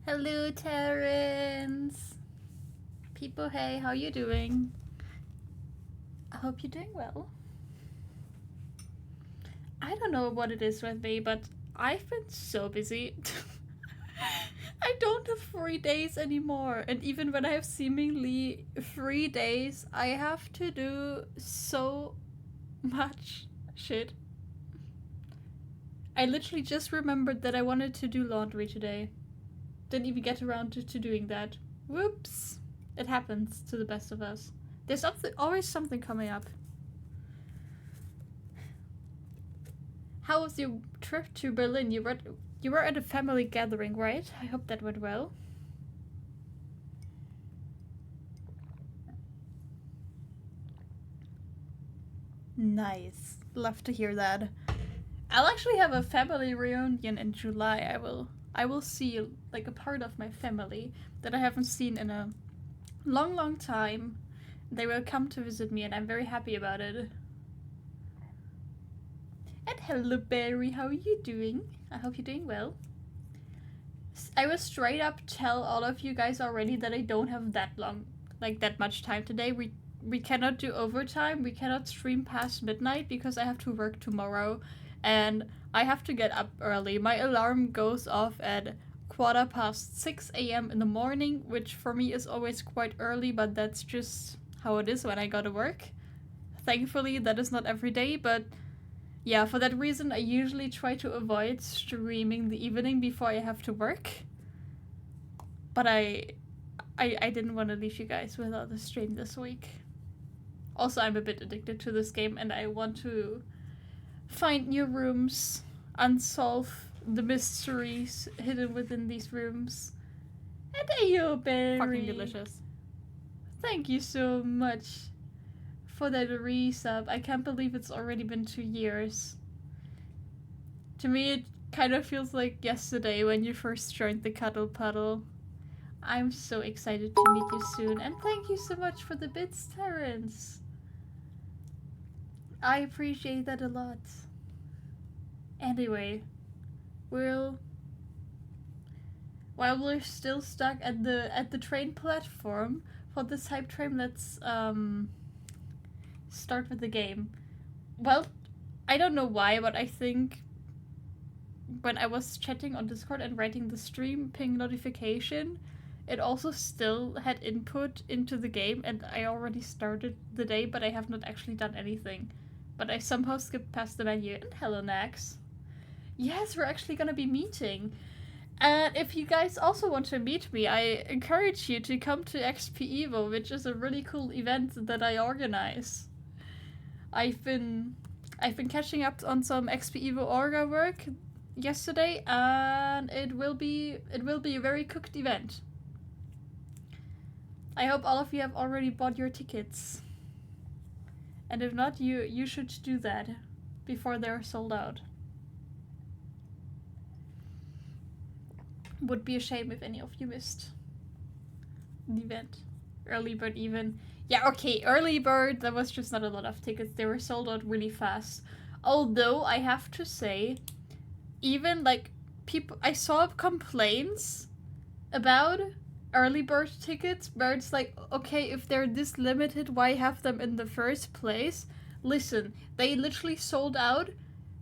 Hello, Terrence. People, hey, how you doing? I hope you're doing well. I don't know what it is with me, but I've been so busy. I don't have 3 days anymore, and even when I have seemingly 3 days, I have to do so much shit. I literally just remembered that I wanted to do laundry today. Didn't even get around to doing that. Whoops. It happens to the best of us. There's always something coming up. How was your trip to Berlin? You were at a family gathering, right? I hope that went well. Nice. Love to hear that. I'll actually have a family reunion in July. I will see like a part of my family that I haven't seen in a long time. They will come to visit me and I'm very happy about it. And hello Barry, how are you doing? I hope you're doing well. I will straight up tell all of you guys already that I don't have that much time today. We cannot do overtime. We cannot stream past midnight because I have to work tomorrow, and I have to get up early. My alarm goes off at 6:15 a.m. in the morning, which for me is always quite early, but that's just how it is when I go to work. Thankfully, that is not every day, but yeah, for that reason, I usually try to avoid streaming the evening before I have to work. But I didn't want to leave you guys without a stream this week. Also, I'm a bit addicted to this game, and I want to find new rooms, unsolve the mysteries hidden within these rooms. And Ayo Berry, Fucking delicious. Thank you so much for that resub. I can't believe it's already been 2 years. To me, it kind of feels like yesterday when you first joined the Cuddle Puddle. I'm so excited to meet you soon, and thank you so much for the bits, Terrence. I appreciate that a lot. Anyway, while we're still stuck at the train platform for this hype train, let's start with the game. Well, I don't know why, but I think when I was chatting on Discord and writing the stream ping notification, it also still had input into the game, and I already started the day, but I have not actually done anything. But I somehow skipped past the menu. And hello, Nax. Yes, we're actually gonna be meeting. And if you guys also want to meet me, I encourage you to come to XP Evo, which is a really cool event that I organize. I've been catching up on some XP Evo Orga work yesterday, and it will be a very cooked event. I hope all of you have already bought your tickets. And if not, you should do that before they're sold out. Would be a shame if any of you missed the event. Early bird even. Yeah, okay, early bird, there was just not a lot of tickets. They were sold out really fast. Although I have to say, even like people, I saw complaints about early bird tickets where it's like, okay, if they're this limited, why have them in the first place? Listen, they literally sold out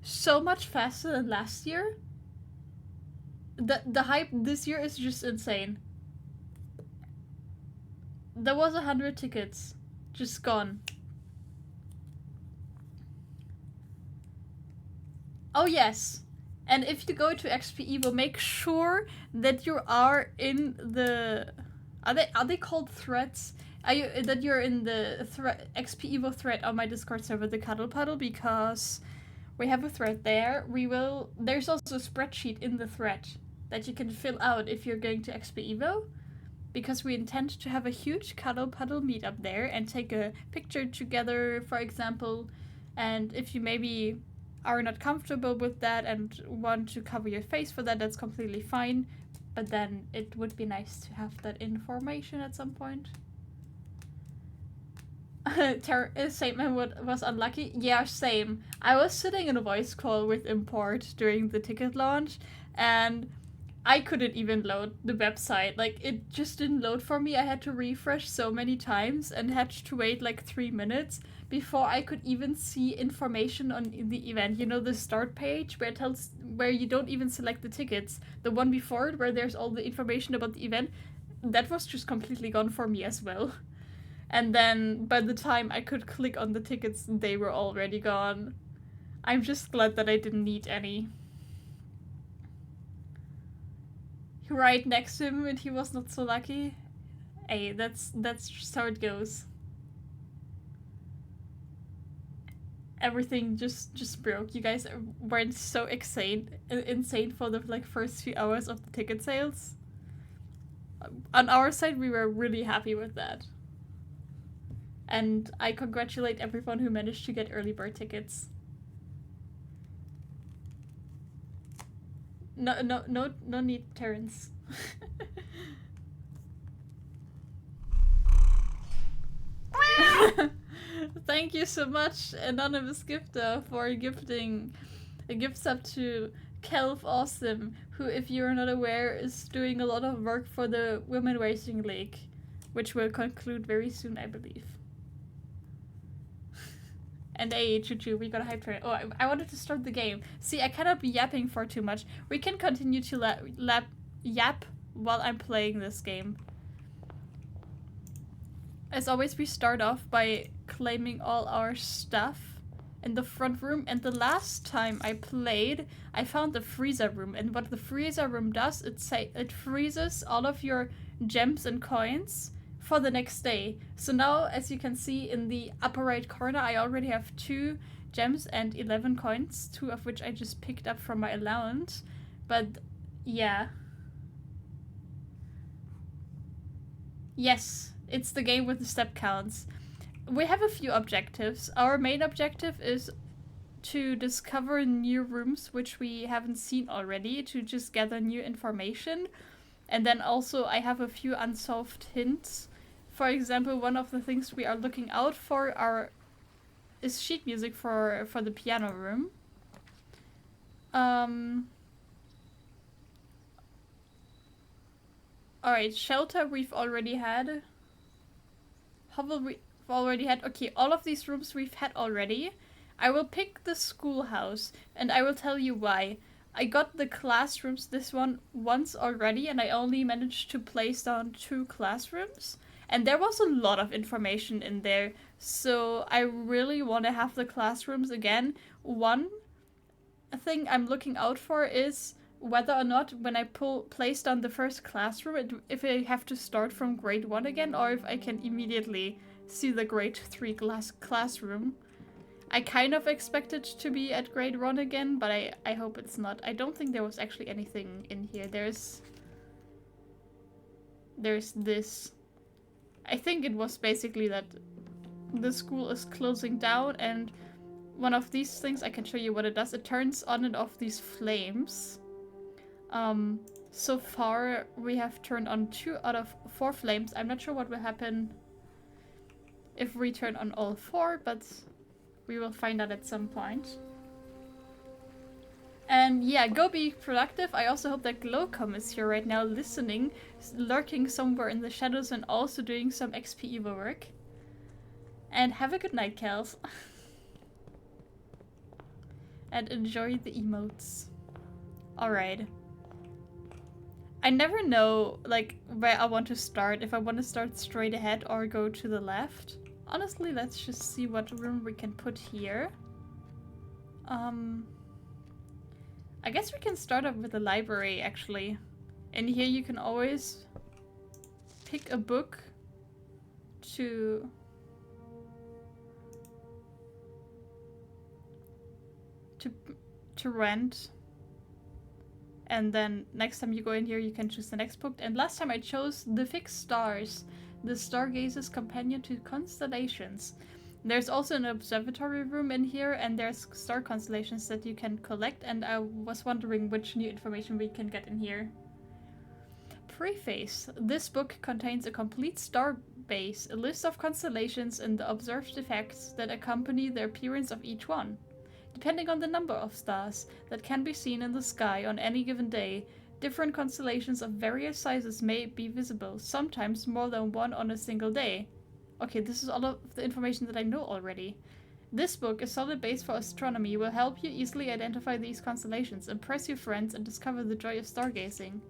so much faster than last year. The hype this year is just insane. There was 100 tickets, just gone. Oh yes, and if you go to XP Evo, make sure that you are in the. Are they called threads? Are you that you're in the XP Evo thread on my Discord server, the Cuddle Puddle, because we have a thread there. There's also a spreadsheet in the thread that you can fill out if you're going to XP Evo, because we intend to have a huge Cuddle Puddle meetup there and take a picture together, for example. And if you maybe are not comfortable with that and want to cover your face for that, that's completely fine. But then it would be nice to have that information at some point. Same was unlucky. Yeah, same. I was sitting in a voice call with Import during the ticket launch, and I couldn't even load the website. Like, it just didn't load for me. I had to refresh so many times and had to wait like 3 minutes before I could even see information on the event. You know, the start page where it tells where you don't even select the tickets. The one before it where there's all the information about the event. That was just completely gone for me as well. And then by the time I could click on the tickets, they were already gone. I'm just glad that I didn't need any. Right next to him and he was not so lucky. Hey, that's just how it goes. Everything just broke. You guys weren't so insane for the like first few hours of the ticket sales. On our side, we were really happy with that. And I congratulate everyone who managed to get early bird tickets. No need, Terrence. Thank you so much, Anonymous Gifter, for gifting a gift sub to Kelv Awesome, who, if you're not aware, is doing a lot of work for the Women Racing League, which will conclude very soon, I believe. And hey, Choo-Choo, we got a hype train. Oh, I wanted to start the game. See, I cannot be yapping for too much. We can continue to yap while I'm playing this game. As always, we start off by claiming all our stuff in the front room. And the last time I played, I found the freezer room. And what the freezer room does, it freezes all of your gems and coins for the next day. So now, as you can see in the upper right corner, I already have 2 gems and 11 coins, 2 of which I just picked up from my allowance. But yeah. Yes, it's the game with the step counts. We have a few objectives. Our main objective is to discover new rooms which we haven't seen already, to just gather new information. And then also I have a few unsolved hints. For example, one of the things we are looking out for is sheet music for the piano room. Alright, shelter we've already had. Hovel we've already had. Okay, all of these rooms we've had already. I will pick the schoolhouse, and I will tell you why. I got the classrooms, this one, once already, and I only managed to place down 2 classrooms. And there was a lot of information in there, so I really want to have the classrooms again. One thing I'm looking out for is whether or not when I place down the first classroom, if I have to start from grade 1 again, or if I can immediately see the grade 3 classroom. I kind of expect it to be at grade 1 again, but I hope it's not. I don't think there was actually anything in here. There's this. I think it was basically that the school is closing down, and one of these things, I can show you what it does. It turns on and off these flames. So far we have turned on 2 out of 4 flames. I'm not sure what will happen if we turn on all 4, but we will find out at some point. And yeah, go be productive. I also hope that Glowcom is here right now listening, lurking somewhere in the shadows and also doing some XP Evo work. And have a good night, Kels. And enjoy the emotes. Alright. I never know, like, where I want to start. If I want to start straight ahead or go to the left. Honestly, let's just see what room we can put here. I guess we can start off with the library, actually. And here you can always pick a book to rent. And then next time you go in here, you can choose the next book. And last time I chose The Fixed Stars, the Stargaze's Companion to Constellations. There's also an observatory room in here, and there's star constellations that you can collect, and I was wondering which new information we can get in here. Preface. This book contains a complete star base, a list of constellations, and the observed effects that accompany the appearance of each one. Depending on the number of stars that can be seen in the sky on any given day, Different constellations of various sizes may be visible, sometimes more than one on a single day. Okay, this is all of the information that I know already. This book, a solid base for astronomy, will help you easily identify these constellations, impress your friends, and discover the joy of stargazing.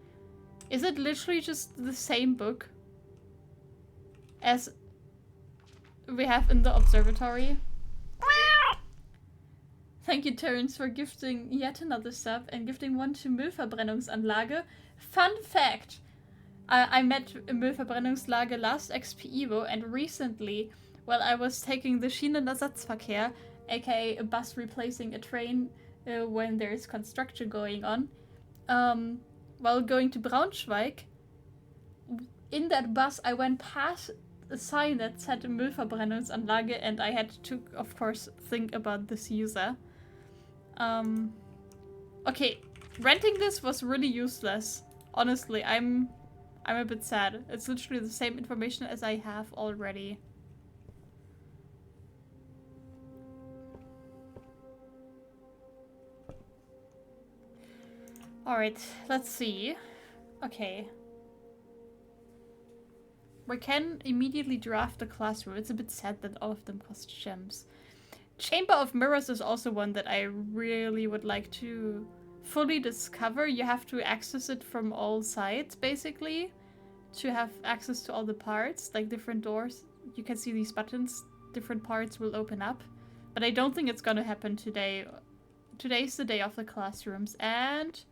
Is it literally just the same book as we have in the observatory? Thank you, Terence, for gifting yet another sub and gifting one to Müllverbrennungsanlage. Fun fact! I met Müllverbrennungslage last XP Evo, and recently, while I was taking the Schienenersatzverkehr, aka a bus replacing a train when there's construction going on, while going to Braunschweig, in that bus I went past a sign that said Müllverbrennungsanlage, and I had to, of course, think about this user. Okay, renting this was really useless. Honestly, I'm a bit sad. It's literally the same information as I have already. Alright, let's see. Okay. We can immediately draft the classroom. It's a bit sad that all of them cost gems. Chamber of Mirrors is also one that I really would like to fully discover. You have to access it from all sides, basically, to have access to all the parts, like different doors. You can see these buttons. Different parts will open up. But I don't think it's gonna happen today. Today's the day of the classrooms, and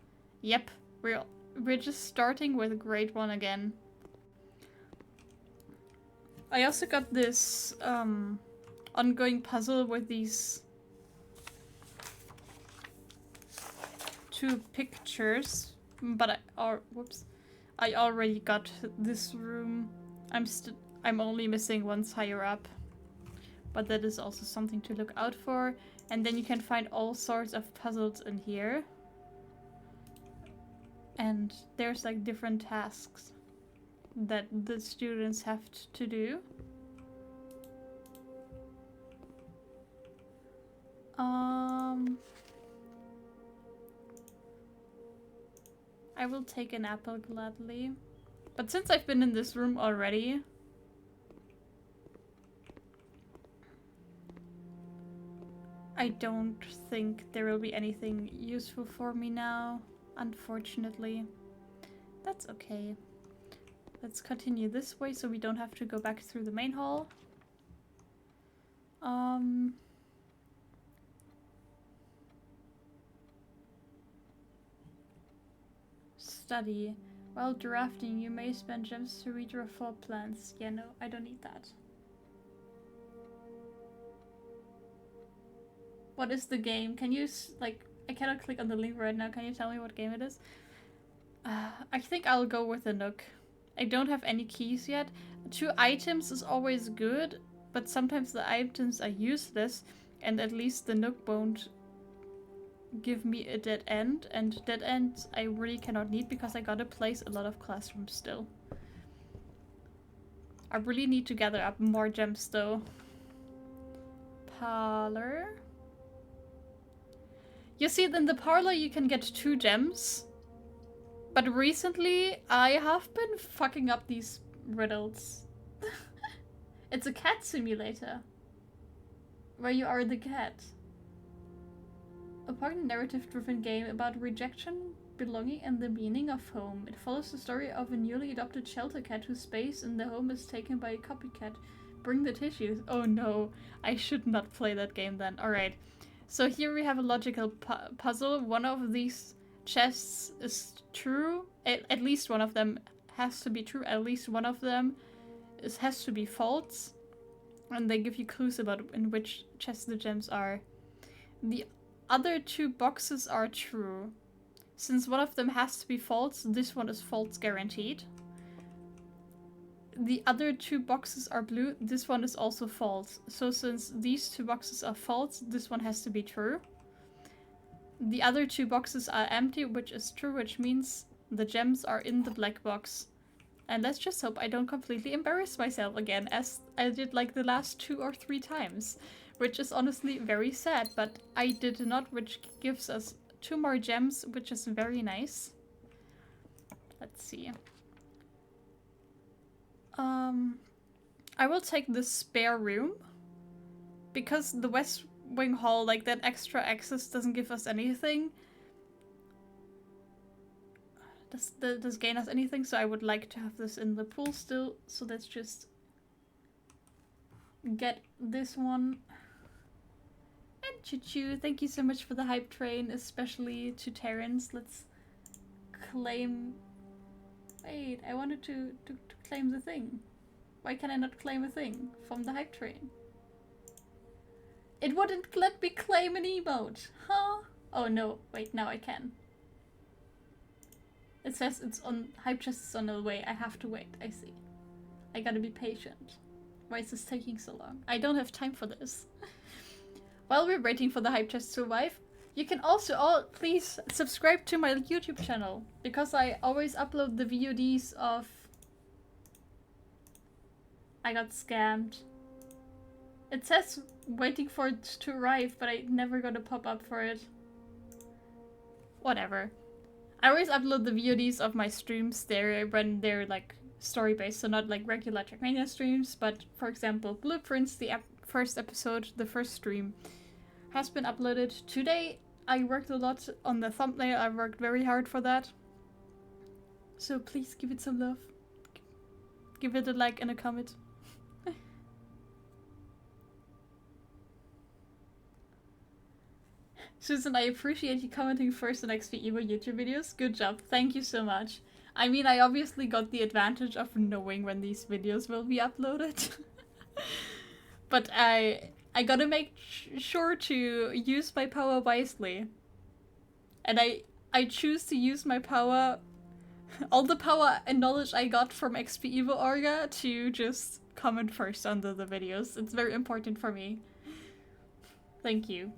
yep, we're just starting with grade 1 again. I also got this ongoing puzzle with these 2 pictures, but I already got this room. I'm only missing ones higher up, but that is also something to look out for. And then you can find all sorts of puzzles in here, and there's like different tasks that the students have to do. I will take an apple gladly. But since I've been in this room already, I don't think there will be anything useful for me now, unfortunately. That's okay. Let's continue this way so we don't have to go back through the main hall. Study. While drafting, you may spend gems to redraw floor plans. Yeah, no, I don't need that. What is the game? Can you, like, I cannot click on the link right now. Can you tell me what game it is? I think I'll go with the Nook. I don't have any keys yet. 2 items is always good, but sometimes the items are useless, and at least the Nook won't give me a dead end, and dead ends I really cannot need because I gotta place a lot of classrooms still. I really need to gather up more gems though. Parlor. You see, in the parlor you can get 2 gems, but recently I have been fucking up these riddles. It's a cat simulator where you are the cat. A poignant narrative-driven game about rejection, belonging, and the meaning of home. It follows the story of a newly adopted shelter cat whose space in the home is taken by a copycat. Bring the tissues. Oh no, I should not play that game then. Alright, so here we have a logical puzzle. One of these chests is true. At least one of them has to be true. At least one of them has to be false. And they give you clues about in which chest the gems are. The other 2 boxes are true. Since one of them has to be false, this one is false guaranteed. The other 2 boxes are blue, this one is also false. So since these 2 boxes are false, this one has to be true. The other 2 boxes are empty, which is true, which means the gems are in the black box. And let's just hope I don't completely embarrass myself again, as I did like the last 2 or 3 times. Which is honestly very sad, but I did not, which gives us 2 more gems, which is very nice. Let's see. I will take the spare room. Because the West Wing Hall, like that extra access doesn't give us anything. Does gain us anything, so I would like to have this in the pool still. So let's just get this one. And Choo-Choo, thank you so much for the hype train, especially to Terrence. Let's claim... Wait, I wanted to claim the thing. Why can I not claim a thing from the hype train? It wouldn't let me claim an emote, huh? Oh no, wait, now I can. It says it's on, hype chest is on the way. I have to wait, I see. I gotta be patient. Why is this taking so long? I don't have time for this. While we're waiting for the hype chest to arrive, you can also all please subscribe to my YouTube channel, because I always upload the VODs of... I got scammed. It says waiting for it to arrive, but I never got a pop-up for it. Whatever. I always upload the VODs of my streams there when they're like story-based, so not like regular Trackmania streams, but for example, Blueprints, the first episode, the first stream, has been uploaded today. I worked a lot on the thumbnail, I worked very hard for that. So please give it some love. Give it a like and a comment. Susan, I appreciate you commenting first on XP Evo YouTube videos. Good job. Thank you so much. I mean, I obviously got the advantage of knowing when these videos will be uploaded. But I gotta make sure to use my power wisely. And I choose to use my power, all the power and knowledge I got from XP Evo Orga, to just comment first under the videos. It's very important for me. Thank you.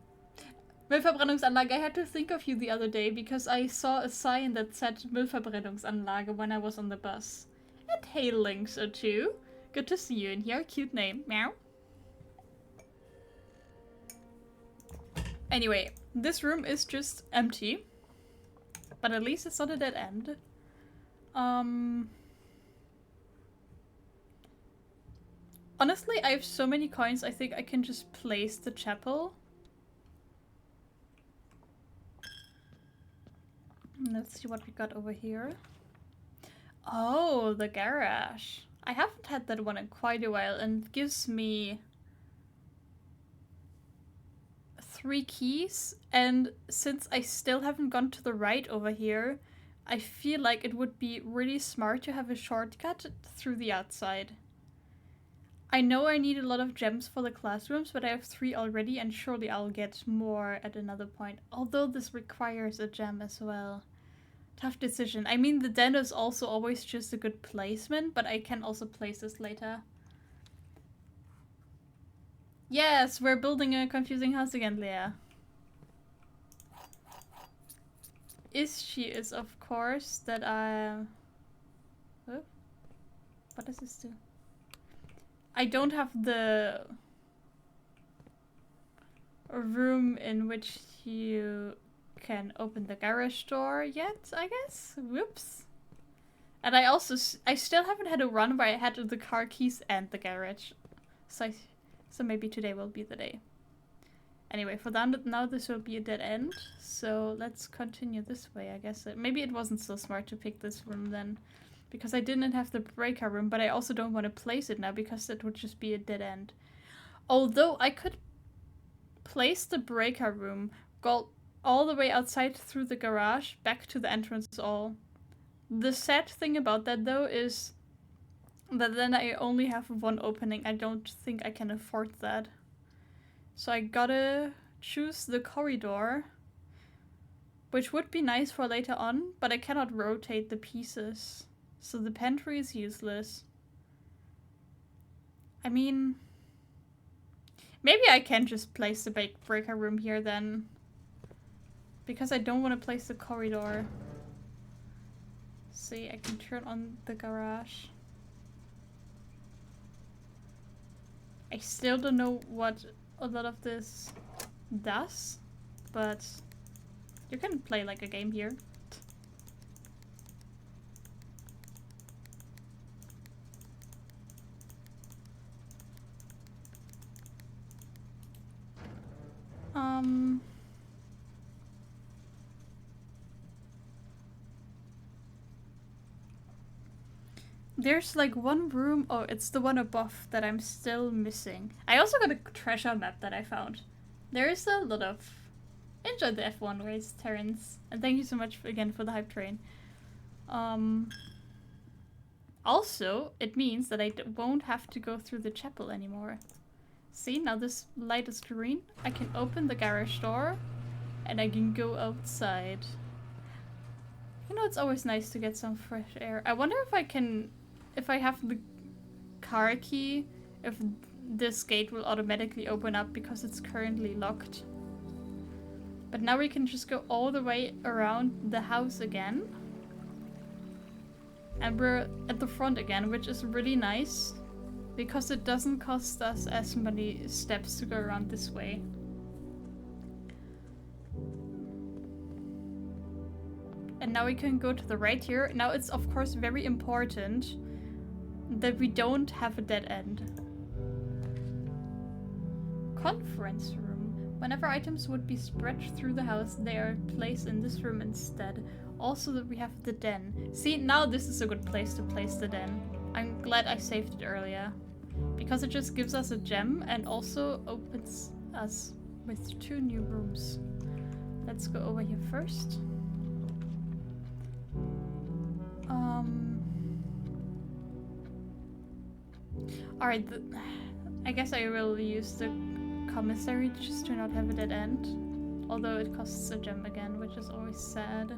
Müllverbrennungsanlage, I had to think of you the other day because I saw a sign that said Müllverbrennungsanlage when I was on the bus. And hey Links02, good to see you in here, cute name, meow. Anyway, this room is just empty, but at least it's not a dead end. Honestly, I have so many coins, I think I can just place the chapel. Let's see what we got over here. Oh, the garage. I haven't had that one in quite a while, and it gives me 3 keys, and since I still haven't gone to the right over here, I feel like it would be really smart to have a shortcut through the outside. I know I need a lot of gems for the classrooms, but I have 3 already, and surely I'll get more at another point. Although this requires a gem as well. Tough decision. I mean, the den is also always just a good placement, but I can also place this later. Yes, we're building a confusing house again, Leah. Issue is, of course, that I... Oh? What does this do? I don't have the room in which you can open the garage door yet, I guess? Whoops. And I still haven't had a run where I had the car keys and the garage. So maybe today will be the day. Anyway, for now this will be a dead end. So let's continue this way, I guess. Maybe it wasn't so smart to pick this room then. Because I didn't have the breaker room, but I also don't want to place it now because it would just be a dead end. Although I could place the breaker room, go all the way outside through the garage, back to the entrance hall. The sad thing about that though is that then I only have 1 opening. I don't think I can afford that. So I gotta choose the corridor, which would be nice for later on, but I cannot rotate the pieces. So the pantry is useless. I mean, maybe I can just place the breaker room here then. Because I don't want to place the corridor. See, I can turn on the garage. I still don't know what a lot of this does, but you can play like a game here. There's like one room. Oh, it's the one above that I'm still missing. I also got a treasure map that I found. There's a lot of... Enjoy the F1 race, Terrence. And thank you so much again for the hype train. Also, it means that I won't have to go through the chapel anymore. See, now this light is green. I can open the garage door and I can go outside. You know, it's always nice to get some fresh air. I wonder if I can... If I have the car key, if this gate will automatically open up because it's currently locked. But now we can just go all the way around the house again. And we're at the front again, which is really nice. Because it doesn't cost us as many steps to go around this way. And now we can go to the right here. Now it's of course very important that we don't have a dead end. Conference room. Whenever items would be spread through the house, they are placed in this room instead. Also that we have the den. See, now this is a good place to place the den. I'm glad I saved it earlier. Because it just gives us a gem and also opens us with 2 new rooms. Let's go over here first. Alright, I guess I will use the commissary just to not have a dead end. Although it costs a gem again, which is always sad.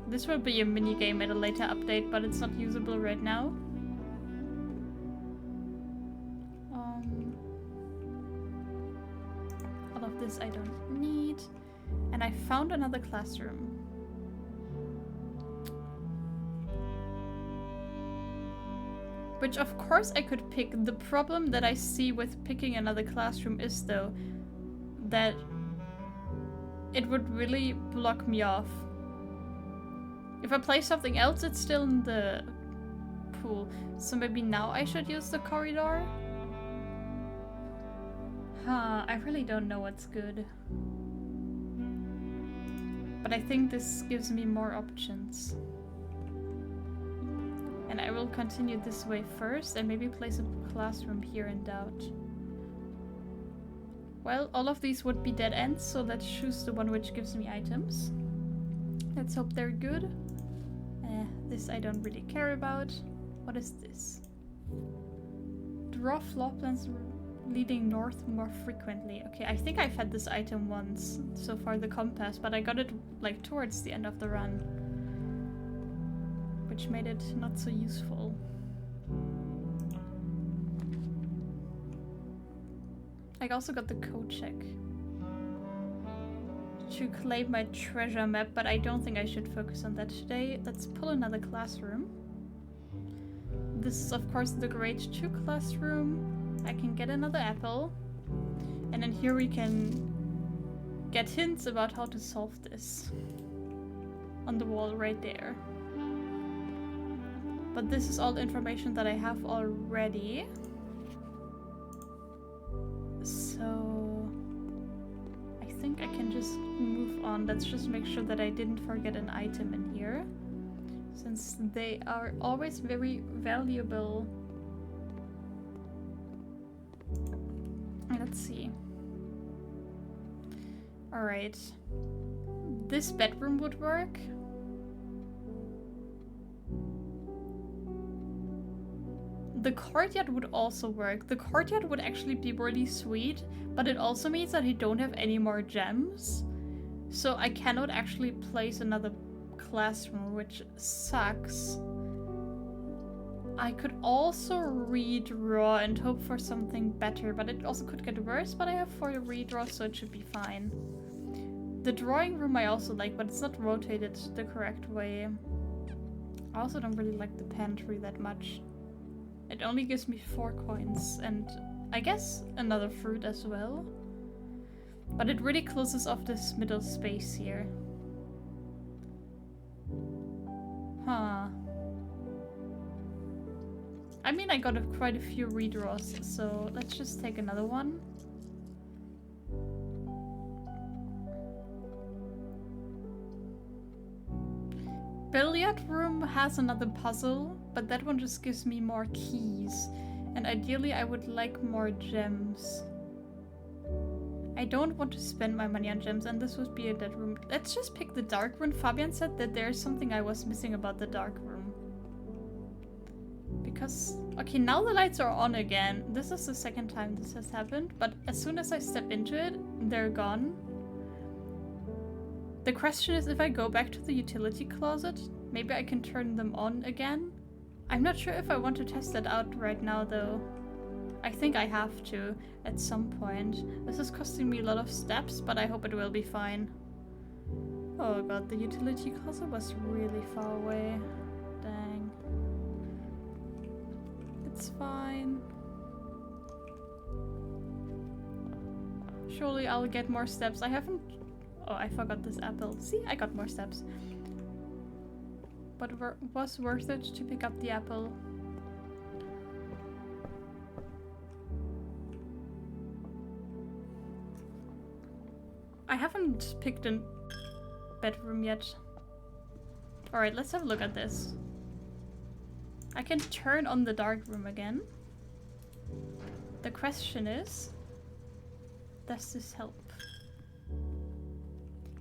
This will be a minigame at a later update, but it's not usable right now. All of this I don't need. And I found another classroom. Which of course I could pick. The problem that I see with picking another classroom is though that it would really block me off. If I play something else, it's still in the pool. So maybe now I should use the corridor? Huh, I really don't know what's good. But I think this gives me more options. And I will continue this way first and maybe place a classroom here in doubt. Well, all of these would be dead ends, so let's choose the one which gives me items. Let's hope they're good. This I don't really care about. What is this? Draw floor plans leading north more frequently. Okay, I think I've had this item once so far, the compass, but I got it like towards the end of the run. Which made it not so useful. I also got the code check to claim my treasure map, but I don't think I should focus on that today. Let's pull another classroom. This is of course the grade 2 classroom. I can get another apple. And then here we can get hints about how to solve this. On the wall right there. But this is all the information that I have already. So I think I can just move on. Let's just make sure that I didn't forget an item in here, since they are always very valuable. Let's see. Alright. This bedroom would work. The courtyard would also work. The courtyard would actually be really sweet, but it also means that I don't have any more gems. So I cannot actually place another classroom, which sucks. I could also redraw and hope for something better, but it also could get worse, but I have 4 redraws, so it should be fine. The drawing room I also like, but it's not rotated the correct way. I also don't really like the pantry that much. It only gives me 4 coins, and I guess another fruit as well. But it really closes off this middle space here. Huh. I mean, I got quite a few redraws, so let's just take another one. Billiard room has another puzzle, but that one just gives me more keys. And ideally I would like more gems. I don't want to spend my money on gems, and this would be a dead room. Let's just pick the dark room. Fabian said that there's something I was missing about the dark room. Because, okay, now the lights are on again. This is the second time this has happened, but as soon as I step into it, they're gone. The question is, if I go back to the utility closet, maybe I can turn them on again? I'm not sure if I want to test that out right now, though. I think I have to, at some point. This is costing me a lot of steps, but I hope it will be fine. Oh god, the utility closet was really far away. Dang. It's fine. Surely I'll get more steps. I haven't... Oh, I forgot this apple. See, I got more steps. But was worth it to pick up the apple. I haven't picked a bedroom yet. Alright, let's have a look at this. I can turn on the dark room again. The question is, does this help?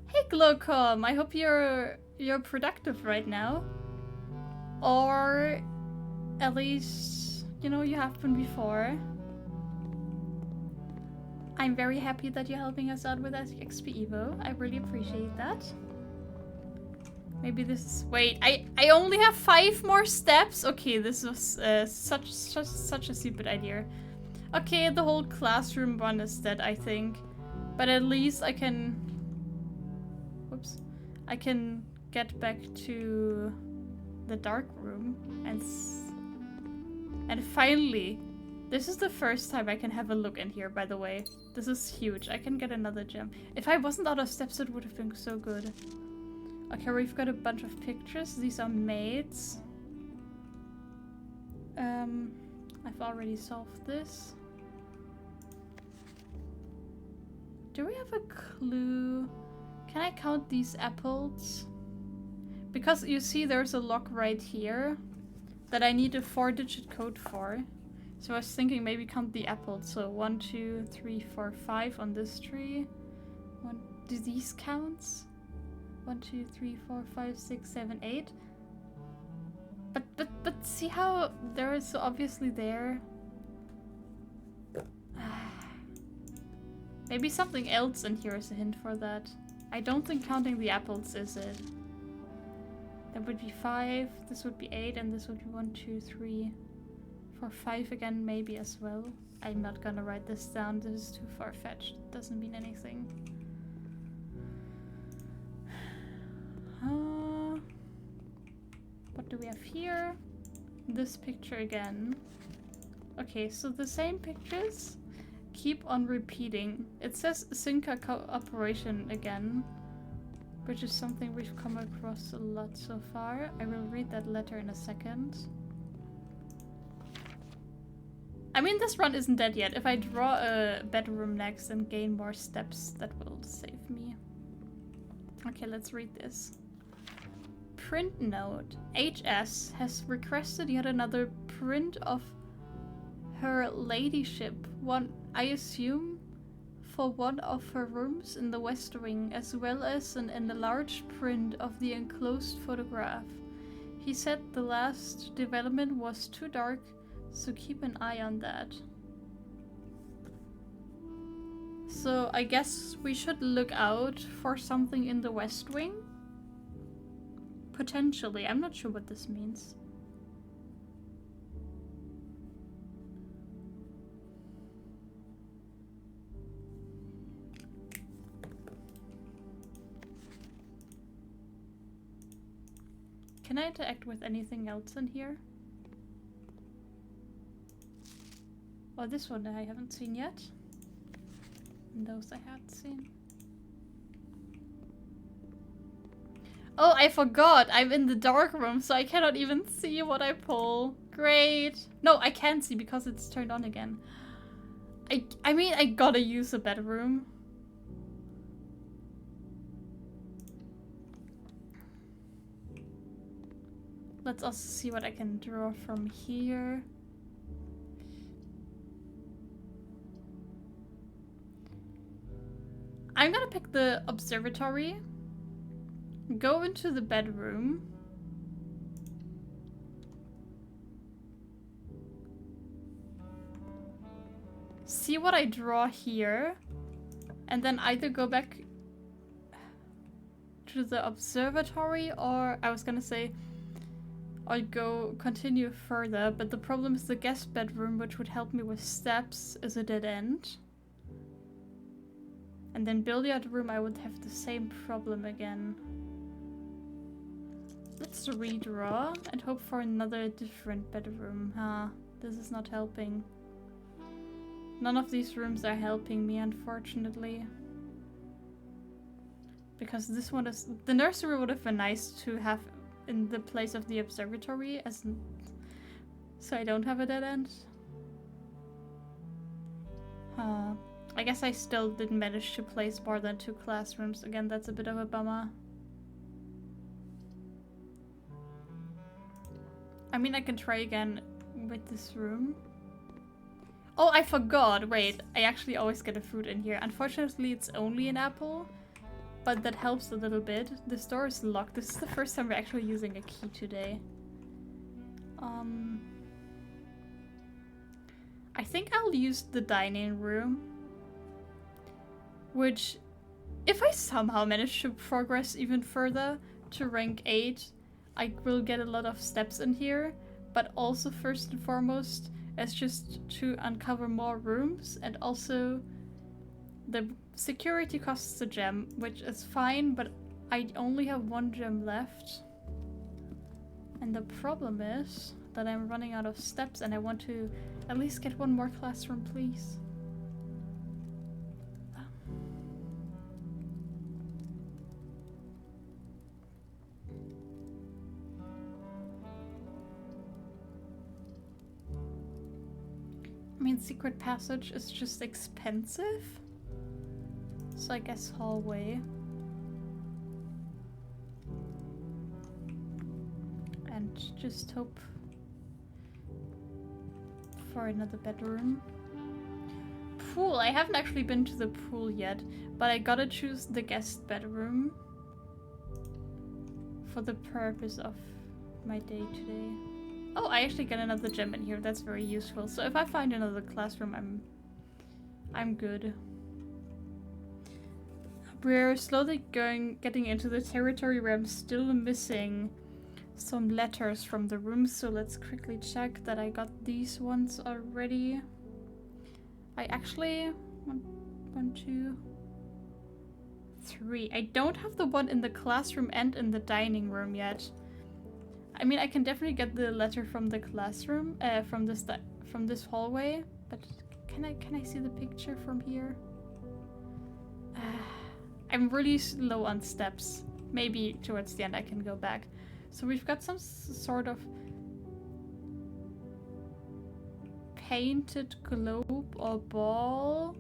Hey Glowcom, I hope you're productive right now. Or at least, you know, you have been before. I'm very happy that you're helping us out with XP Evo. I really appreciate that. Maybe this is... Wait, I only have 5 more steps? Okay, this was such a stupid idea. Okay, the whole classroom one is dead, I think. But at least I can... Whoops. I can get back to the dark room and finally... This is the first time I can have a look in here, by the way. This is huge. I can get another gem. If I wasn't out of steps, it would have been so good. Okay, we've got a bunch of pictures. These are maids. I've already solved this. Do we have a clue? Can I count these apples? Because you see there's a lock right here that I need a 4-digit code for. So I was thinking maybe count the apples. So 1, 2, 3, 4, 5 on this tree. Do these counts? 1, 2, 3, 4, 5, 6, 7, 8. But see how they're so obviously there? Maybe something else in here is a hint for that. I don't think counting the apples is it. That would be 5, this would be 8, and this would be 1, 2, 3, 4, 5 again, maybe as well. I'm not gonna write this down, this is too far-fetched. It doesn't mean anything. What do we have here? This picture again. Okay, so the same pictures keep on repeating. It says Synca cooperation again, which is something we've come across a lot so far. I will read that letter in a second. I mean, this run isn't dead yet. If I draw a bedroom next and gain more steps, that will save me. Okay, let's read this. Print note. HS has requested yet another print of her ladyship. One, I assume, for one of her rooms in the West Wing, as well as an enlarged print of the enclosed photograph. He said the last development was too dark, so keep an eye on that. So I guess we should look out for something in the West Wing? Potentially. I'm not sure what this means. Can I interact with anything else in here? Oh, this one I haven't seen yet. And those I had seen. Oh, I forgot! I'm in the dark room, so I cannot even see what I pull. Great. No, I can't see because it's turned on again. I mean, I gotta use the bedroom. Let's also see what I can draw from here. I'm gonna pick the observatory. Go into the bedroom. See what I draw here. And then either go back to the observatory, or I was gonna say I'll go continue further, but the problem is the guest bedroom, which would help me with steps, is a dead end. And then billiard room, I would have the same problem again. Let's redraw and hope for another different bedroom. This is not helping. None of these rooms are helping me, unfortunately. Because this one is... The nursery would have been nice to have in the place of the observatory, so I don't have a dead end. I guess I still didn't manage to place more than 2 classrooms. Again, that's a bit of a bummer. I mean, I can try again with this room. Oh, I forgot. Wait, I actually always get a fruit in here. Unfortunately, it's only an apple, but that helps a little bit. This door is locked. This is the first time we're actually using a key today. I think I'll use the dining room, which, if I somehow manage to progress even further to rank 8, I will get a lot of steps in here, but also first and foremost, as just to uncover more rooms, and also the security costs a gem, which is fine, but I only have 1 gem left. And the problem is that I'm running out of steps and I want to at least get 1 more classroom, please. I mean, secret passage is just expensive. So I guess hallway. And just hope for another bedroom. Pool. I haven't actually been to the pool yet, but I gotta choose the guest bedroom for the purpose of my day today. Oh, I actually get another gem in here. That's very useful. So if I find another classroom, I'm good. We're slowly getting into the territory where I'm still missing some letters from the room, so let's quickly check that I got these ones already. I actually... 1, 2, 3. I don't have the one in the classroom and in the dining room yet. I mean, I can definitely get the letter from the classroom, from this hallway, but can I see the picture from here? I'm really slow on steps. Maybe towards the end I can go back. So we've got some sort of painted globe or ball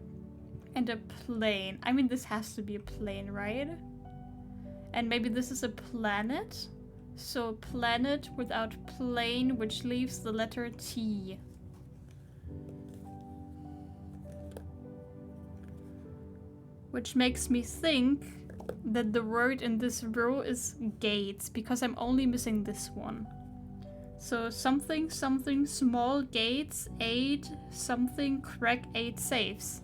and a plane. I mean, this has to be a plane, right? And maybe this is a planet? So planet without plane, which leaves the letter T. Which makes me think that the word in this row is gates, because I'm only missing this one. So something, something, small gates, 8, something, crack 8 safes.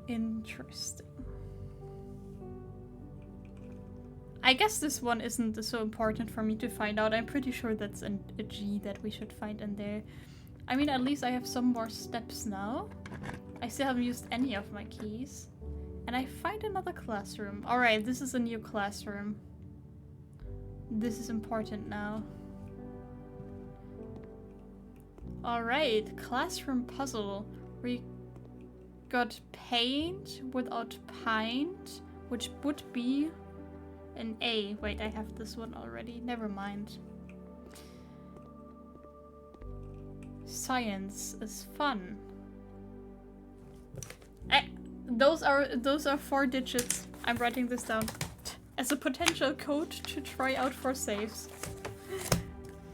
Interesting. I guess this one isn't so important for me to find out. I'm pretty sure that's a G that we should find in there. I mean, at least I have some more steps now. I still haven't used any of my keys. And I find another classroom. Alright, this is a new classroom. This is important now. Alright, classroom puzzle. got paint without pint, which would be an A. Wait, I have this one already. Never mind. Science is fun. Those are 4 digits. I'm writing this down as a potential code to try out for saves.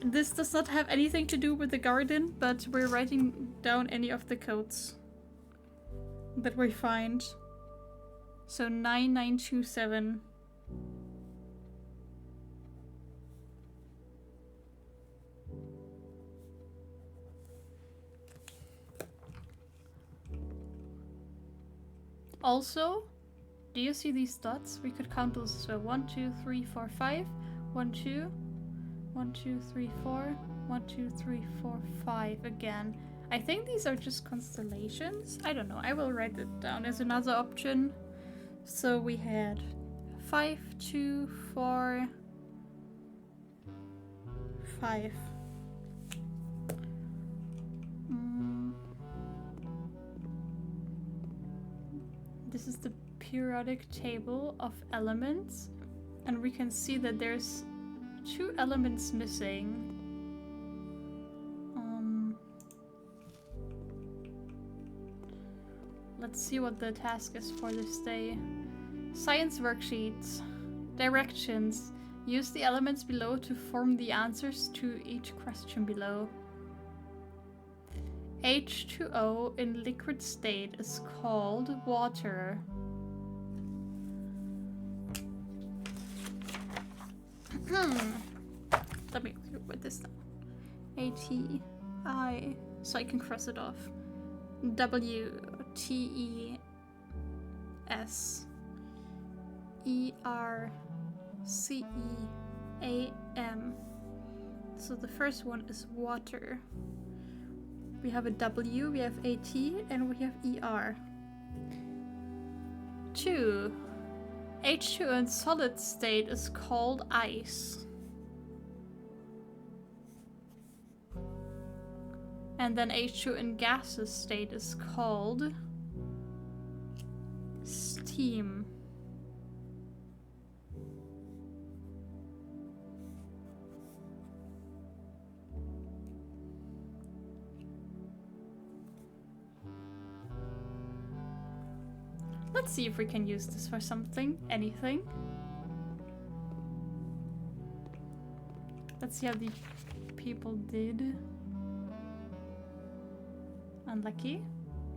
This does not have anything to do with the garden, but we're writing down any of the codes that we find. So 9927. Also, do you see these dots? We could count those as well. 1, 2, 3, 4, 5. 1, 2. 1, 2, 3, 4. 1, 2, 3, 4, 5 again. I think these are just constellations. I don't know. I will write it down as another option. So we had 5, 2, 4, 5. This is the periodic table of elements, and we can see that there's 2 elements missing. Let's see what the task is for this day. Science worksheets. Directions. Use the elements below to form the answers to each question below. H2O in liquid state is called water. Let me write this down. A-T-I, so I can cross it off. W-T-E-S-E-R-C-E-A-M. So the first one is water. We have a W, we have A-T, and we have E-R. 2. H2O in solid state is called ice. And then H2O in gaseous state is called steam. Let's see if we can use this for something, anything. Let's see how the people did. Unlucky.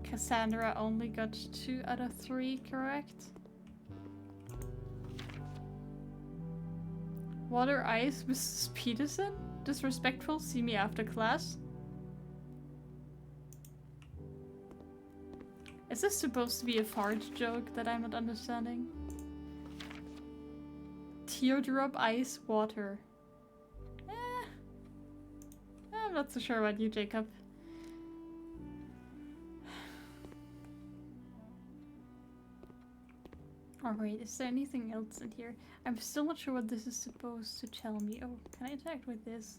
Cassandra only got 2 out of 3 correct. Water ice, Mrs. Peterson? Disrespectful, see me after class. Is this supposed to be a fart joke that I'm not understanding? Teardrop, ice, water. I'm not so sure about you, Jacob. Alright, is there anything else in here? I'm still not sure what this is supposed to tell me. Oh, can I interact with this?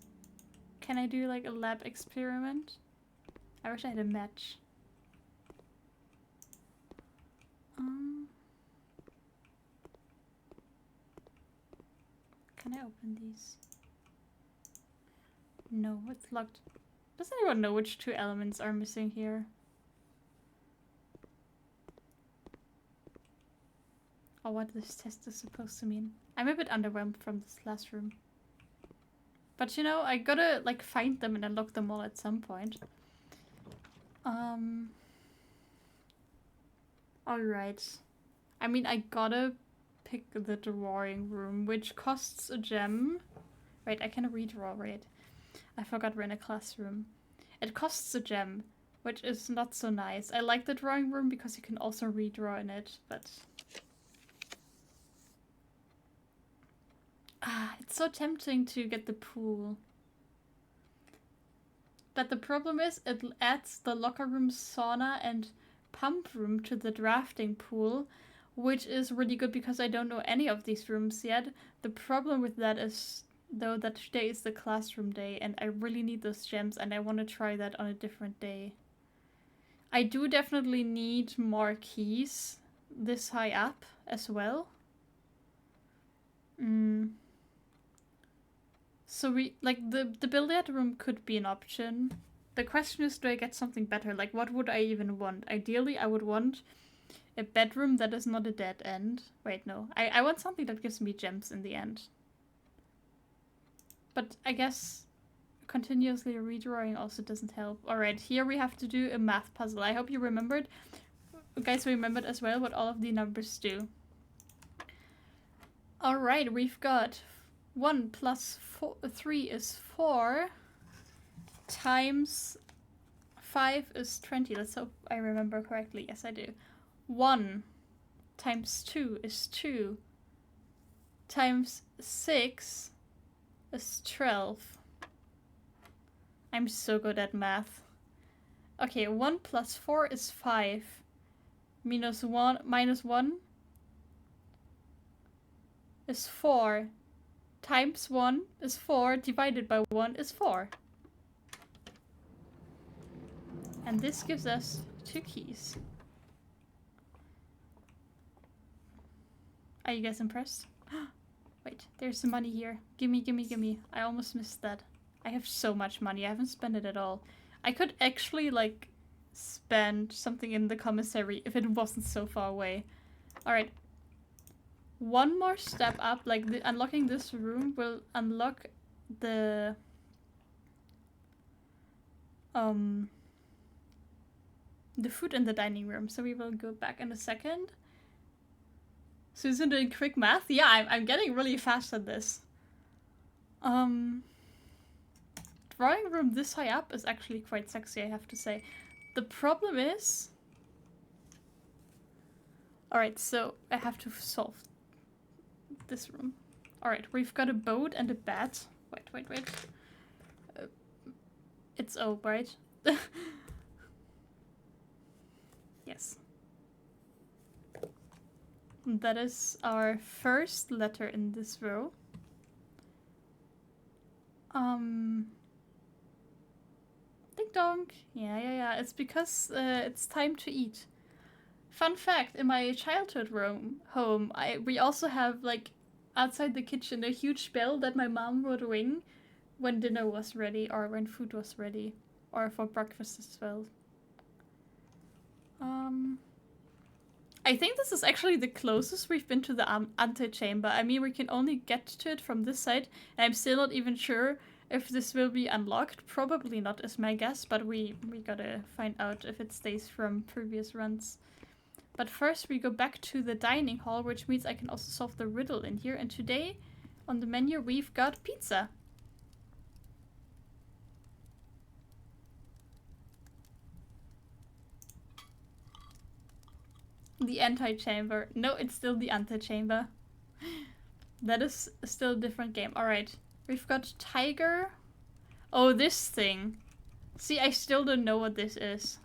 Can I do like a lab experiment? I wish I had a match. Can I open these? No, it's locked. Does anyone know which 2 elements are missing here? Or what this test is supposed to mean. I'm a bit underwhelmed from this last room. But you know, I gotta like find them and unlock them all at some point. Alright. I mean, I gotta pick the drawing room, which costs a gem. Right, I can redraw, right? I forgot we're in a classroom. It costs a gem, which is not so nice. I like the drawing room because you can also redraw in it, but... it's so tempting to get the pool. But the problem is, it adds the locker room, sauna, and pump room to the drafting pool, which is really good because I don't know any of these rooms yet. The problem with that is, though, that today is the classroom day, and I really need those gems, and I want to try that on a different day. I do definitely need more keys this high up as well. So we like the billiard room could be an option. The question is, do I get something better? Like, what would I even want? Ideally, I would want a bedroom that is not a dead end. Wait, no. I want something that gives me gems in the end. But I guess continuously redrawing also doesn't help. Alright, here we have to do a math puzzle. I hope you remembered. Guys, remembered as well what all of the numbers do. Alright, we've got 1 plus 3 is 4 times 5 is 20. Let's hope I remember correctly. Yes, I do. 1 times 2 is 2 times 6 is 12. I'm so good at math. Okay, 1 plus 4 is 5. Minus 1 is 4. Times 1 is 4. Divided by 1 is 4. And this gives us 2 keys. Are you guys impressed? Wait, there's some money here. Gimme, gimme, gimme. I almost missed that. I have so much money. I haven't spent it at all. I could actually, like, spend something in the commissary if it wasn't so far away. Alright. One more step up, like, unlocking this room will unlock the... the food in the dining room. So we will go back in a second. Susan doing quick math? Yeah, I'm getting really fast at this. Drawing room this high up is actually quite sexy, I have to say. The problem is... Alright, so I have to solve this room. Alright, we've got a boat and a bat. Wait. It's O, right? Yes. That is our first letter in this row. Ding dong. Yeah. It's because it's time to eat. Fun fact, in my childhood home, we also have, like, outside the kitchen, a huge bell that my mom would ring when dinner was ready or when food was ready, or for breakfast as well. I think this is actually the closest we've been to the antechamber. I mean, we can only get to it from this side, and I'm still not even sure if this will be unlocked. Probably not is my guess, but we gotta find out if it stays from previous runs. But first we go back to the dining hall, which means I can also solve the riddle in here. And today on the menu we've got pizza. The antechamber. No, it's still the antechamber. That is still a different game. Alright. We've got tiger. Oh, this thing. See, I still don't know what this is.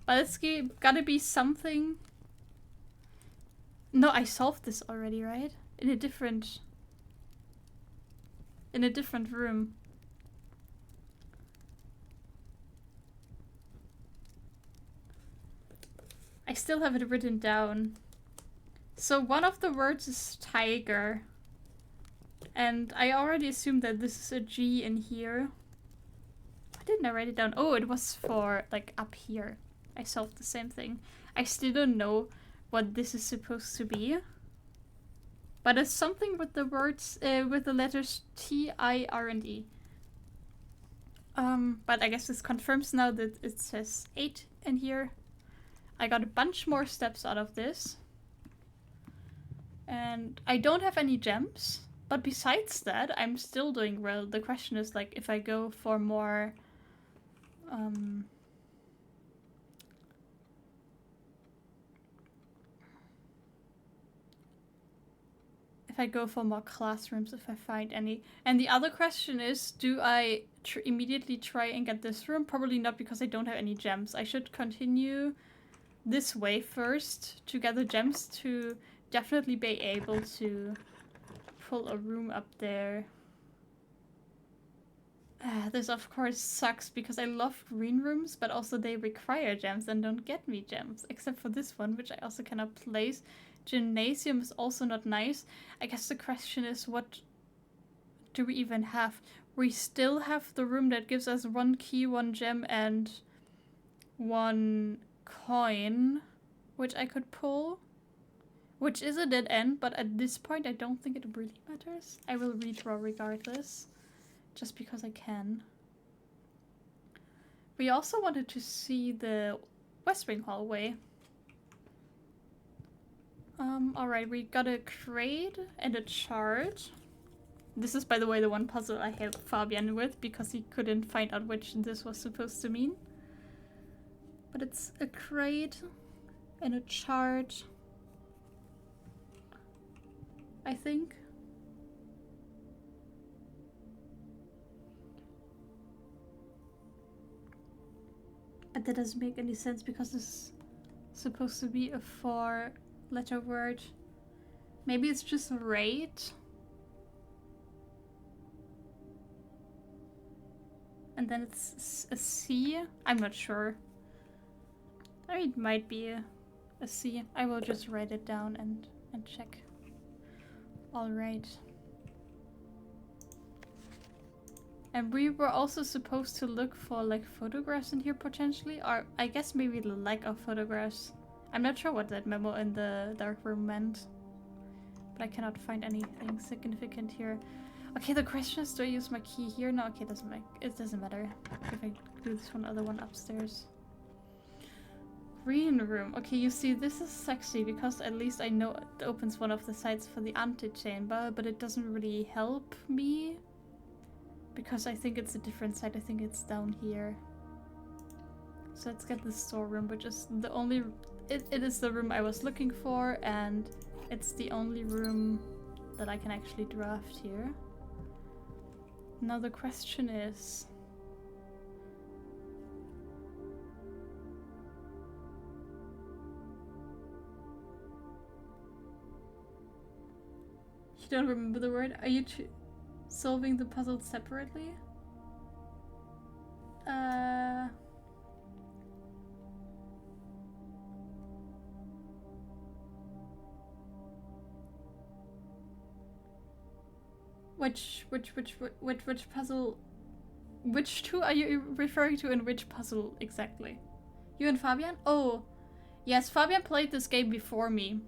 But it's gotta be something... No, I solved this already, right? In a different room. I still have it written down. So one of the words is tiger. And I already assumed that this is a G in here. Why didn't I write it down? Oh, it was for, like, up here. I solved the same thing. I still don't know what this is supposed to be. But it's something with the words, with the letters T, I, R, and E. But I guess this confirms now that it says 8 in here. I got a bunch more steps out of this. And I don't have any gems. But besides that, I'm still doing well. The question is, like, if I go for more... if I go for more classrooms, if I find any. And the other question is, do I immediately try and get this room? Probably not, because I don't have any gems. I should continue this way first to gather gems to definitely be able to pull a room up there. This of course sucks because I love green rooms, but also they require gems and don't get me gems. Except for this one, which I also cannot place. Gymnasium is also not nice. I guess the question is, what do we even have? We still have the room that gives us 1 key, 1 gem, and 1 coin, which I could pull. Which is a dead end, but at this point I don't think it really matters. I will redraw regardless. Just because I can. We also wanted to see the West Wing hallway. Alright, we got a crate and a chart. This is, by the way, the one puzzle I helped Fabian with because he couldn't find out which this was supposed to mean. But it's a crate and a chart, I think. But that doesn't make any sense because this is supposed to be a 4-letter word. Maybe it's just rate. And then it's a C. I'm not sure. Or it might be a C. I will just write it down and check. Alright. And we were also supposed to look for like photographs in here potentially, or I guess maybe the lack of photographs. I'm not sure what that memo in the dark room meant, but I cannot find anything significant here. Okay, the question is, do I use my key here? No, okay, it doesn't matter if I do this other one upstairs. Green room. Okay, you see, this is sexy because at least I know it opens one of the sides for the antechamber, but it doesn't really help me. Because I think it's a different side. I think it's down here. So let's get the storeroom, which is the only... It is the room I was looking for, and it's the only room that I can actually draft here. Now the question is... You don't remember the word? Are you solving the puzzle separately? Which puzzle? Which two are you referring to in which puzzle exactly? You and Fabian? Oh, yes, Fabian played this game before me.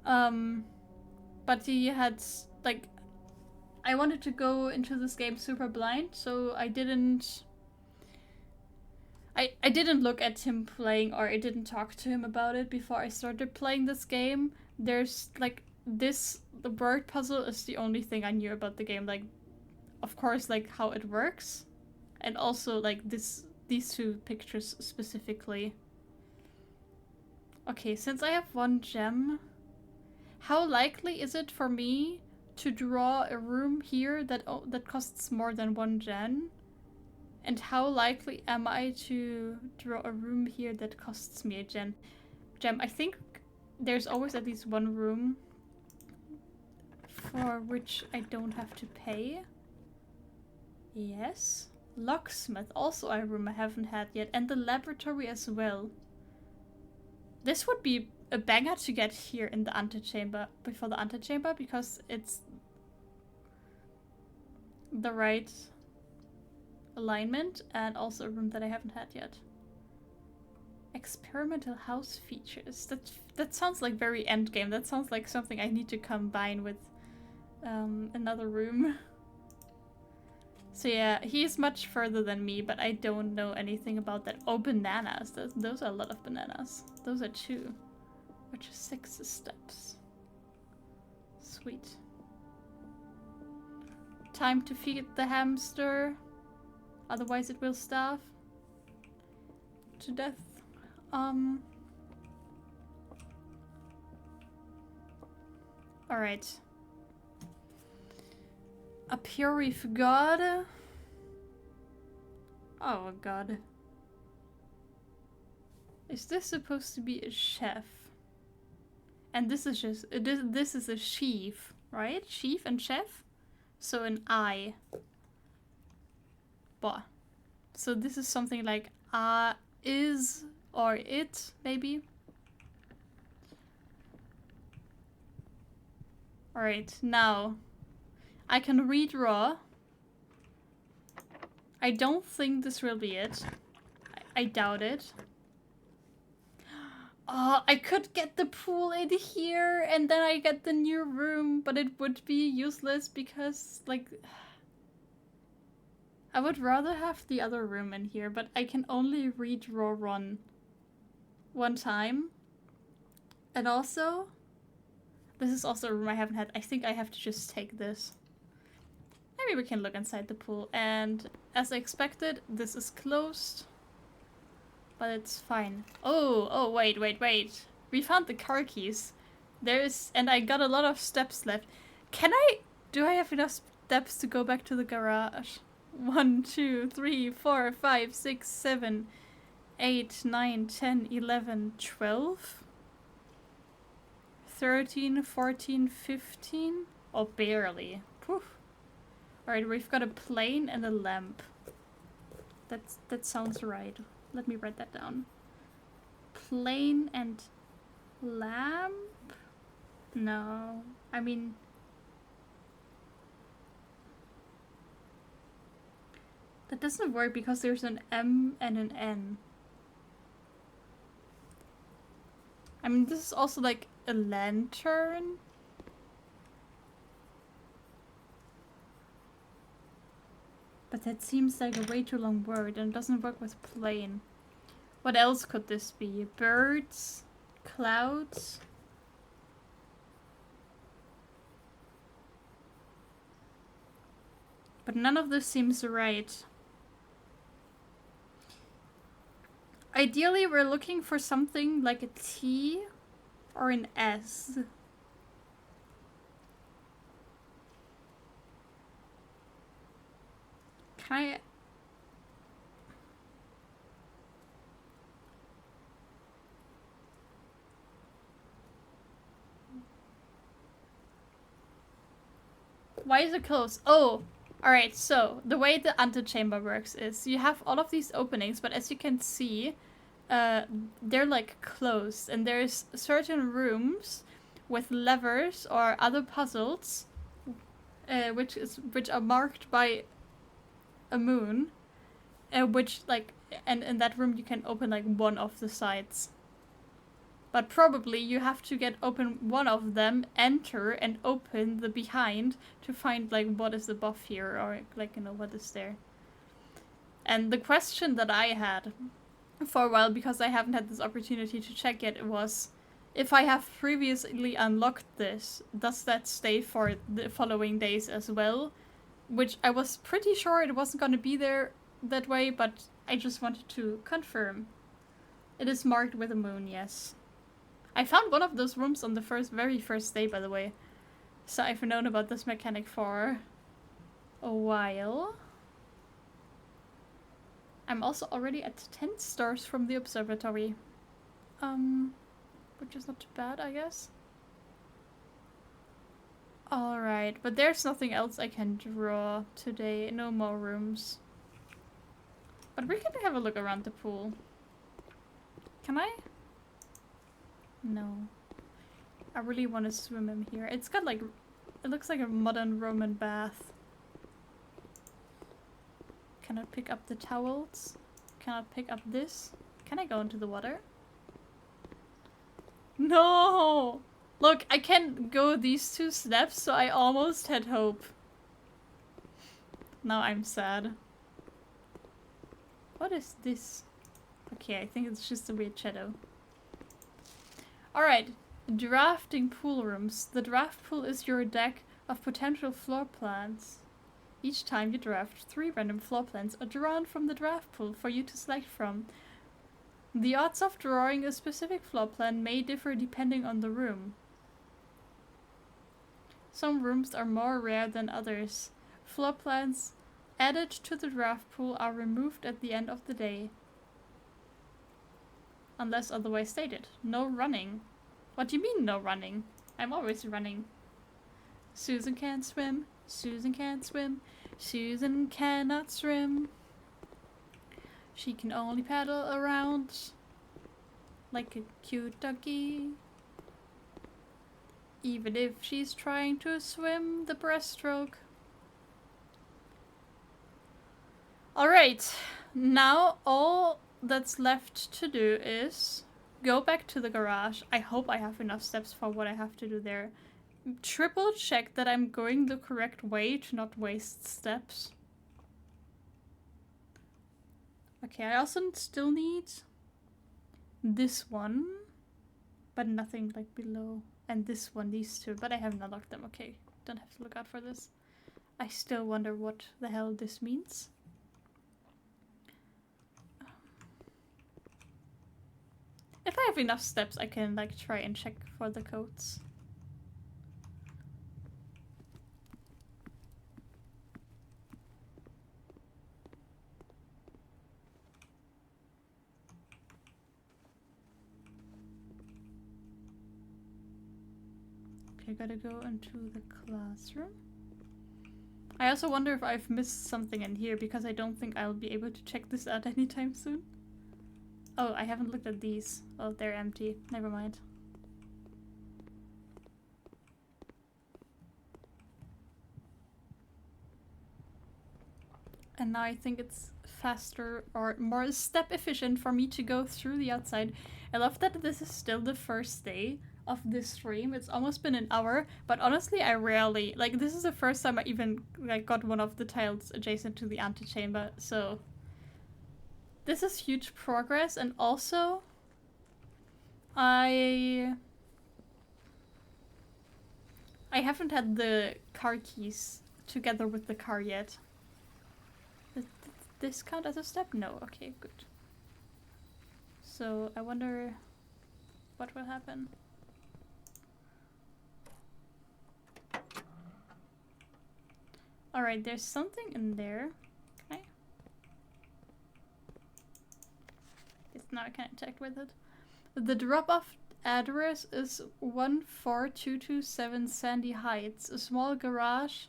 But he had, like, I wanted to go into this game super blind, so I didn't look at him playing, or I didn't talk to him about it before I started playing this game. There's like the word puzzle is the only thing I knew about the game, like of course like how it works, and also like these two pictures specifically. Okay, since I have 1 gem, how likely is it for me to draw a room here that costs more than 1 gem? And how likely am I to draw a room here that costs me a gem? I think there's always at least 1 room for which I don't have to pay. Yes. Locksmith, also a room I haven't had yet. And the laboratory as well. This would be a banger to get here in the antechamber, before the antechamber, because it's the right alignment, and also a room that I haven't had yet. Experimental house features. That sounds like very endgame. That sounds like something I need to combine with another room. So yeah, he's much further than me, but I don't know anything about that. Oh, bananas. Those are a lot of bananas. Those are 2, which is 6 steps. Sweet. Time to feed the hamster. Otherwise it will starve to death. Alright. Up here we've got... Oh god. Is this supposed to be a chef? And this is just... This is a sheaf, right? Sheaf and chef? So an I. Boah. So this is something like is or it, maybe. Alright, now I can redraw. I don't think this will be it. I doubt it. Oh, I could get the pool in here and then I get the new room, but it would be useless because, like, I would rather have the other room in here, but I can only redraw one time. And also, this is also a room I haven't had. I think I have to just take this. Maybe we can look inside the pool. And as I expected, this is closed. But it's fine. Oh, wait. We found the car keys. And I got a lot of steps left. Do I have enough steps to go back to the garage? 1, 2, 3, 4, 5, 6, 7, 8, 9, 10, 11, 12, 13, 14, 15? Oh, barely. Poof. Alright, we've got a plane and a lamp. That sounds right. Let me write that down. Plane and lamp? No. I mean... that doesn't work because there's an M and an N. I mean, this is also like a lantern. But that seems like a way too long word and doesn't work with plane. What else could this be? Birds? Clouds? But none of this seems right. Ideally, we're looking for something like a T or an S. Can I... why is it closed? Oh! Alright, so the way the antechamber works is you have all of these openings, but as you can see, they're like closed, and there's certain rooms with levers or other puzzles, which are marked by a moon, which like, and in that room you can open like one of the sides. But probably you have to get open one of them, enter, and open the behind to find like what is above here, or like, you know, what is there. And the question that I had for a while, because I haven't had this opportunity to check yet, was if I have previously unlocked this, does that stay for the following days as well? Which I was pretty sure it wasn't going to be there that way, but I just wanted to confirm. It is marked with a moon, yes. I found one of those rooms on the very first day, by the way. So I've known about this mechanic for a while. I'm also already at 10 stars from the observatory. Which is not too bad, I guess. Alright, but there's nothing else I can draw today. No more rooms. But we can have a look around the pool. Can I? No. I really want to swim in here. It's got like... it looks like a modern Roman bath. Can I pick up the towels? Can I pick up this? Can I go into the water? No! Look, I can't go these 2 steps, so I almost had hope. Now I'm sad. What is this? Okay, I think it's just a weird shadow. Alright, drafting pool rooms. The draft pool is your deck of potential floor plans. Each time you draft, 3 random floor plans are drawn from the draft pool for you to select from. The odds of drawing a specific floor plan may differ depending on the room. Some rooms are more rare than others. Floor plans added to the draft pool are removed at the end of the day. Unless otherwise stated. No running. What do you mean no running? I'm always running. Susan can't swim. Susan can't swim. Susan cannot swim. She can only paddle around like a cute ducky. Even if she's trying to swim the breaststroke. Alright, now all that's left to do is go back to the garage. I hope I have enough steps for what I have to do there. Triple check that I'm going the correct way to not waste steps. Okay, I also still need this one, but nothing like below. And this one, these two, but I haven't unlocked them. Okay, don't have to look out for this. I still wonder what the hell this means. If I have enough steps, I can like try and check for the codes. Okay, gotta go into the classroom. I also wonder if I've missed something in here because I don't think I'll be able to check this out anytime soon. Oh, I haven't looked at these. Oh, they're empty. Never mind. And now I think it's faster or more step efficient for me to go through the outside. I love that this is still the first day of this stream. It's almost been an hour, but honestly I rarely, like, this is the first time I even like got one of the tiles adjacent to the antechamber, so this is huge progress. And also I haven't had the car keys together with the car yet. Does this count as a step? No. Okay, good. So I wonder what will happen. Alright, there's something in there. Can I? Yes, now I can interact with it. The drop-off address is 14227 Sandy Heights, a small garage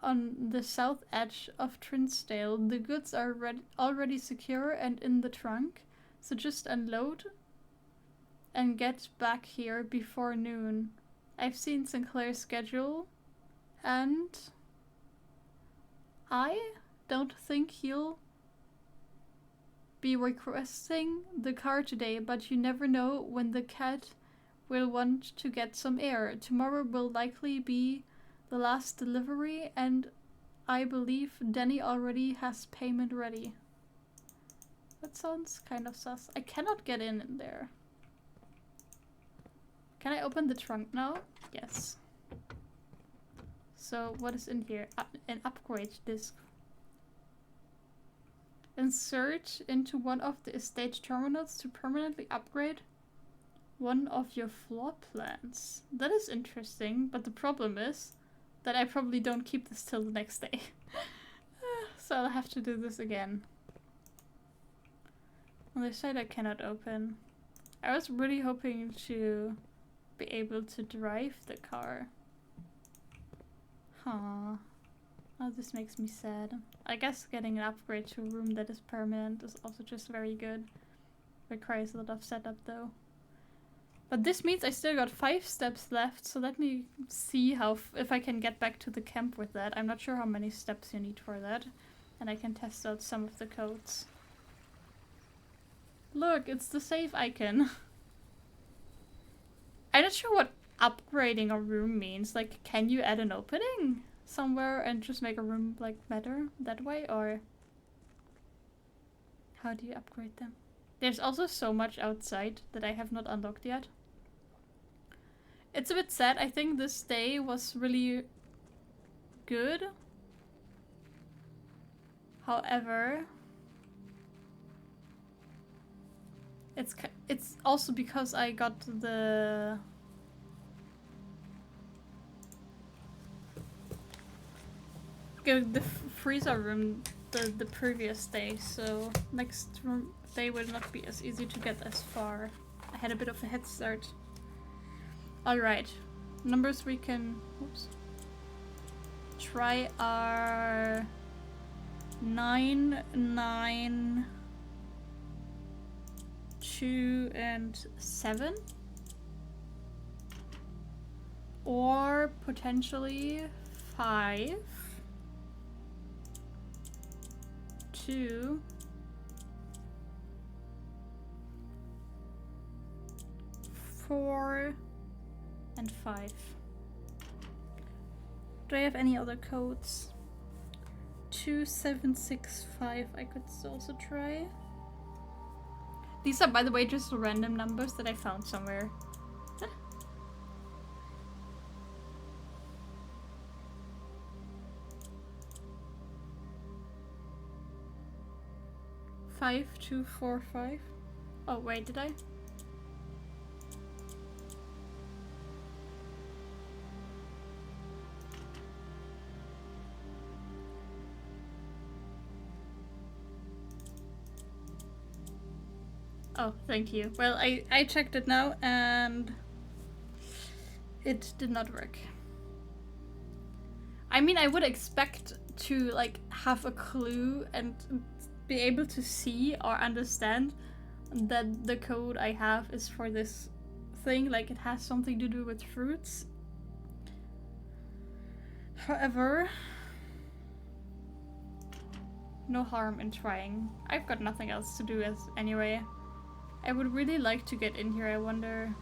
on the south edge of Trinsdale. The goods are already secure and in the trunk, so just unload and get back here before noon. I've seen Sinclair's schedule, and I don't think he'll be requesting the car today, but you never know when the cat will want to get some air. Tomorrow will likely be the last delivery, and I believe Danny already has payment ready. That sounds kind of sus. I cannot get in there. Can I open the trunk now? Yes. So what is in here? An upgrade disc. Insert into one of the estate terminals to permanently upgrade one of your floor plans. That is interesting, but the problem is that I probably don't keep this till the next day. So I'll have to do this again. On this side I cannot open. I was really hoping to be able to drive the car. Huh. Oh, this makes me sad. I guess getting an upgrade to a room that is permanent is also just very good. Requires a lot of setup though. But this means I still got 5 steps left, so let me see how if I can get back to the camp with that. I'm not sure how many steps you need for that. And I can test out some of the codes. Look, it's the save icon. I'm not sure what upgrading a room means. Like, can you add an opening somewhere and just make a room like better that way, or how do you upgrade them? There's also so much outside that I have not unlocked yet. It's a bit sad. I think this day was really good. However, it's also because I got the freezer room the previous day, so next day will not be as easy to get as far. I had a bit of a head start. Alright, numbers we can try are 9, 9, 2 and 7. Or potentially 5, 2, 4, and 5. Do I have any other codes? 2765 I could also try. These are, by the way, just random numbers that I found somewhere. 5245. Oh wait, did I? Oh, thank you. Well, I checked it now and it did not work. I mean, I would expect to like have a clue and be able to see or understand that the code I have is for this thing, like it has something to do with fruits. However, no harm in trying. I've got nothing else to do as anyway. I would really like to get in here. I wonder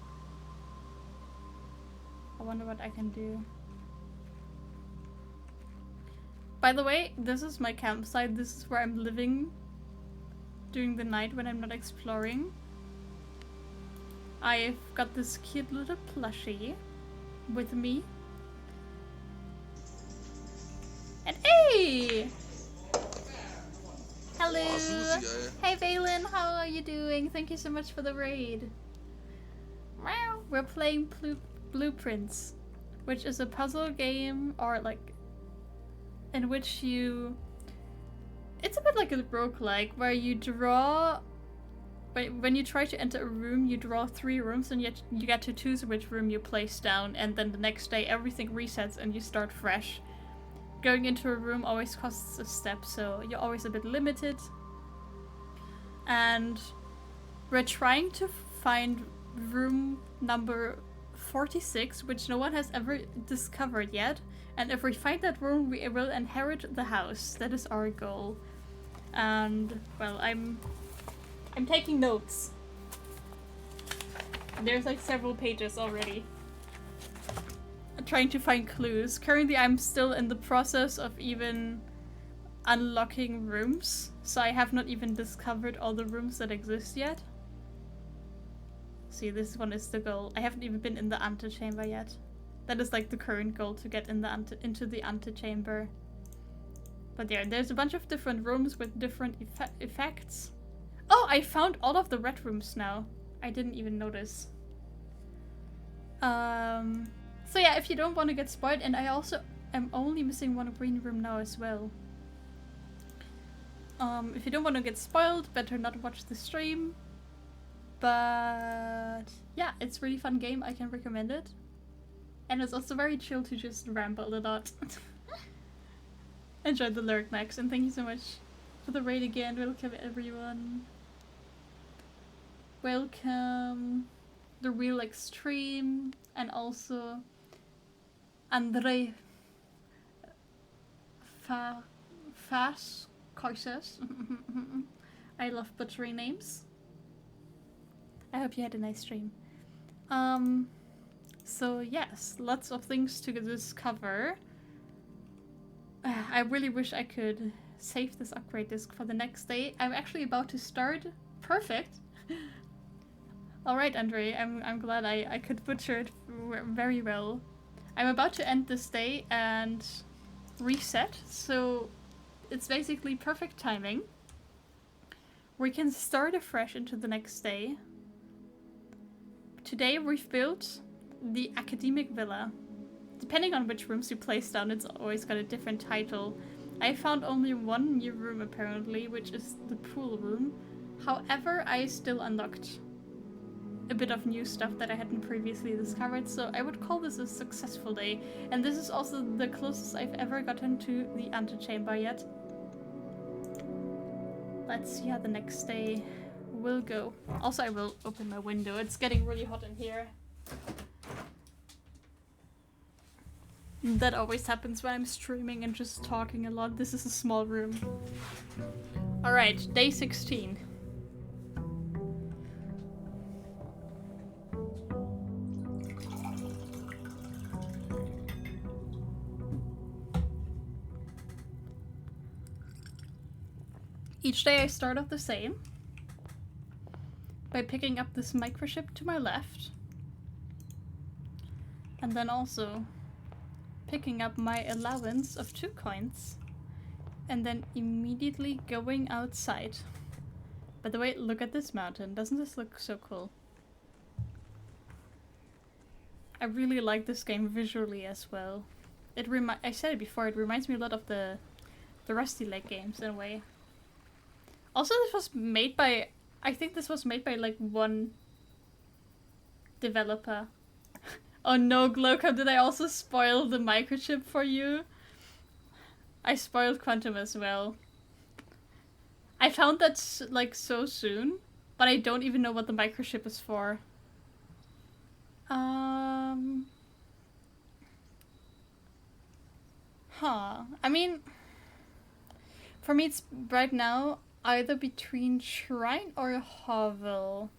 what I can do. By the way, this is my campsite. This is where I'm living during the night when I'm not exploring. I've got this cute little plushie with me. And hey! Hello! Hey Valen, how are you doing? Thank you so much for the raid. Wow, we're playing Blueprints, which is a puzzle game or like in which you... It's a bit like a roguelike, where you draw... When you try to enter a room, you draw 3 rooms and yet you get to choose which room you place down, and then the next day everything resets and you start fresh. Going into a room always costs a step, so you're always a bit limited. And we're trying to find room number 46, which no one has ever discovered yet. And if we find that room, we will inherit the house. That is our goal. And, well, I'm taking notes. There's like several pages already. I'm trying to find clues. Currently, I'm still in the process of even unlocking rooms. So I have not even discovered all the rooms that exist yet. See, this one is the goal. I haven't even been in the antechamber yet. That is like the current goal, to get in the into the antechamber. But yeah, there's a bunch of different rooms with different effects. Oh, I found all of the red rooms now. I didn't even notice. So yeah, if you don't want to get spoiled, and I also am only missing one green room now as well. If you don't want to get spoiled, better not watch the stream. But yeah, it's a really fun game. I can recommend it. And it's also very chill to just ramble a lot. Enjoy the lurk, Max, and thank you so much for the raid again. Welcome everyone. Welcome the Real Extreme, and also Andre Fas Koises. I love butchering names. I hope you had a nice stream. So yes, lots of things to discover. I really wish I could save this upgrade disk for the next day. I'm actually about to start. Perfect. Alright, Andre, I'm glad I could butcher it very well. I'm about to end this day and reset, so it's basically perfect timing. We can start afresh into the next day. Today we've built the Academic Villa. Depending on which rooms you place down, it's always got a different title. I found only one new room apparently, which is the pool room. However, I still unlocked a bit of new stuff that I hadn't previously discovered, so I would call this a successful day. And this is also the closest I've ever gotten to the antechamber yet. Let's see how the next day will go. Also, I will open my window. It's getting really hot in here. That always happens when I'm streaming and just talking a lot. This is a small room. Alright, day 16. Each day I start off the same, by picking up this microchip to my left, and then also picking up my allowance of 2 coins, and then immediately going outside. By the way, look at this mountain. Doesn't this look so cool? I really like this game visually as well. I said it before, it reminds me a lot of the Rusty Lake games in a way. Also, this was made by, I think this was made by like one developer. Oh no, Glowcom, did I also spoil the microchip for you? I spoiled Quantum as well. I found that like so soon, but I don't even know what the microchip is for. I mean, for me it's right now either between Shrine or Hovel.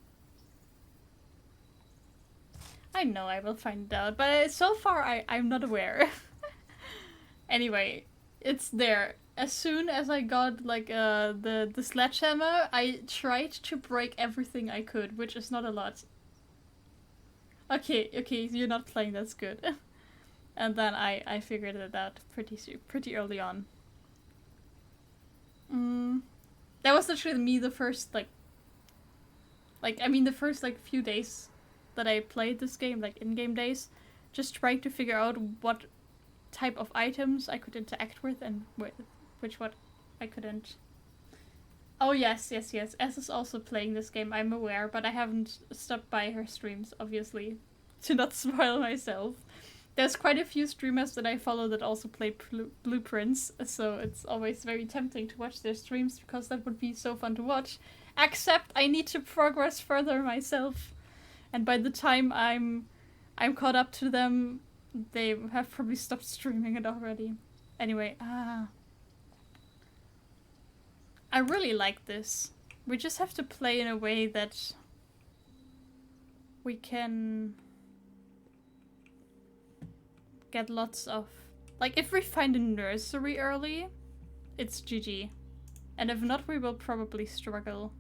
I know I will find out, but so far I'm not aware. Anyway, it's there. As soon as I got like the sledgehammer, I tried to break everything I could, which is not a lot. Okay, you're not playing, that's good. And then I figured it out pretty early on. That was literally me the first the first few days that I played this game, like in-game days, just trying to figure out what type of items I could interact with and which what I couldn't. Oh yes. S is also playing this game, I'm aware, but I haven't stopped by her streams, obviously, to not spoil myself. There's quite a few streamers that I follow that also play Blueprints, so it's always very tempting to watch their streams because that would be so fun to watch. Except I need to progress further myself, and by the time I'm caught up to them, they have probably stopped streaming it already. Anyway, I really like this. We just have to play in a way that we can get lots of... Like, if we find a nursery early, it's GG. And if not, we will probably struggle.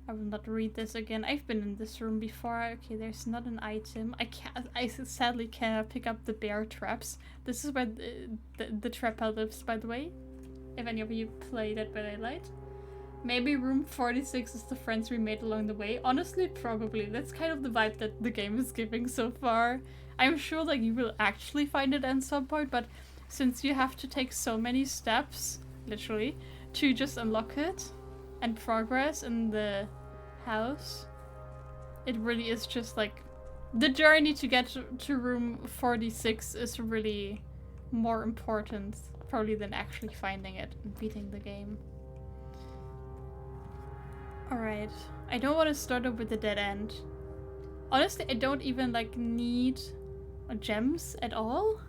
I will not read this again. I've been in this room before. Okay, there's not an item. I sadly cannot pick up the bear traps. This is where the trapper lives, by the way. If any of you play Dead by Daylight. Maybe room 46 is the friends we made along the way. Honestly, probably. That's kind of the vibe that the game is giving so far. I'm sure like you will actually find it at some point, but since you have to take so many steps, literally, to just unlock it and progress in the house, it really is just like the journey to get to room 46 is really more important probably than actually finding it and beating the game. Alright, I don't want to start up with the dead end. Honestly, I don't even like need gems at all.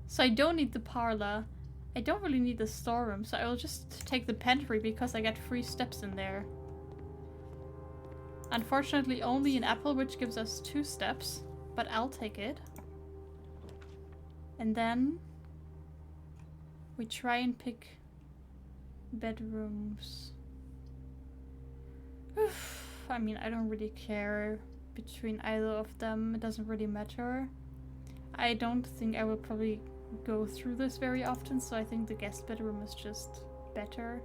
So I don't need the parlor. I don't really need the storeroom, so I will just take the pantry because I get 3 steps in there. Unfortunately, only an apple, which gives us 2 steps, but I'll take it. And then we try and pick bedrooms. I mean, I don't really care between either of them. It doesn't really matter. I don't think I will probably go through this very often, so I think the guest bedroom is just better.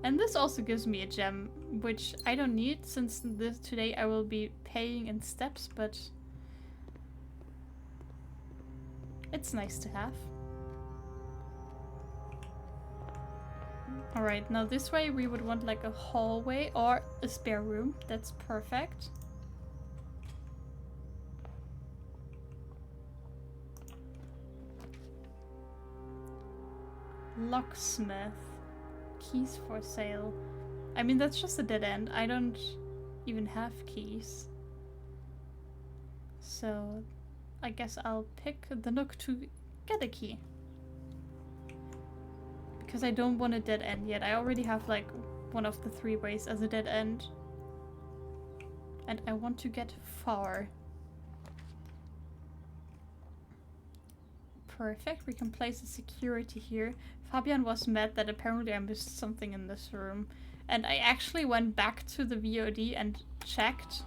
And this also gives me a gem, which I don't need since today I will be paying in steps, but it's nice to have. Alright, now this way we would want like a hallway or a spare room. That's perfect. Locksmith. keys for sale. I mean, that's just a dead end. I don't even have keys. So I guess I'll pick the Nook to get a key. Because I don't want a dead end yet. I already have like one of the 3 ways as a dead end. And I want to get far. Perfect. We can place a security here. Fabian was mad that apparently I missed something in this room. And I actually went back to the VOD and checked.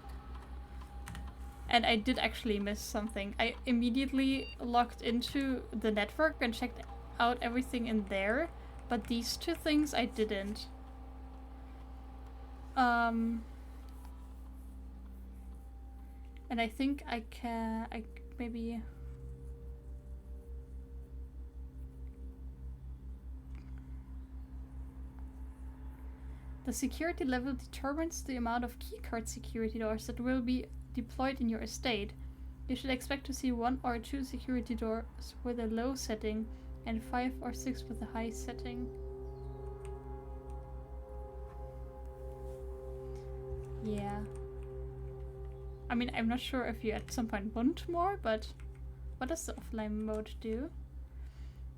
And I did actually miss something. I immediately logged into the network and checked out everything in there. But these 2 things I didn't. And I think I can... maybe... The security level determines the amount of keycard security doors that will be deployed in your estate. You should expect to see 1 or 2 security doors with a low setting and 5 or 6 with a high setting. Yeah. I mean, I'm not sure if you at some point want more, but what does the offline mode do?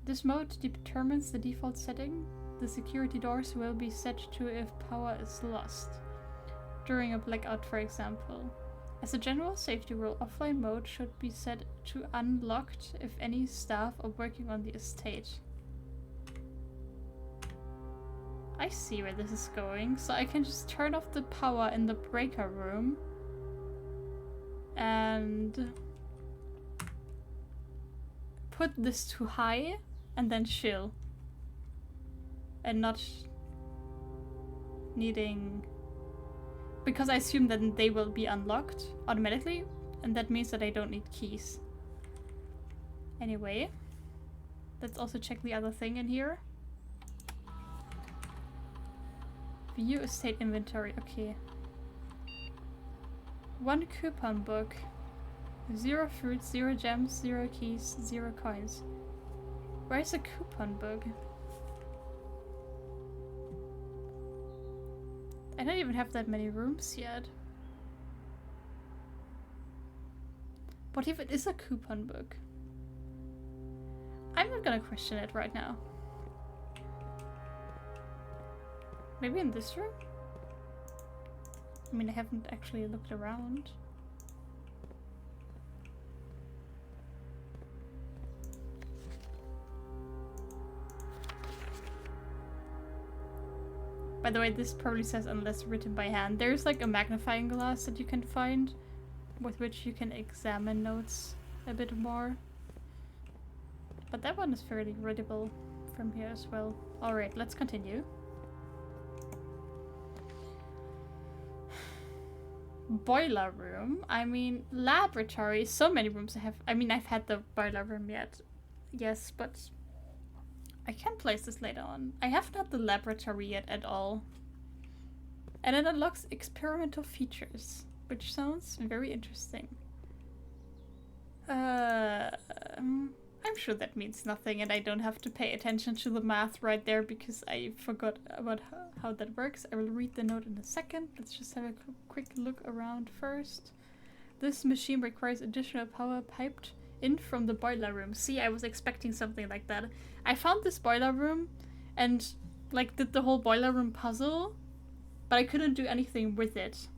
This mode determines the default setting. The security doors will be set to if power is lost. During a blackout, for example. As a general safety rule, offline mode should be set to unlocked if any staff are working on the estate. I see where this is going, so I can just turn off the power in the breaker room and put this to high and then chill. And not needing... Because I assume that they will be unlocked automatically, and that means that I don't need keys. Anyway, let's also check the other thing in here. View estate inventory, okay. 1 coupon book. 0 fruits, 0 gems, 0 keys, 0 coins. Where's the coupon book? I don't even have that many rooms yet. What if it is a coupon book? I'm not gonna question it right now. Maybe in this room? I mean, I haven't actually looked around. By the way, this probably says unless written by hand. There's like a magnifying glass that you can find with which you can examine notes a bit more. But that one is fairly readable from here as well. Alright, let's continue. Boiler room. I mean, laboratory. So many rooms I have. I mean, I've had the boiler room yet. Yes, but I can place this later on. I haven't had the laboratory yet at all. And it unlocks experimental features, which sounds very interesting. I'm sure that means nothing and I don't have to pay attention to the math right there because I forgot about how that works. I will read the note in a second. Let's just have a quick look around first. This machine requires additional power piped in from the boiler room. See, I was expecting something like that. I found this boiler room and like did the whole boiler room puzzle, but I couldn't do anything with it.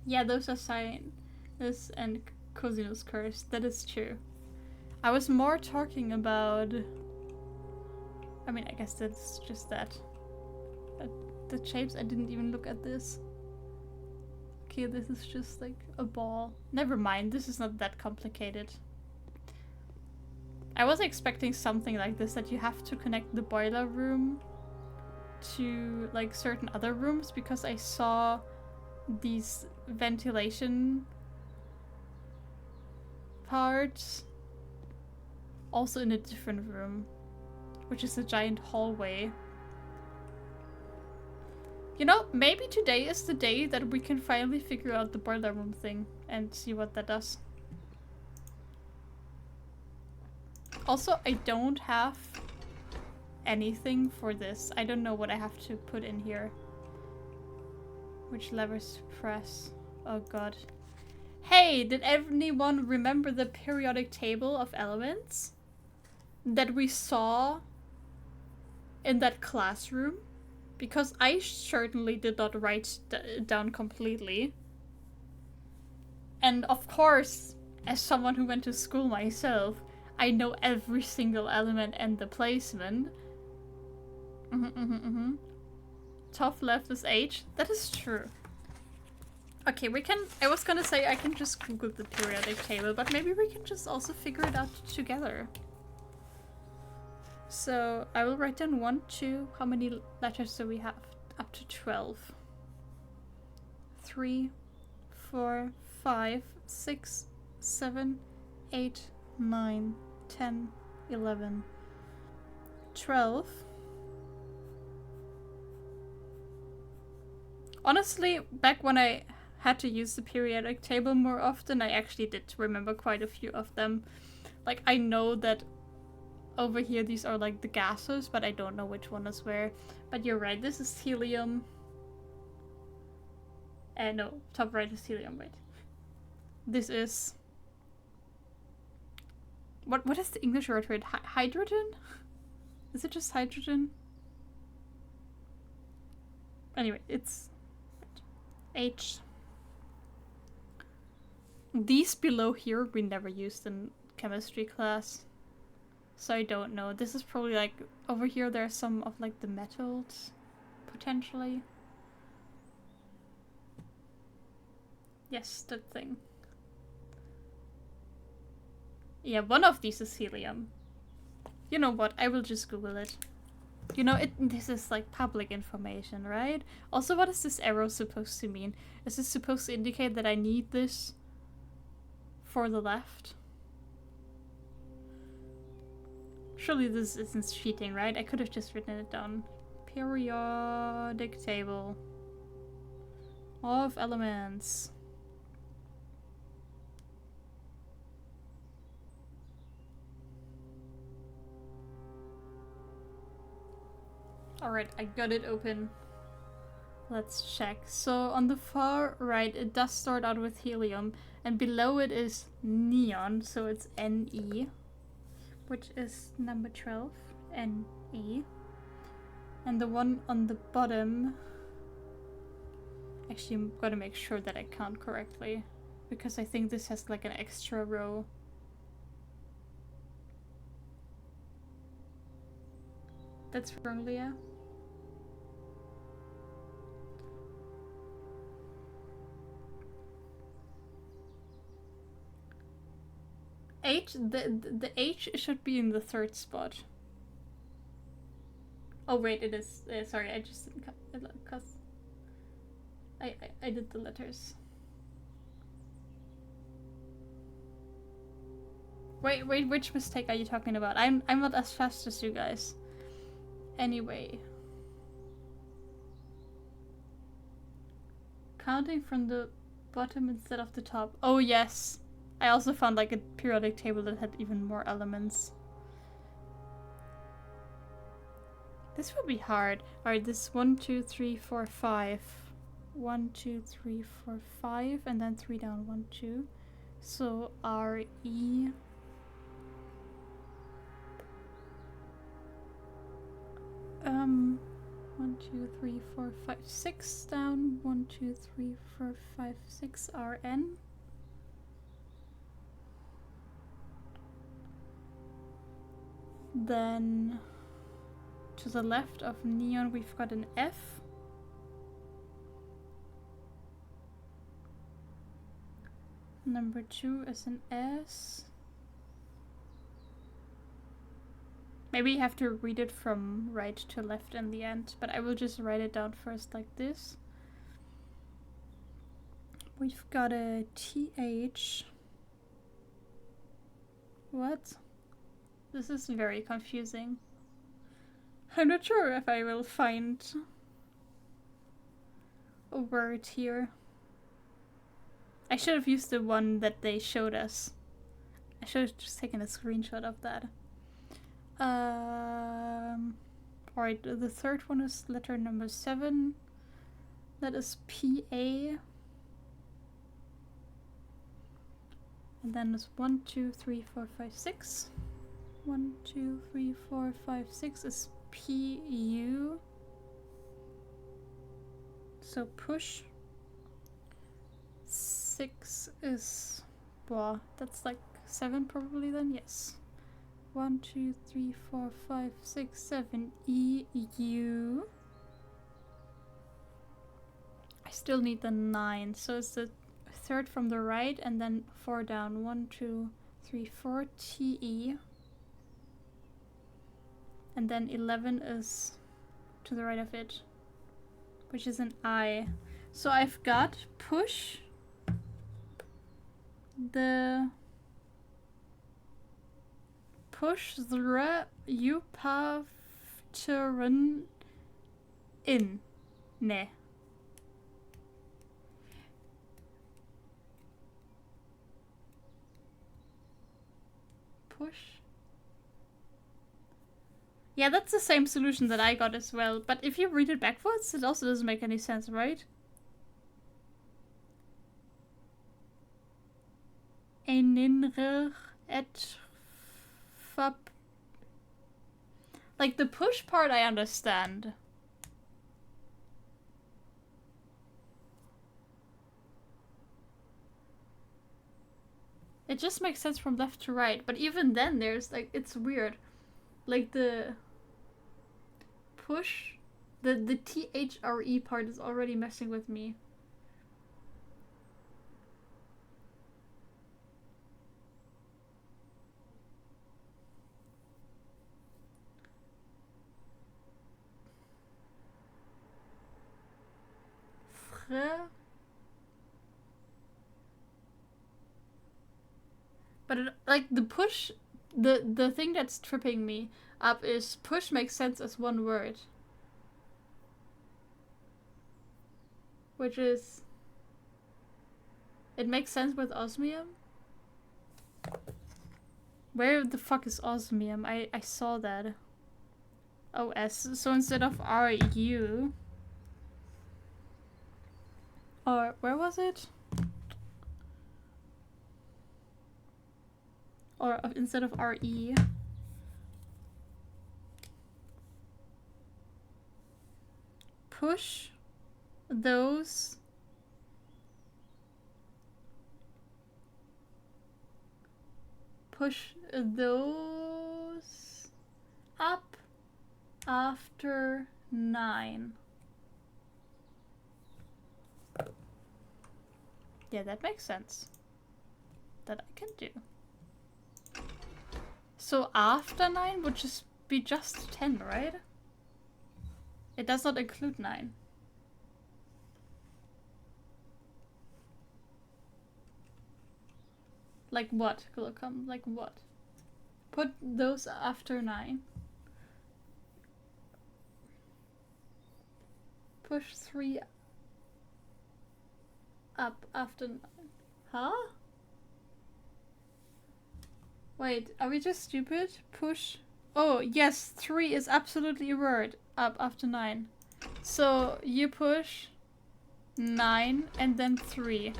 Yeah, those are Sinus and Cosinus curse. That is true. I was more talking about... I mean, I guess that's just that. The shapes, I didn't even look at this. Okay, this is just like a ball. Never mind, this is not that complicated. I was expecting something like this, that you have to connect the boiler room to like certain other rooms, because I saw these ventilation parts also in a different room, which is a giant hallway. You know, maybe today is the day that we can finally figure out the boiler room thing and see what that does. Also, I don't have anything for this. I don't know what I have to put in here. Which levers to press? Oh god. Hey, did anyone remember the periodic table of elements that we saw in that classroom? Because I certainly did not write down completely. And of course, as someone who went to school myself, I know every single element and the placement. Top left is H. That is true. Okay, we can... I was gonna say I can just Google the periodic table, but maybe we can just also figure it out together. So, I will write down 1, 2... How many letters do we have? Up to 12. 3, 4, 5, 6, 7, 8, 9, 10, 11, 12. Honestly, back when I had to use the periodic table more often, I actually did remember quite a few of them. Like, I know that over here these are like the gases, but I don't know which one is where. But you're right, this is helium. No, top right is helium, wait. This is... What is the English word for it? Hydrogen? Is it just hydrogen? Anyway, it's... H. These below here we never used in chemistry class. So I don't know. This is probably like... Over here there's some of like the metals, potentially. Yes, that thing. Yeah, one of these is helium. You know what? I will just Google it. You know, this is like public information, right? Also, what is this arrow supposed to mean? Is this supposed to indicate that I need this for the left? Surely this isn't cheating, right? I could have just written it down. Periodic table of elements. Alright, I got it open. Let's check. So on the far right, it does start out with helium, and below it is neon, so it's Ne, which is number 12, Ne. And the one on the bottom... Actually, I'm gonna make sure that I count correctly, because I think this has like an extra row. That's wrong, Leah. H, the H should be in the third spot. Oh wait, it is. Sorry, I just didn't cause I did the letters. Wait, which mistake are you talking about? I'm not as fast as you guys. Anyway. Counting from the bottom instead of the top. Oh yes. I also found like a periodic table that had even more elements. This would be hard. Alright, this 1, 2, 3, 4, 5. 1, 2, 3, 4, 5, and then 3 down, 1, 2. So RE. Um, 1, 2, 3, 4, 5, 6 down. 1, 2, 3, 4, 5, 6 RN. Then to the left of neon we've got an F. Number 2 is an S. Maybe you have to read it from right to left in the end, but I will just write it down first like this. We've got a TH. What? This is very confusing. I'm not sure if I will find a word here. I should have used the one that they showed us. I should have just taken a screenshot of that. Alright, the third one is letter number 7. That is PA. And then it's 1, 2, 3, 4, 5, 6. 1, 2, 3, 4, 5, 6 is PU. So push. 6 is, well, that's like 7 probably then, yes. 1, 2, 3, 4, 5, 6, 7, EU. I still need the 9, so it's the third from the right and then 4 down. 1, 2, 3, 4, TE. And then 11 is to the right of it, which is an I. So I've got push, the Upavteren in. Ne. Push. Yeah, that's the same solution that I got as well. But if you read it backwards, it also doesn't make any sense, right? Eininrer et fab. Like the push part I understand. It just makes sense from left to right, but even then there's like, it's weird. Like the push, the THRE part is already messing with me. But it, like the push, the thing that's tripping me up is push makes sense as one word. Which is, it makes sense with osmium. Where the fuck is osmium? I saw that. OS. So instead of RU, or where was it? Or instead of RE. Push those up after 9. Yeah, that makes sense. That I can do. So after 9 would just be just 10, right? It does not include 9. Like what, Glocom? Like what? Put those after 9. Push 3 up after 9. Huh? Wait, are we just stupid? Push. Oh, yes, 3 is absolutely a word. Up after 9. So you push 9 and then 3.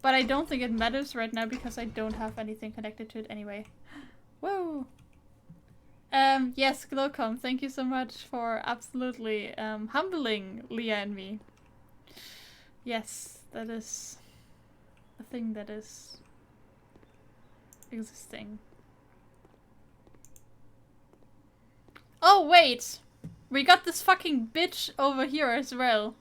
But I don't think it matters right now because I don't have anything connected to it anyway. Whoa! Yes, Glowcom, thank you so much for absolutely humbling Leah and me. Yes, that is a thing that is existing. Oh, wait! We got this fucking bitch over here as well.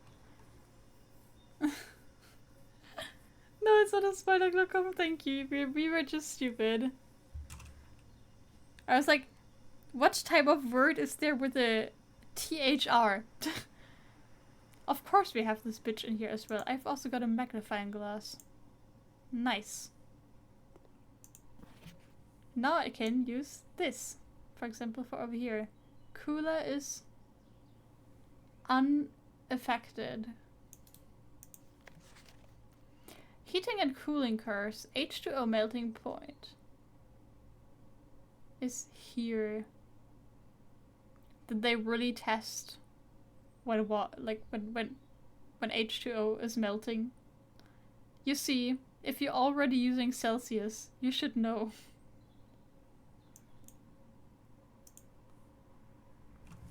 No, it's not a spoiler, Glowcom, thank you. We were just stupid. I was like, what type of word is there with a THR? Of course we have this bitch in here as well. I've also got a magnifying glass. Nice. Now I can use this, for example, for over here. Cooler is unaffected. Heating and cooling curves. H2O melting point is here. Did they really test when H2O is melting? You see, if you're already using Celsius, you should know.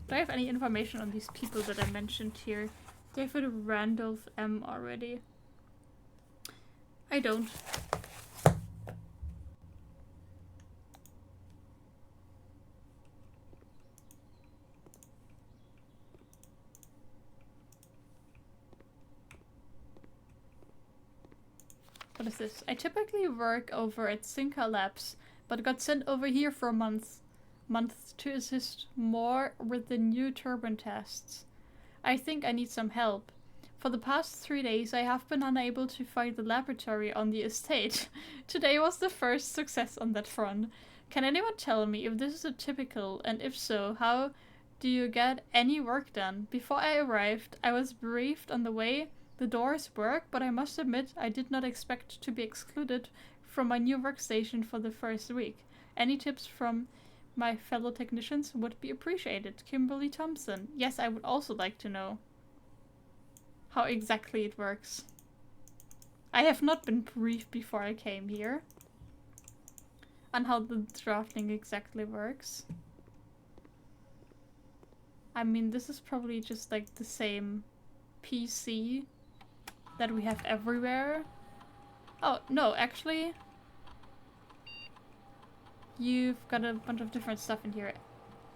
Do I have any information on these people that I mentioned here? David Randolph M. already. I don't. What is this? I typically work over at Synca Labs, but got sent over here for a month to assist more with the new turbine tests. I think I need some help. For the past 3 days I have been unable to find the laboratory on the estate. Today was the first success on that front. Can anyone tell me if this is a typical, and if so, how do you get any work done? Before I arrived, I was briefed on the way the doors work, but I must admit I did not expect to be excluded from my new workstation for the first week. Any tips from my fellow technicians would be appreciated. Kimberly Thompson. Yes, I would also like to know how exactly it works. I have not been briefed before I came here on how the drafting exactly works. I mean, this is probably just like the same PC that we have everywhere. Oh, no, actually, you've got a bunch of different stuff in here.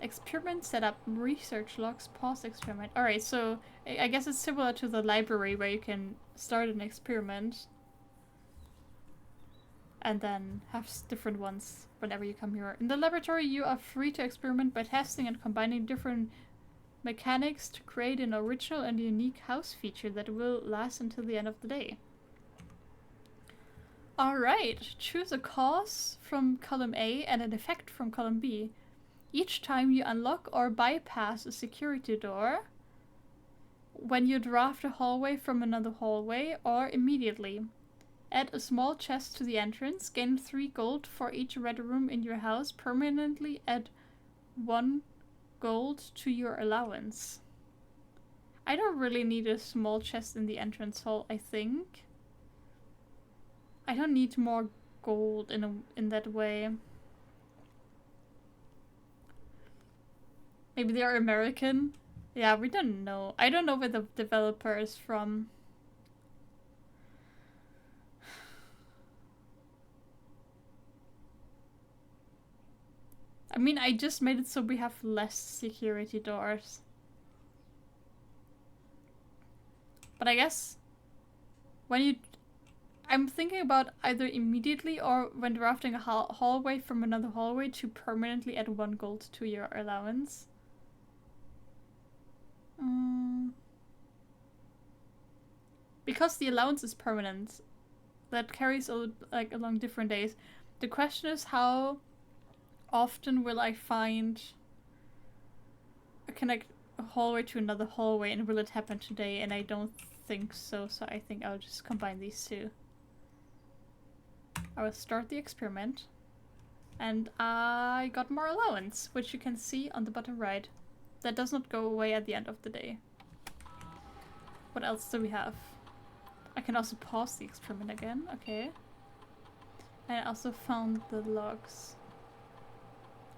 Experiment setup, research logs, pause experiment. Alright, so I guess it's similar to the library where you can start an experiment and then have different ones whenever you come here. In the laboratory, you are free to experiment by testing and combining different mechanics to create an original and unique house feature that will last until the end of the day. Alright, choose a cause from column A and an effect from column B. Each time you unlock or bypass a security door, when you draft a hallway from another hallway, or immediately. Add a small chest to the entrance, gain 3 gold for each red room in your house, permanently add 1 gold to your allowance. I don't really need a small chest in the entrance hall, I think. I don't need more gold in that way. Maybe they are American? Yeah, we don't know. I don't know where the developer is from. I mean, I just made it so we have less security doors. But I guess when you... I'm thinking about either immediately or when drafting a hallway from another hallway to permanently add 1 gold to your allowance. Because the allowance is permanent, that carries along different days. The question is, how often will I find a hallway to another hallway, and will it happen today? And I don't think so, so I think I'll just combine these two. I will start the experiment, and I got more allowance, which you can see on the bottom right. That does not go away at the end of the day. What else do we have? I can also pause the experiment again, okay. And I also found the logs.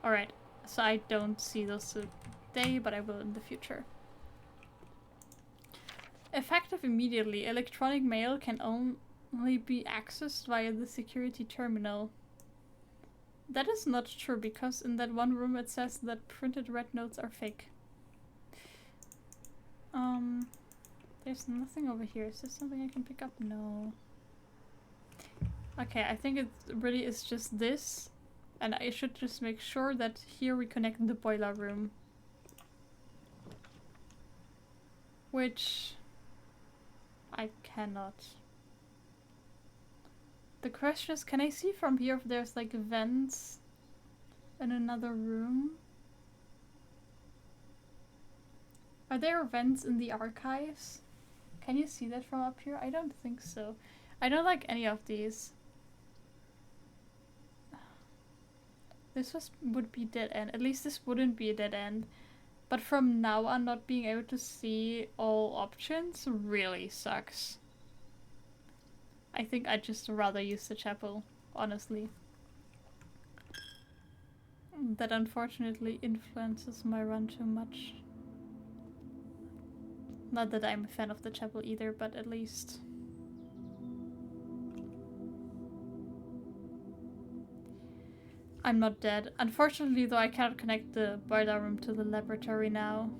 Alright, so I don't see those today, but I will in the future. Effective immediately, electronic mail can only be accessed via the security terminal. That is not true, because in that one room it says that printed red notes are fake. There's nothing over here. Is there something I can pick up? No. Okay, I think it really is just this. And I should just make sure that here we connect the boiler room. Which I cannot. The question is, can I see from here if there's like vents in another room? Are there vents in the archives? Can you see that from up here? I don't think so. I don't like any of these. This would be dead end. At least this wouldn't be a dead end. But from now on, not being able to see all options really sucks. I think I'd just rather use the chapel, honestly. That unfortunately influences my run too much. Not that I'm a fan of the chapel either, but at least... I'm not dead. Unfortunately, though, I cannot connect the boiler room to the laboratory now.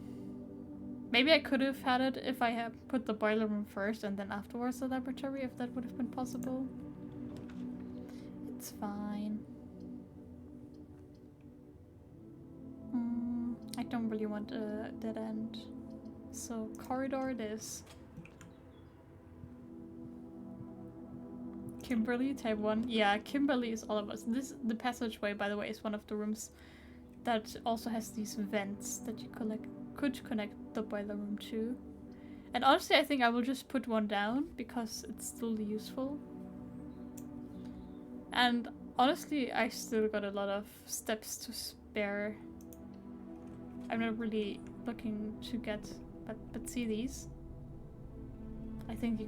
Maybe I could have had it if I had put the boiler room first and then afterwards the laboratory, if that would have been possible. It's fine. I don't really want a dead end. So, corridor it is. Kimberly, type 1. Yeah, Kimberly is all of us. The passageway, by the way, is one of the rooms that also has these vents that you could connect the boiler room to. And honestly, I think I will just put one down because it's still useful. And honestly, I still got a lot of steps to spare. I'm not really looking to get, but see these? I think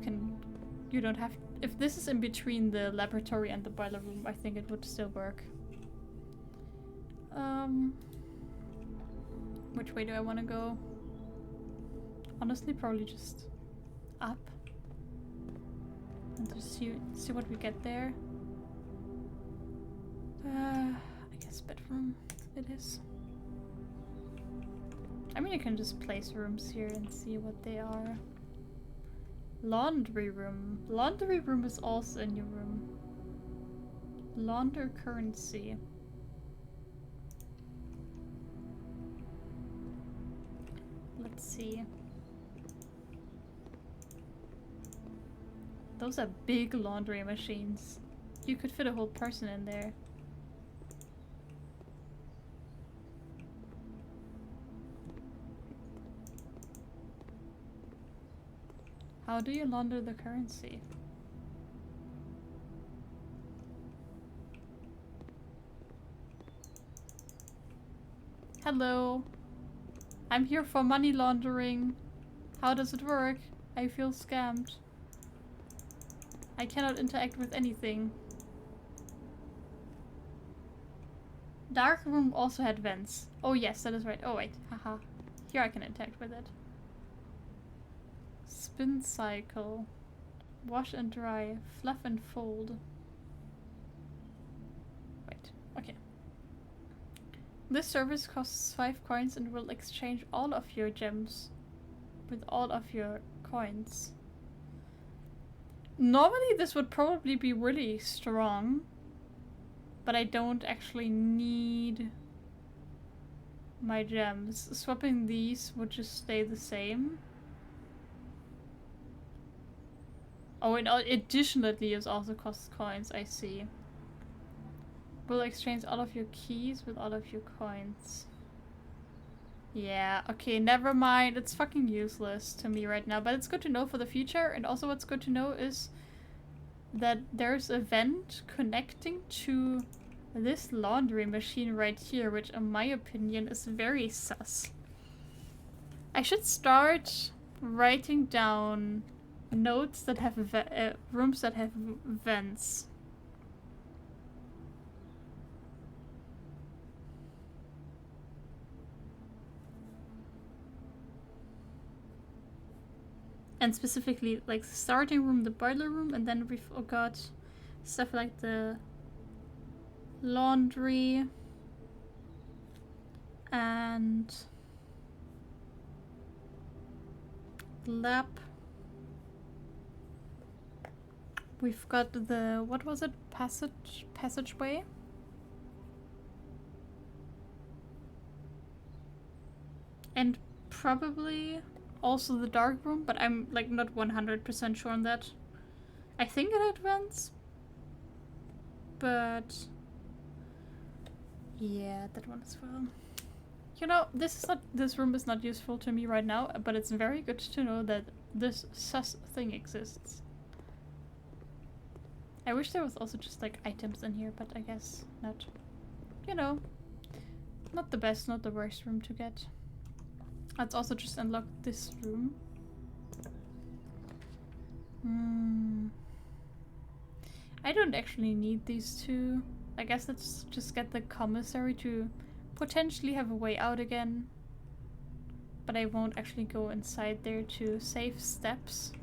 you don't have, if this is in between the laboratory and the boiler room, I think it would still work. Which way do I want to go? Honestly, probably just up. And just see what we get there. I guess bedroom it is. I mean, you can just place rooms here and see what they are. Laundry room. Laundry room is also a new room. Launder currency. Let's see. Those are big laundry machines. You could fit a whole person in there. How do you launder the currency? Hello. I'm here for money laundering. How does it work? I feel scammed. I cannot interact with anything. Dark room also had vents. Oh yes, that is right. Oh wait, haha. Here I can interact with it. Spin cycle. Wash and dry. Fluff and fold. Wait, okay. This service costs 5 coins and will exchange all of your gems with all of your coins. Normally this would probably be really strong, but I don't actually need my gems. Swapping these would just stay the same. Oh, and additionally it also costs coins, I see. Will exchange all of your keys with all of your coins. Yeah, okay, never mind. It's fucking useless to me right now, but it's good to know for the future. And also what's good to know is that there's a vent connecting to this laundry machine right here, which in my opinion is very sus. I should start writing down notes that have rooms that have vents. And specifically, like, the starting room, the boiler room, and then we've got stuff like the laundry and lab. We've got the, what was it? Passageway. And probably also the dark room, but I'm like not 100% sure on that. I think it had vents, but yeah, that one as well. You know, this room is not useful to me right now, but it's very good to know that this sus thing exists. I wish there was also just like items in here, but I guess not. You know, not the best, not the worst room to get. Let's also just unlock this room. I don't actually need these two. I guess let's just get the commissary to potentially have a way out again. But I won't actually go inside there to save steps.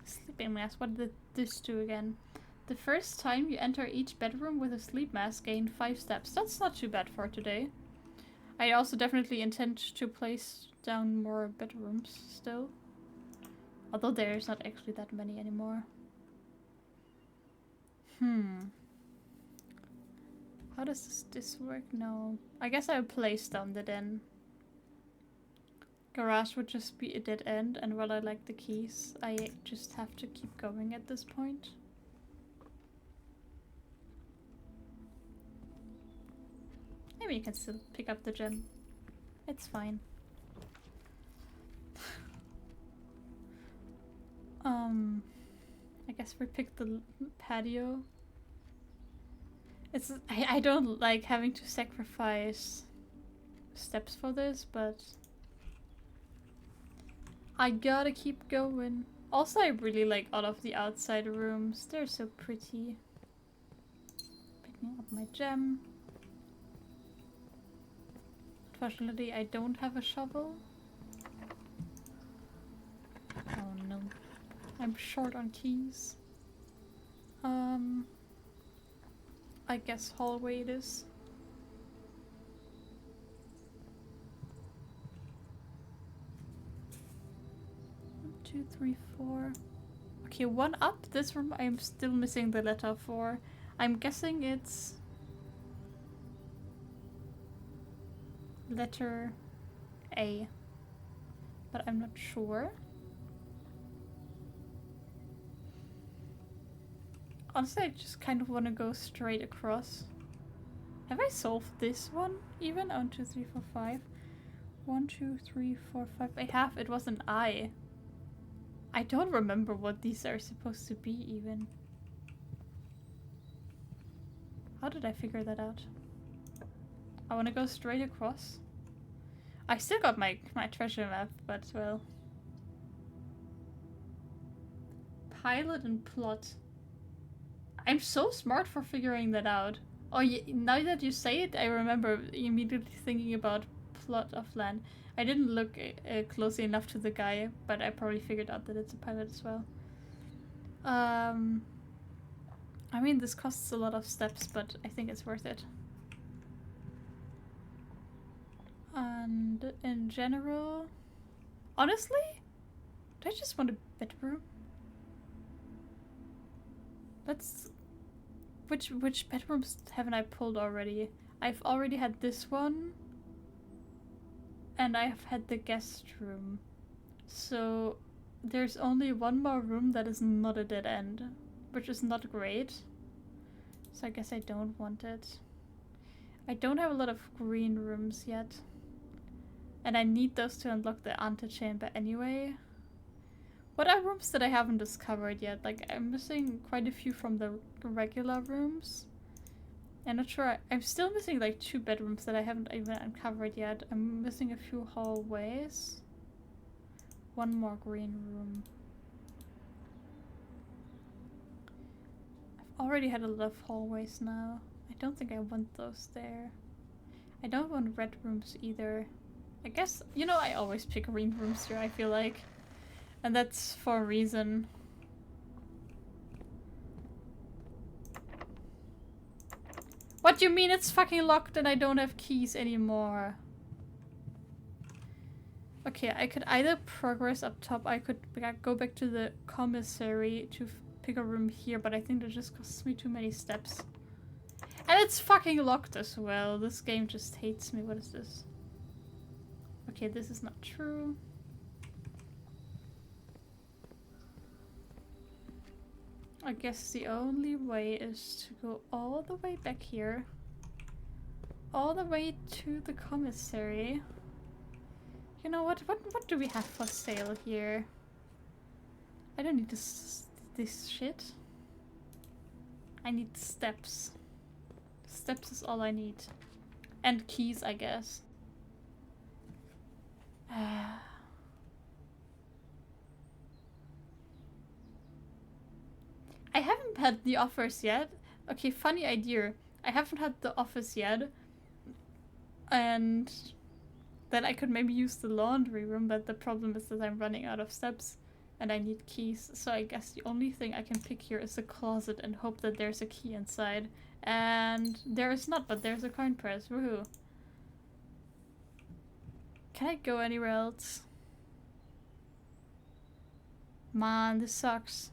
Sleeping mask, what did this do again? The first time you enter each bedroom with a sleep mask, gain 5 steps. That's not too bad for today. I also definitely intend to place down more bedrooms still. Although there's not actually that many anymore. How does this work? No. I guess I'll place down the den. Garage would just be a dead end, and while I like the keys, I just have to keep going at this point. Maybe you can still pick up the gem. It's fine. I guess we picked the patio. I don't like having to sacrifice steps for this, but I gotta keep going. Also, I really like all of the outside rooms. They're so pretty. Picking up my gem. Unfortunately, I don't have a shovel. Oh no. I'm short on keys. I guess hallway it is. 1, 2, 3, 4. Okay, 1 up. This room I'm still missing the letter 4. I'm guessing it's letter A, but I'm not sure. Honestly, I just kind of want to go straight across. Have I solved this one even? 1, 2, 3, 4, 5. 1, 2, 3, 4, 5. I have. It was an I. I don't remember what these are supposed to be even. How did I figure that out? I want to go straight across. I still got my treasure map, but well. Pilot and plot. I'm so smart for figuring that out. Oh, yeah, now that you say it, I remember immediately thinking about plot of land. I didn't look closely enough to the guy, but I probably figured out that it's a pilot as well. I mean, this costs a lot of steps, but I think it's worth it. And in general, honestly, do I just want a bedroom? Let's... Which bedrooms haven't I pulled already? I've already had this one. And I've had the guest room. So there's only one more room that is not a dead end. Which is not great. So I guess I don't want it. I don't have a lot of green rooms yet. And I need those to unlock the antechamber anyway. What are rooms that I haven't discovered yet? Like, I'm missing quite a few from the regular rooms. I'm not sure. I'm still missing like 2 bedrooms that I haven't even uncovered yet. I'm missing a few hallways. 1 more green room. I've already had a lot of hallways now. I don't think I want those there. I don't want red rooms either. I guess, you know, I always pick green rooms here, I feel like. And that's for a reason. What do you mean it's fucking locked and I don't have keys anymore? Okay, I could either progress up top, I could go back to the commissary to pick a room here, but I think that just costs me too many steps. And it's fucking locked as well. This game just hates me. What is this? Okay, this is not true. I guess the only way is to go all the way back here. All the way to the commissary. You know what? What do we have for sale here? I don't need this shit. I need steps. Steps is all I need. And keys, I guess. I haven't had the offers yet. Okay, funny idea. I haven't had the office yet. And then I could maybe use the laundry room, but the problem is that I'm running out of steps and I need keys. So I guess the only thing I can pick here is the closet and hope that there's a key inside. And there is not, but there's a coin press. Woohoo. Can I go anywhere else? Man, this sucks.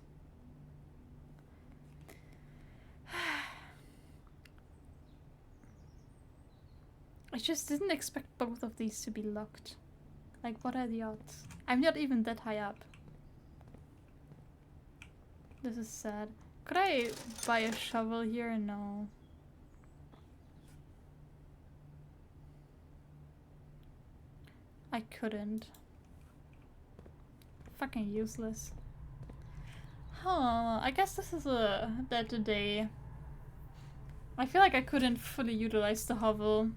I just didn't expect both of these to be locked. Like, what are the odds? I'm not even that high up. This is sad. Could I buy a shovel here? No. I couldn't. Fucking useless. Huh, I guess this is a dead day. I feel like I couldn't fully utilize the hovel.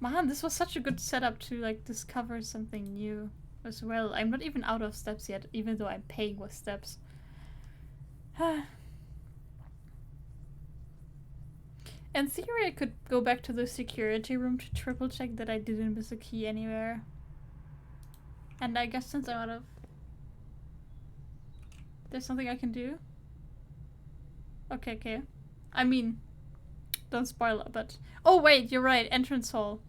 Man, this was such a good setup to like discover something new as well. I'm not even out of steps yet, even though I'm paying with steps. In theory, I could go back to the security room to triple check that I didn't miss a key anywhere. And I guess since I'm out of... There's something I can do? Okay. I mean, don't spoil it, but... Oh wait, you're right, entrance hall.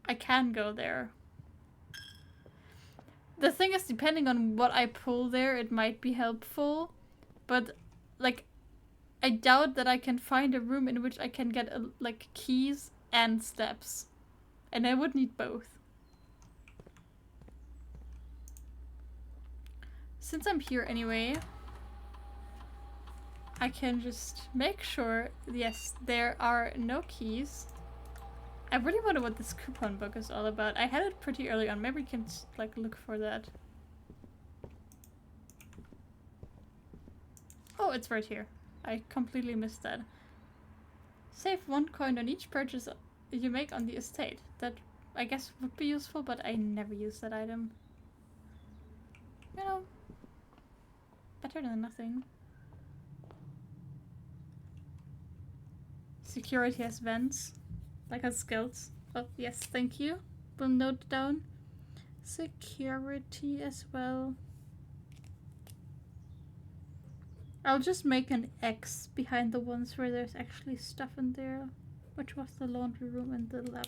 I can go there. The thing is, depending on what I pull there, it might be helpful. But, like, I doubt that I can find a room in which I can get, like, keys and steps. And I would need both. Since I'm here anyway, I can just make sure, yes, there are no keys. I really wonder what this coupon book is all about. I had it pretty early on. Maybe we can, like, look for that. Oh, it's right here. I completely missed that. Save 1 coin on each purchase you make on the estate. That, I guess, would be useful, but I never use that item. You know, better than nothing. Security has vents. Like on skills. Oh, yes, thank you. We'll note down. Security as well. I'll just make an X behind the ones where there's actually stuff in there. Which was the laundry room and the lab.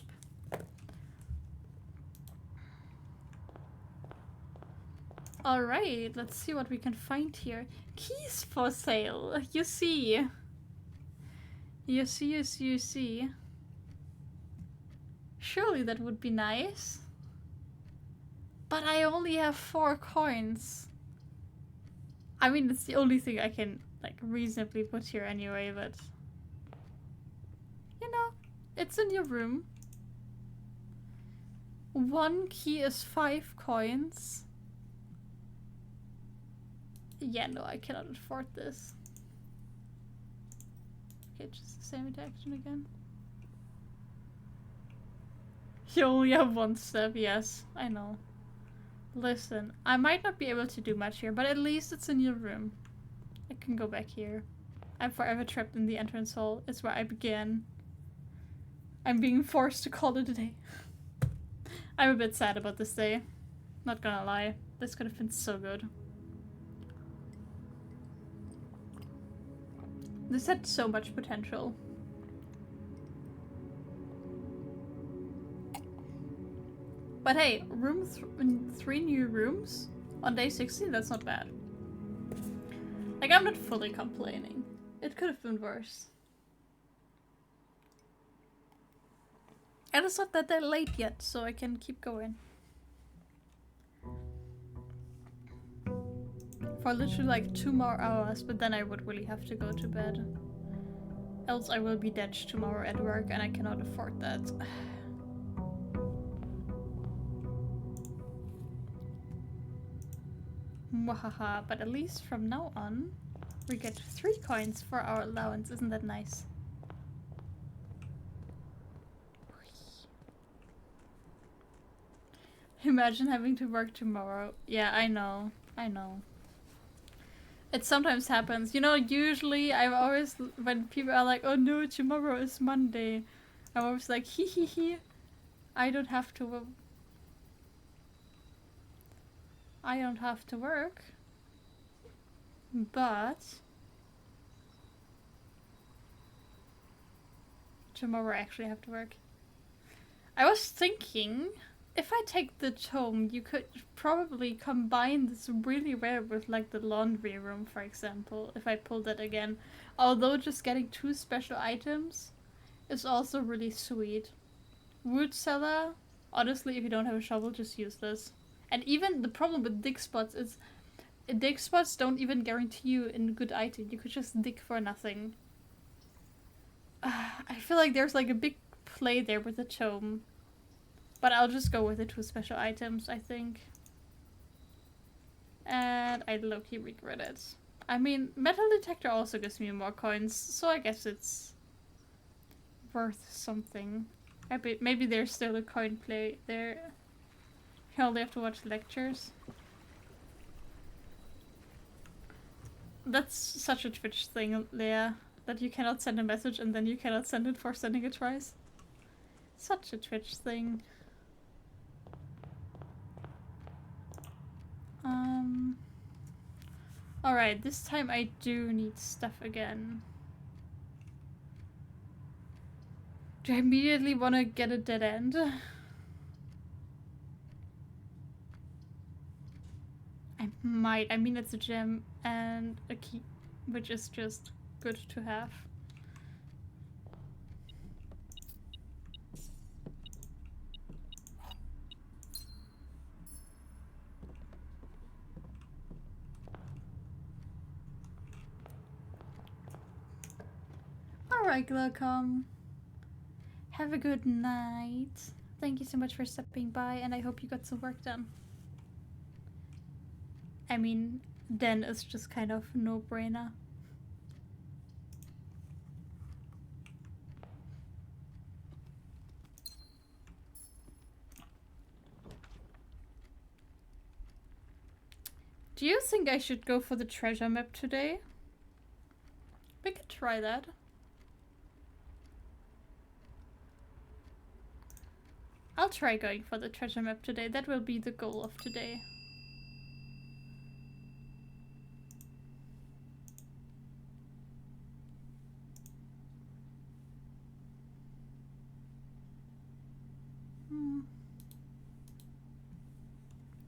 Alright, let's see what we can find here. Keys for sale. You see. You see. Surely that would be nice. But I only have 4 coins. I mean, it's the only thing I can, like, reasonably put here anyway, but... You know, it's in your room. 1 key is 5 coins. Yeah, no, I cannot afford this. Okay, just the same interaction again. You only have 1 step, yes, I know. Listen, I might not be able to do much here, but at least it's in your room. I can go back here. I'm forever trapped in the entrance hall. It's where I began. I'm being forced to call it a day. I'm a bit sad about this day. Not gonna lie. This could have been so good. This had so much potential. But hey, 3 new rooms on day 60, that's not bad. Like, I'm not fully complaining. It could have been worse. And it's not that they're late yet, so I can keep going. For literally like 2 more hours, but then I would really have to go to bed. Else I will be dead tomorrow at work and I cannot afford that. Mwahaha, but at least from now on, we get 3 coins for our allowance. Isn't that nice? Imagine having to work tomorrow. Yeah, I know. I know. It sometimes happens. You know, usually I'm always, when people are like, oh no, tomorrow is Monday, I'm always like, hee hee hee. I don't have to work. But tomorrow I actually have to work. I was thinking, if I take the tome, you could probably combine this really rare with like the laundry room, for example, if I pull that again. Although just getting 2 special items is also really sweet. Root cellar, honestly, if you don't have a shovel, just use this. And even the problem with dig spots is dig spots don't even guarantee you a good item. You could just dig for nothing. I feel like there's like a big play there with the tome. But I'll just go with the 2 special items, I think. And I low-key regret it. I mean, metal detector also gives me more coins, so I guess it's worth something. Maybe there's still a coin play there. You only have to watch lectures. That's such a Twitch thing, Leah. That you cannot send a message and then you cannot send it for sending it twice. Such a Twitch thing. Alright, this time I do need stuff again. Do I immediately want to get a dead end? I might. I mean, it's a gem and a key, which is just good to have. Alright, Glowcom. Have a good night. Thank you so much for stopping by, and I hope you got some work done. I mean, then it's just kind of no-brainer. Do you think I should go for the treasure map today? We could try that. I'll try going for the treasure map today. That will be the goal of today.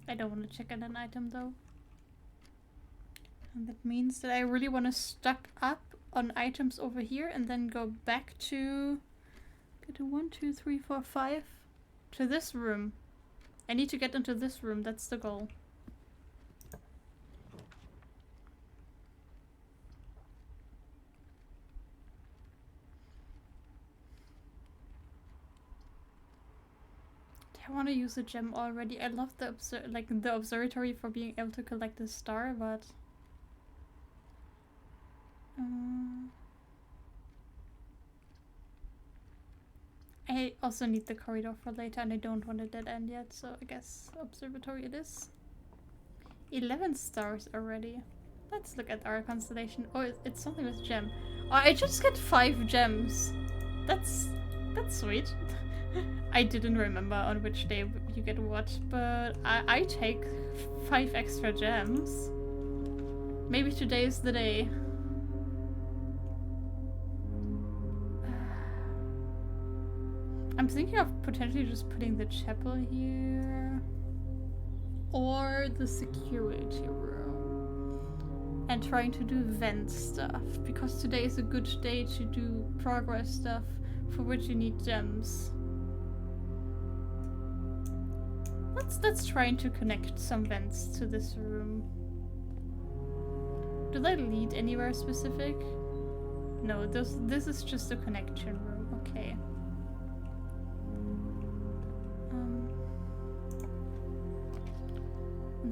I don't want to check in an item though. And that means that I really want to stock up on items over here and then go back to... Go to 1, 2, 3, 4, 5. To this room. I need to get into this room, that's the goal. I want to use a gem already. I love the observatory for being able to collect a star, but I also need the corridor for later, and I don't want a dead end yet, so I guess observatory it is. 11 stars already. Let's look at our constellation. Oh, it's something with gem. Oh, I just get 5 gems. That's sweet. I didn't remember on which day you get what, but I take 5 extra gems. Maybe today is the day. I'm thinking of potentially just putting the chapel here. Or the security room. And trying to do vent stuff. Because today is a good day to do progress stuff for which you need gems. Let's try to connect some vents to this room. Do they lead anywhere specific? No, this is just a connection room. Okay.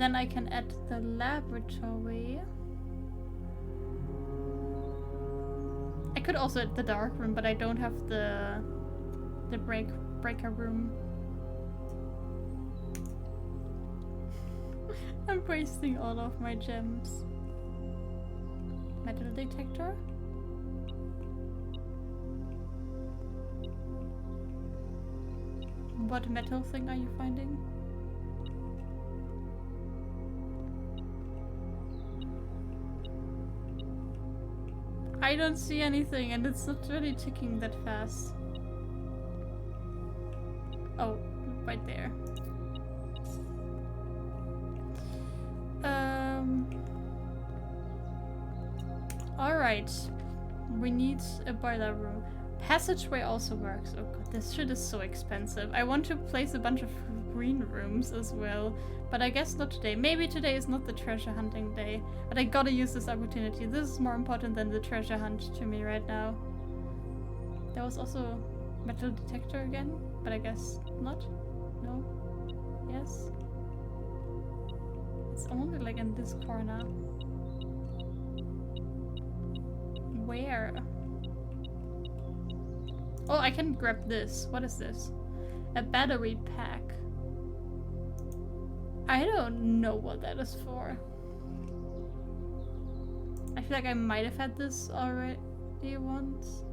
then I can add the laboratory. I could also add the dark room, but I don't have the breaker room. I'm wasting all of my gems. Metal detector? What metal thing are you finding? I don't see anything, and it's not really ticking that fast. Oh, right there. Alright. We need a boiler room. Passageway also works. Oh god, this shit is so expensive. I want to place a bunch of green rooms as well, but I guess not today. Maybe today is not the treasure hunting day, but I gotta use this opportunity. This is more important than the treasure hunt to me right now. There was also metal detector again, but I guess not. No? Yes? It's only like in this corner. Where? Oh, I can grab this. What is this? A battery pack. I don't know what that is for. I feel like I might have had this already once.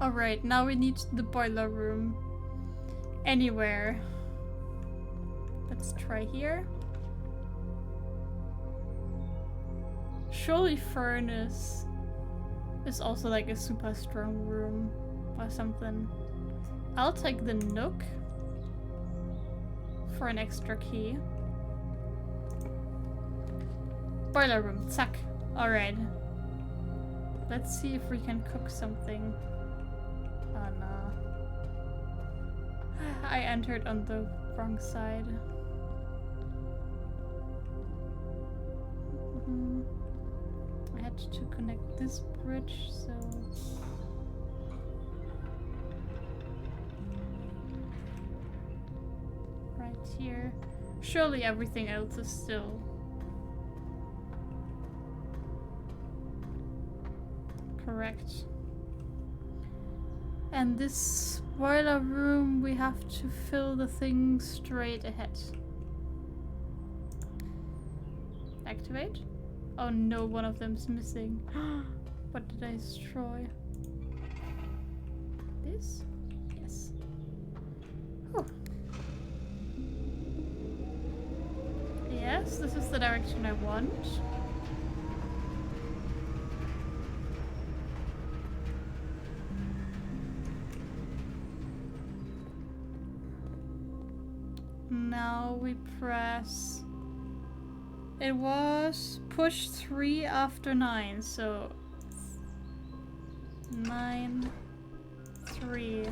Alright, now we need the boiler room. Anywhere. Let's try here. Surely furnace is also like a super strong room or something. I'll take the nook for an extra key. Boiler room, zack. Alright. Let's see if we can cook something. Oh no. I entered on the wrong side. I had to connect this bridge, so... right here. Surely everything else is still... correct. And this boiler room, we have to fill the thing straight ahead. Activate? Oh no, one of them's missing. What did I destroy? This? Yes. Oh. Yes, this is the direction I want. Now we press... It was push 3 after 9, so 9, 3.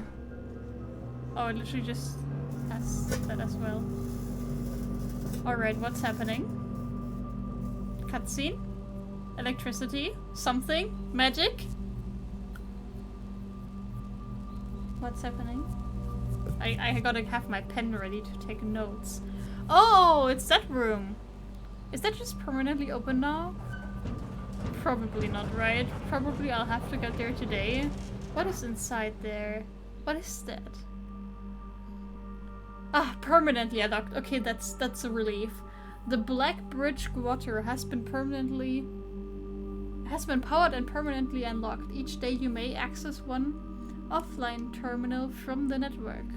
Oh, it literally just has that as well. Alright, what's happening? Cutscene? Electricity? Something? Magic? What's happening? I gotta have my pen ready to take notes. Oh, it's that room! Is that just permanently open now? Probably not, right? Probably I'll have to get there today. What is inside there? What is that? Ah, permanently unlocked. Okay, that's a relief. The Black Bridge Water has been powered and permanently unlocked. Each day you may access one offline terminal from the network.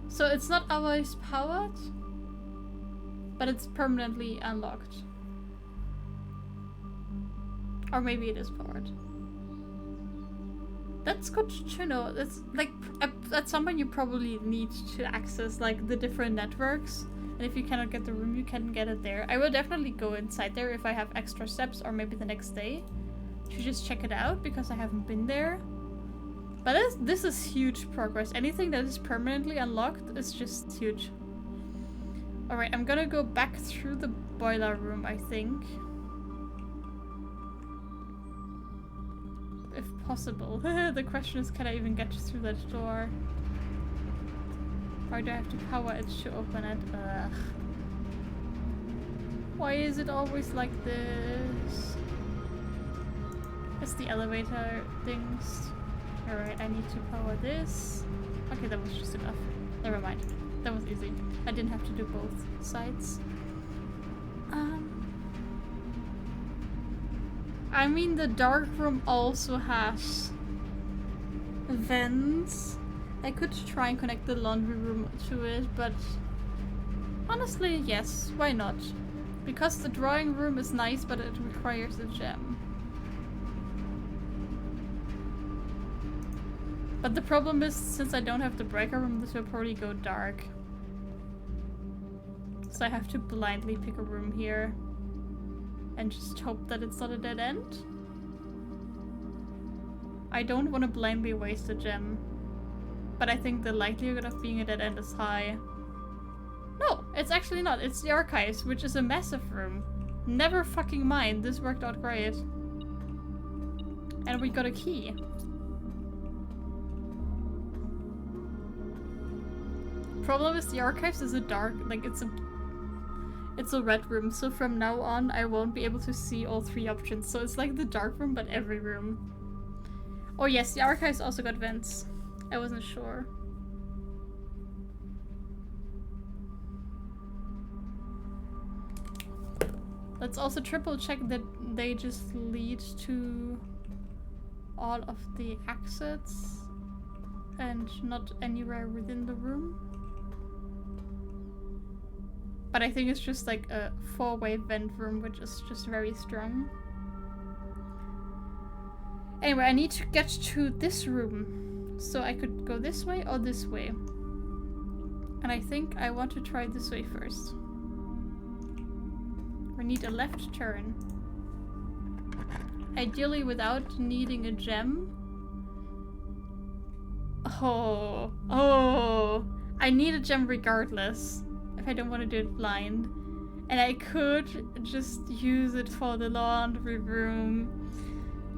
So it's not always powered, but it's permanently unlocked. Or maybe it is powered. That's good to know. That's like at some point you probably need to access like the different networks, and if you cannot get the room, you can get it there. I will definitely go inside there if I have extra steps, or maybe the next day to just check it out because I haven't been there. But this is huge progress. Anything that is permanently unlocked is just huge. Alright, I'm gonna go back through the boiler room, I think. If possible. The question is, can I even get through that door? Or do I have to power it to open it? Ugh. Why is it always like this? It's the elevator things. Alright, I need to power this. Okay, that was just enough. Never mind. That was easy. I didn't have to do both sides. I mean, the dark room also has vents. I could try and connect the laundry room to it, but honestly, yes, why not? Because the drawing room is nice, but it requires a gem. But the problem is, since I don't have the breaker room, this will probably go dark. So I have to blindly pick a room here. And just hope that it's not a dead end. I don't want to blindly waste a gem. But I think the likelihood of being a dead end is high. No, it's actually not. It's the archives, which is a massive room. Never fucking mind, this worked out great. And we got a key. Problem is the archives is a dark, like it's a red room, so from now on I won't be able to see all three options. So it's like the dark room, but every room. Oh yes, the archives also got vents. I wasn't sure. Let's also triple check that they just lead to all of the exits and not anywhere within the room. But I think it's just like a four-way vent room, which is just very strong. Anyway, I need to get to this room. So I could go this way or this way. And I think I want to try this way first. We need a left turn. Ideally without needing a gem. Oh, I need a gem regardless. If I don't want to do it blind. And I could just use it for the laundry room.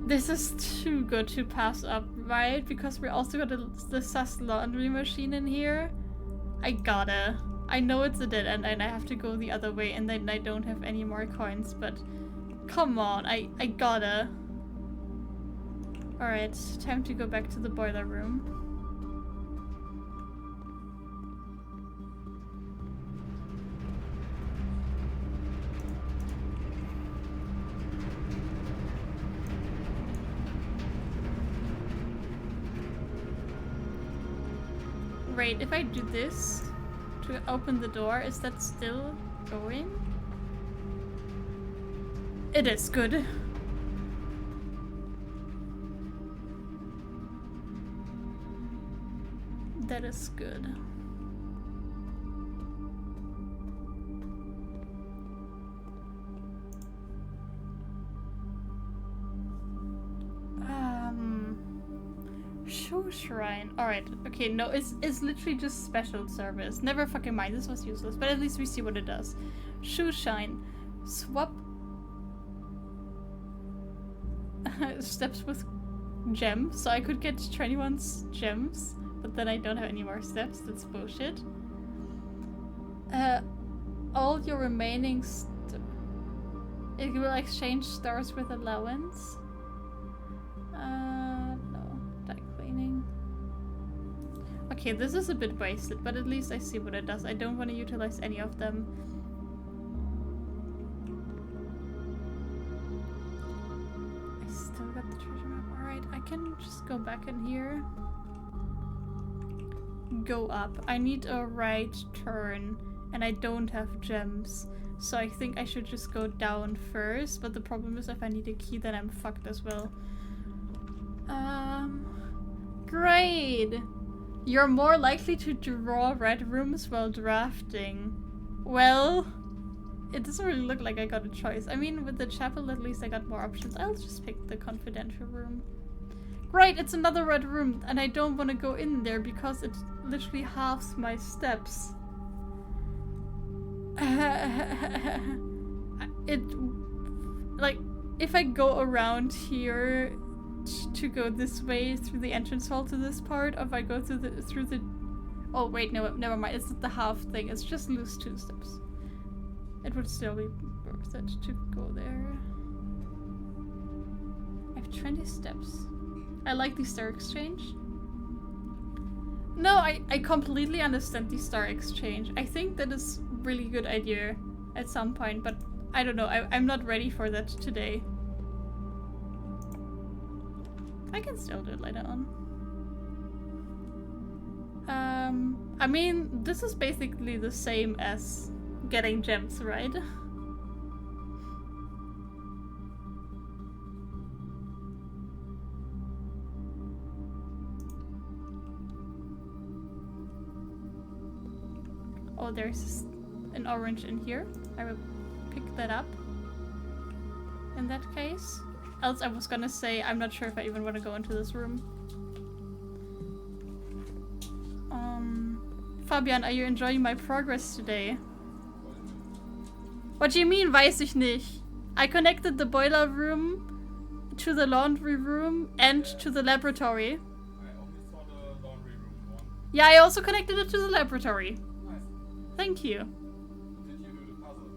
This is too good to pass up, right? Because we also got the sus laundry machine in here. I gotta. I know it's a dead end and I have to go the other way and then I don't have any more coins, but come on, I gotta. Alright, time to go back to the boiler room. Wait, if I do this to open the door, is that still going? It is good. That is good. Show shrine. Alright, okay, no, it's literally just special service. Never fucking mind, this was useless, but at least we see what it does. Shoe shine. Swap steps with gems, so I could get 21 gems, but then I don't have any more steps. That's bullshit. All your remaining it will exchange stars with allowance. Okay, this is a bit wasted, but at least I see what it does. I don't want to utilize any of them. I still got the treasure map. Alright, I can just go back in here. Go up. I need a right turn, and I don't have gems. So I think I should just go down first, but the problem is if I need a key, then I'm fucked as well. Great! You're more likely to draw red rooms while drafting. Well, it doesn't really look like I got a choice. I mean, with the chapel, at least I got more options. I'll just pick the confidential room. Great, it's another red room, and I don't want to go in there because it literally halves my steps. Like, if I go around here to go this way through the entrance hall to this part, or if I go through the Oh wait, no, never mind. It's not the half thing. It's just lose 2 steps. It would still be worth it to go there. I have 20 steps. I like the star exchange. No, I completely understand the star exchange. I think that is a really good idea at some point, but I don't know. I'm not ready for that today. I can still do it later on. I mean, this is basically the same as getting gems, right? Oh, there's an orange in here. I will pick that up in that case. Else I was gonna say, I'm not sure if I even want to go into this room. Fabian, are you enjoying my progress today? What do you mean, weiß ich nicht? I connected the boiler room to the laundry room and to the laboratory. I only saw the laundry room one. Yeah, I also connected it to the laboratory. Nice. Thank you. Did you do the puzzle?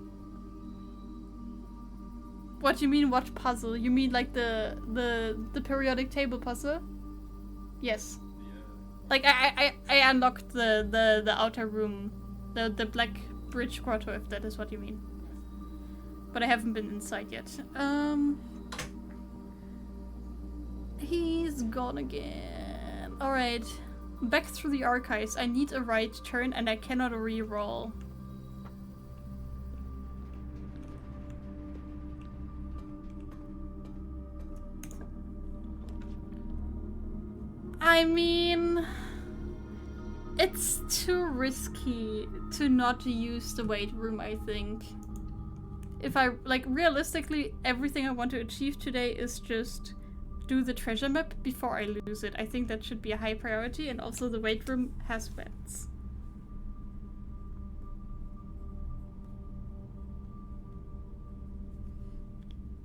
What do you mean, what puzzle? You mean like the periodic table puzzle? Yes. Like I unlocked the outer room, the black bridge grotto, if that is what you mean. But I haven't been inside yet. He's gone again. Alright. Back through the archives. I need a right turn and I cannot re-roll. I mean, it's too risky to not use the weight room, I think. If I, like, realistically, everything I want to achieve today is just do the treasure map before I lose it. I think that should be a high priority, and also the weight room has vents.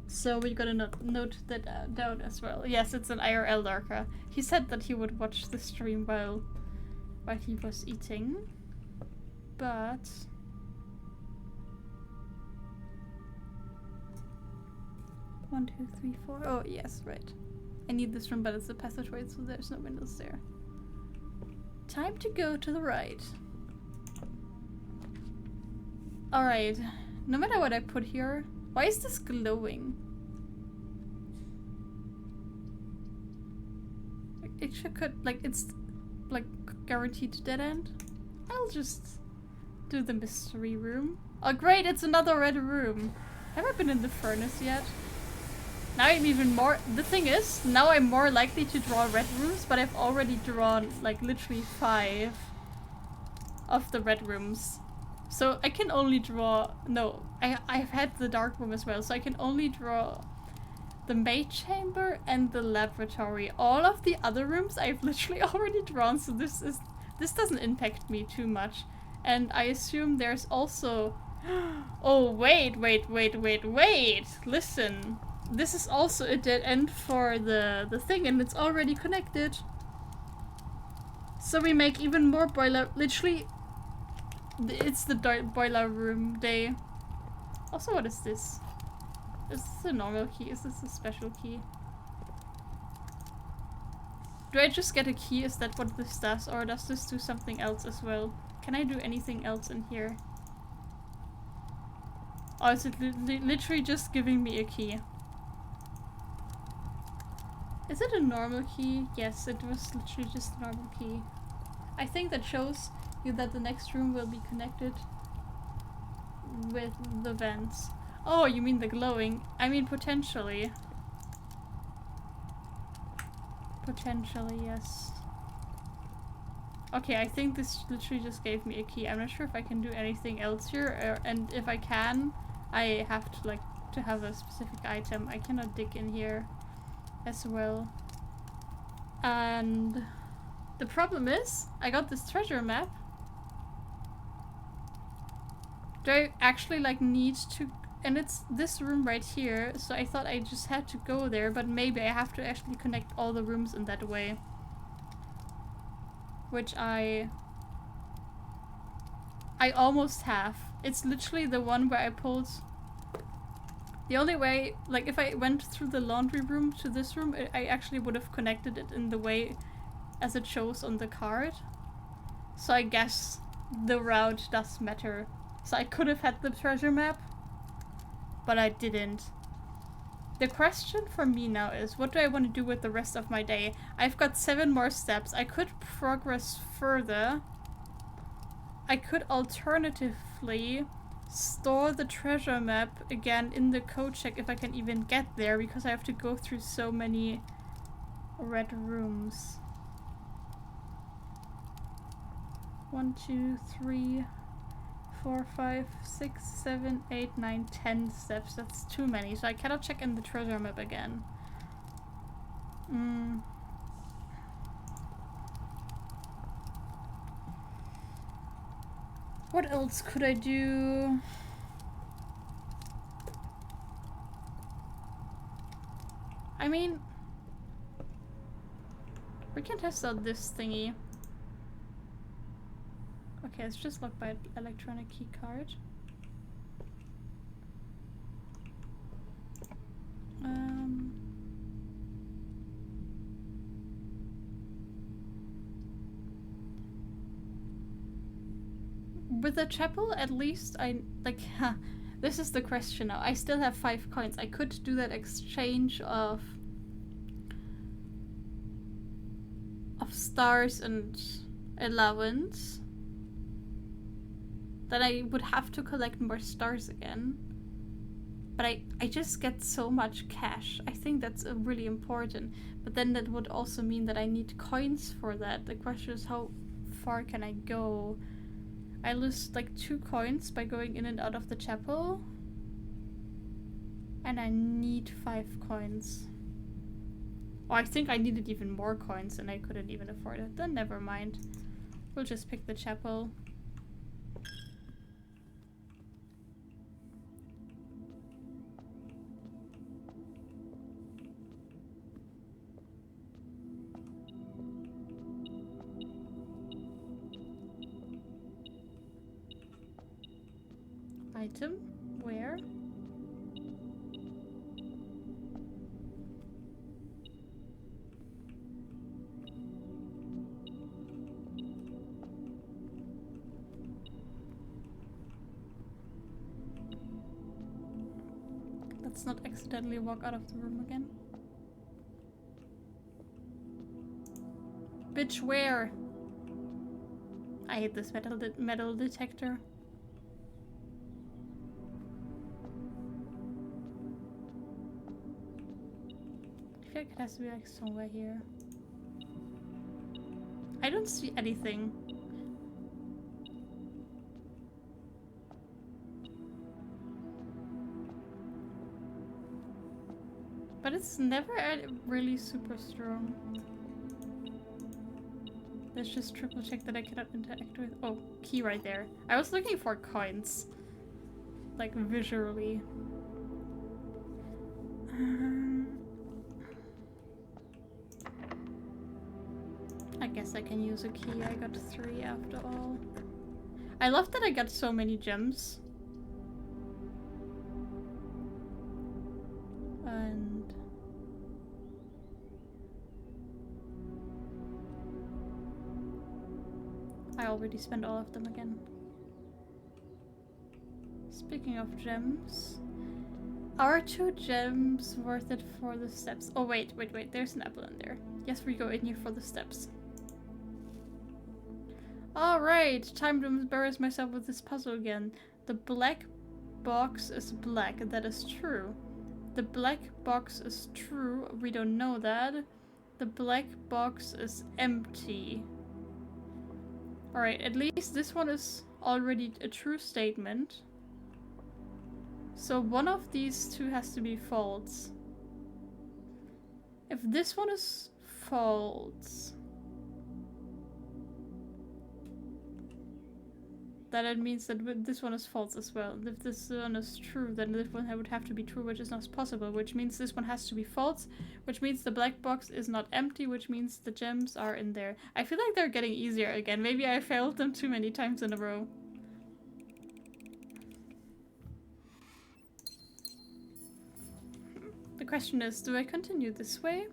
So we're gonna note that down as well. Yes, it's an IRL lurker. He said that he would watch the stream while he was eating, but one, two, three, four. Oh yes, right. I need this room, but it's a passageway, so there's no windows there. Time to go to the right. All right. No matter what I put here, why is this glowing? It should could like it's like guaranteed dead end. I'll just do the mystery room. Oh great, it's another red room. Have I been in the furnace yet? Now I'm even more. The thing is, now I'm more likely to draw red rooms, but I've already drawn like literally 5 of the red rooms. So I can only draw. No, I've had the dark room as well, so I can only draw the maid chamber and the laboratory. All of the other rooms I've literally already drawn, so this doesn't impact me too much. And I assume there's also oh wait. Listen. This is also a dead end for the thing, and it's already connected. So we make even more boiler. Literally, it's the boiler room day. Also, what is this? Is this a normal key? Is this a special key? Do I just get a key? Is that what this does? Or does this do something else as well? Can I do anything else in here? Or is it literally just giving me a key? Is it a normal key? Yes, it was literally just a normal key. I think that shows you that the next room will be connected with the vents. Oh, you mean the glowing? I mean, potentially. Potentially, yes. Okay, I think this literally just gave me a key. I'm not sure if I can do anything else here, and if I can, I have to like to have a specific item. I cannot dig in here as well. And the problem is, I got this treasure map. Do I actually like need to? And it's this room right here, so I thought I just had to go there, but maybe I have to actually connect all the rooms in that way. Which I I almost have. It's literally the one where I pulled... The only way, like if I went through the laundry room to this room, I actually would have connected it in the way as it shows on the card. So I guess the route does matter. So I could have had the treasure map, but I didn't. The question for me now is, what do I want to do with the rest of my day? I've got 7 more steps. I could progress further. I could alternatively store the treasure map again in the code check if I can even get there, because I have to go through so many red rooms. 1, 2, 3, 4, 5, 6, 7, 8, 9, 10 steps. That's too many, so I cannot check in the treasure map again. What else could I do? I mean, we can test out this thingy. Okay, it's just locked by electronic key card. With the chapel, at least this is the question now. I still have 5 coins. I could do that exchange of stars and allowance. Then I would have to collect more stars again. But I just get so much cash. I think that's really important. But then that would also mean that I need coins for that. The question is, how far can I go? I lose like 2 coins by going in and out of the chapel. And I need 5 coins. Oh, I think I needed even more coins and I couldn't even afford it. Then never mind. We'll just pick the chapel. Item? Where? Let's not accidentally walk out of the room again. Bitch, where? I hate this metal detector. I feel like it has to be like somewhere here. I don't see anything. But it's never really super strong. Let's just triple check that I cannot interact with. Oh, key right there. I was looking for coins. Like visually. I guess I can use a key. I got 3 after all. I love that I got so many gems. And I already spent all of them again. Speaking of gems, are 2 gems worth it for the steps? Oh wait, there's an apple in there. Yes, we go in here for the steps. Alright, time to embarrass myself with this puzzle again. The black box is black, that is true. The black box is true, we don't know that. The black box is empty. Alright, at least this one is already a true statement. So one of these 2 has to be false. If this one is false, then it means that this one is false as well. If this one is true, then this one would have to be true, which is not possible, which means this one has to be false, which means the black box is not empty, which means the gems are in there. I feel like they're getting easier again. Maybe I failed them too many times in a row. question is, do I continue this way?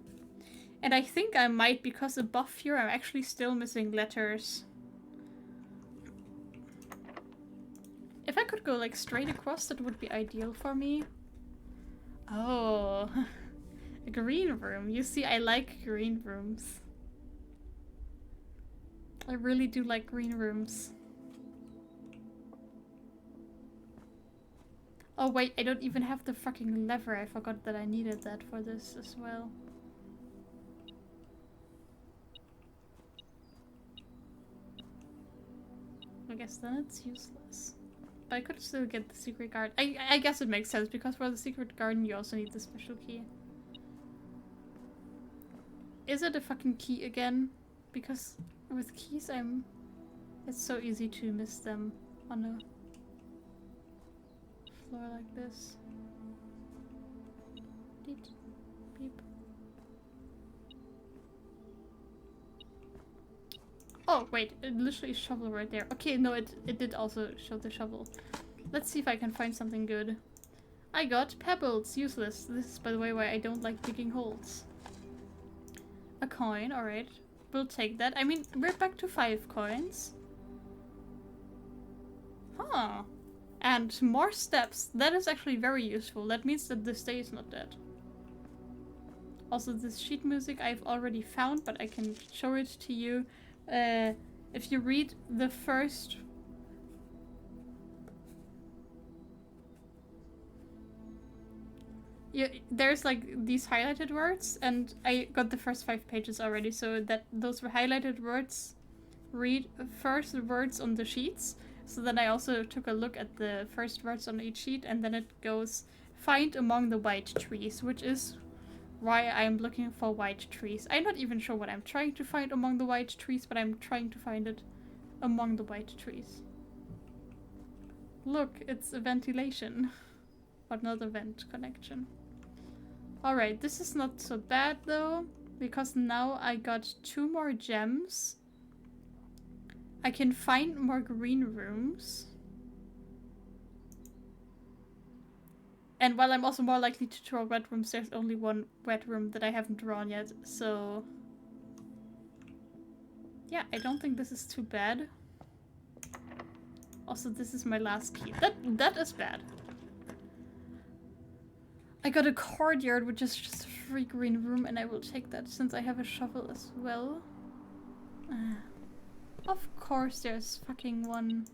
And I think I might, because above here I'm actually still missing letters. If I could go like straight across, that would be ideal for me. Oh, a green room. You see, I like green rooms. I really do like green rooms. Oh wait, I don't even have the fucking lever. I forgot that I needed that for this as well. I guess then it's useless. But I could still get the secret garden. I guess it makes sense, because for the secret garden you also need the special key. Is it a fucking key again? Because with keys it's so easy to miss them on a floor like this. Beep. Beep. Oh, wait, it literally shovel right there. Okay, no, it did also show the shovel. Let's see if I can find something good. I got pebbles, useless. This is, by the way, why I don't like digging holes. A coin, alright. We'll take that. I mean, we're back to 5 coins. Huh. And more steps. That is actually very useful. That means that this day is not dead. Also, this sheet music I've already found, but I can show it to you. If you read the first... there's like these highlighted words, and I got the first 5 pages already, so that those were highlighted words. Read first the words on the sheets. So then I also took a look at the first words on each sheet, and then it goes, find among the white trees, which is why I'm looking for white trees. I'm not even sure what I'm trying to find among the white trees, but I'm trying to find it among the white trees. Look, it's a ventilation. But not a vent connection. Alright, this is not so bad though, because now I got 2 more gems. I can find more green rooms. And while I'm also more likely to draw wet rooms, there's only 1 wet room that I haven't drawn yet, so... yeah, I don't think this is too bad. Also, this is my last key. That is bad. I got a courtyard, which is just a free green room, and I will take that since I have a shovel as well. Of course there's fucking one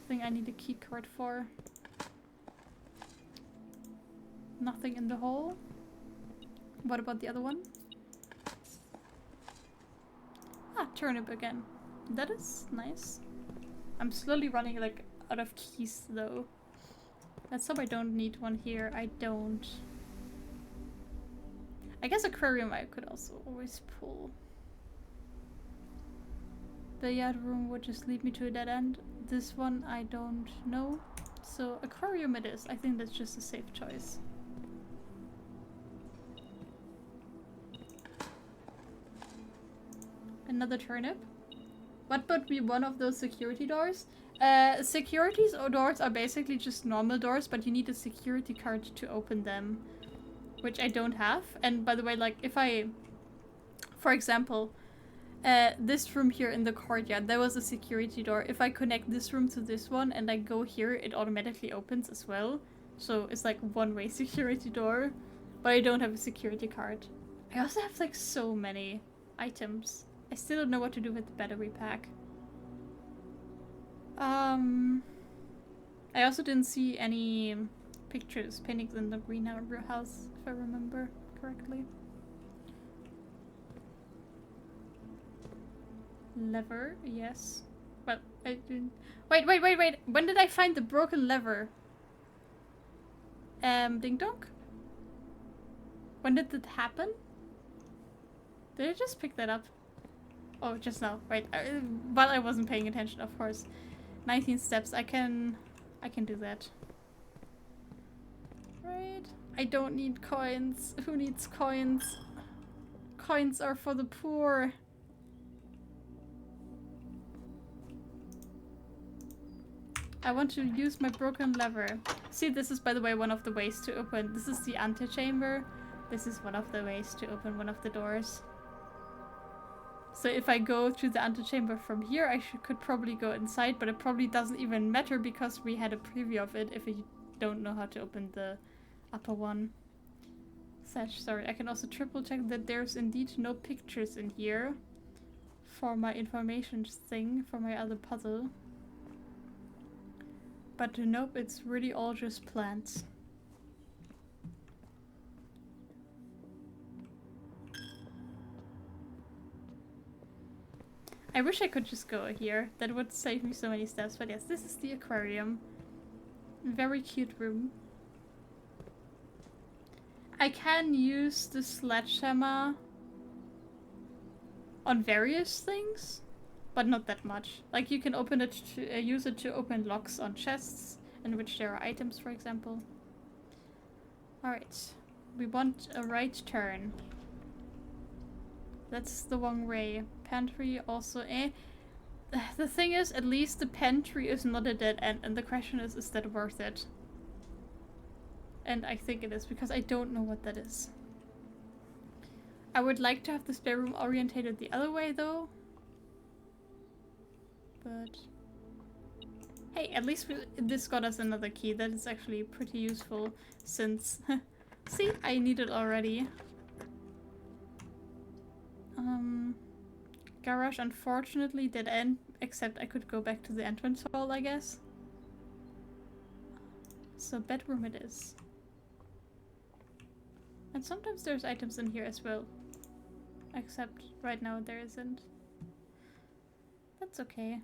thing I need a key card for. Nothing in the hole. What about the other one? Ah, turnip again. That is nice. I'm slowly running like out of keys though. Let's hope I don't need one here. I don't. I guess aquarium I could also always pull. Billiard room would just lead me to a dead end. This one I don't know. So aquarium it is. I think that's just a safe choice. Another turnip. What would be one of those security doors? Security doors are basically just normal doors, but you need a security card to open them. Which I don't have. And by the way, like, if I... for example, this room here in the courtyard, there was a security door. If I connect this room to this one and I go here, it automatically opens as well. So it's like one-way security door. But I don't have a security card. I also have like so many items. I still don't know what to do with the battery pack. I also didn't see any pictures painted in the greenhouse, if I remember correctly. Lever, yes. Well, I didn't... Wait! When did I find the broken lever? Ding dong? When did that happen? Did I just pick that up? Oh, just now. Right. While I wasn't paying attention, of course. 19 steps. I can do that. Right. I don't need coins. Who needs coins? Coins are for the poor. I want to use my broken lever. See, this is, by the way, one of the ways to open. This is the antechamber. This is one of the ways to open one of the doors. So if I go through the antechamber from here, I could probably go inside, but it probably doesn't even matter because we had a preview of it if you don't know how to open the upper one. Sorry, I can also triple check that there's indeed no pictures in here for my information thing, for my other puzzle. But nope, it's really all just plants. I wish I could just go here. That would save me so many steps. But yes, this is the aquarium. Very cute room. I can use the sledgehammer on various things, but not that much. Like you can open it to use it to open locks on chests in which there are items, for example. Alright, we want a right turn. That's the wrong way. Pantry also The thing is, at least the pantry is not a dead end, and the question is that worth it? And I think it is, because I don't know what that is. I would like to have the spare room orientated the other way, though. But... hey, at least this got us another key. That is actually pretty useful, since... see, I need it already. Garage, unfortunately, dead end, except I could go back to the entrance hall, I guess. So bedroom it is. And sometimes there's items in here as well. Except right now there isn't. That's okay.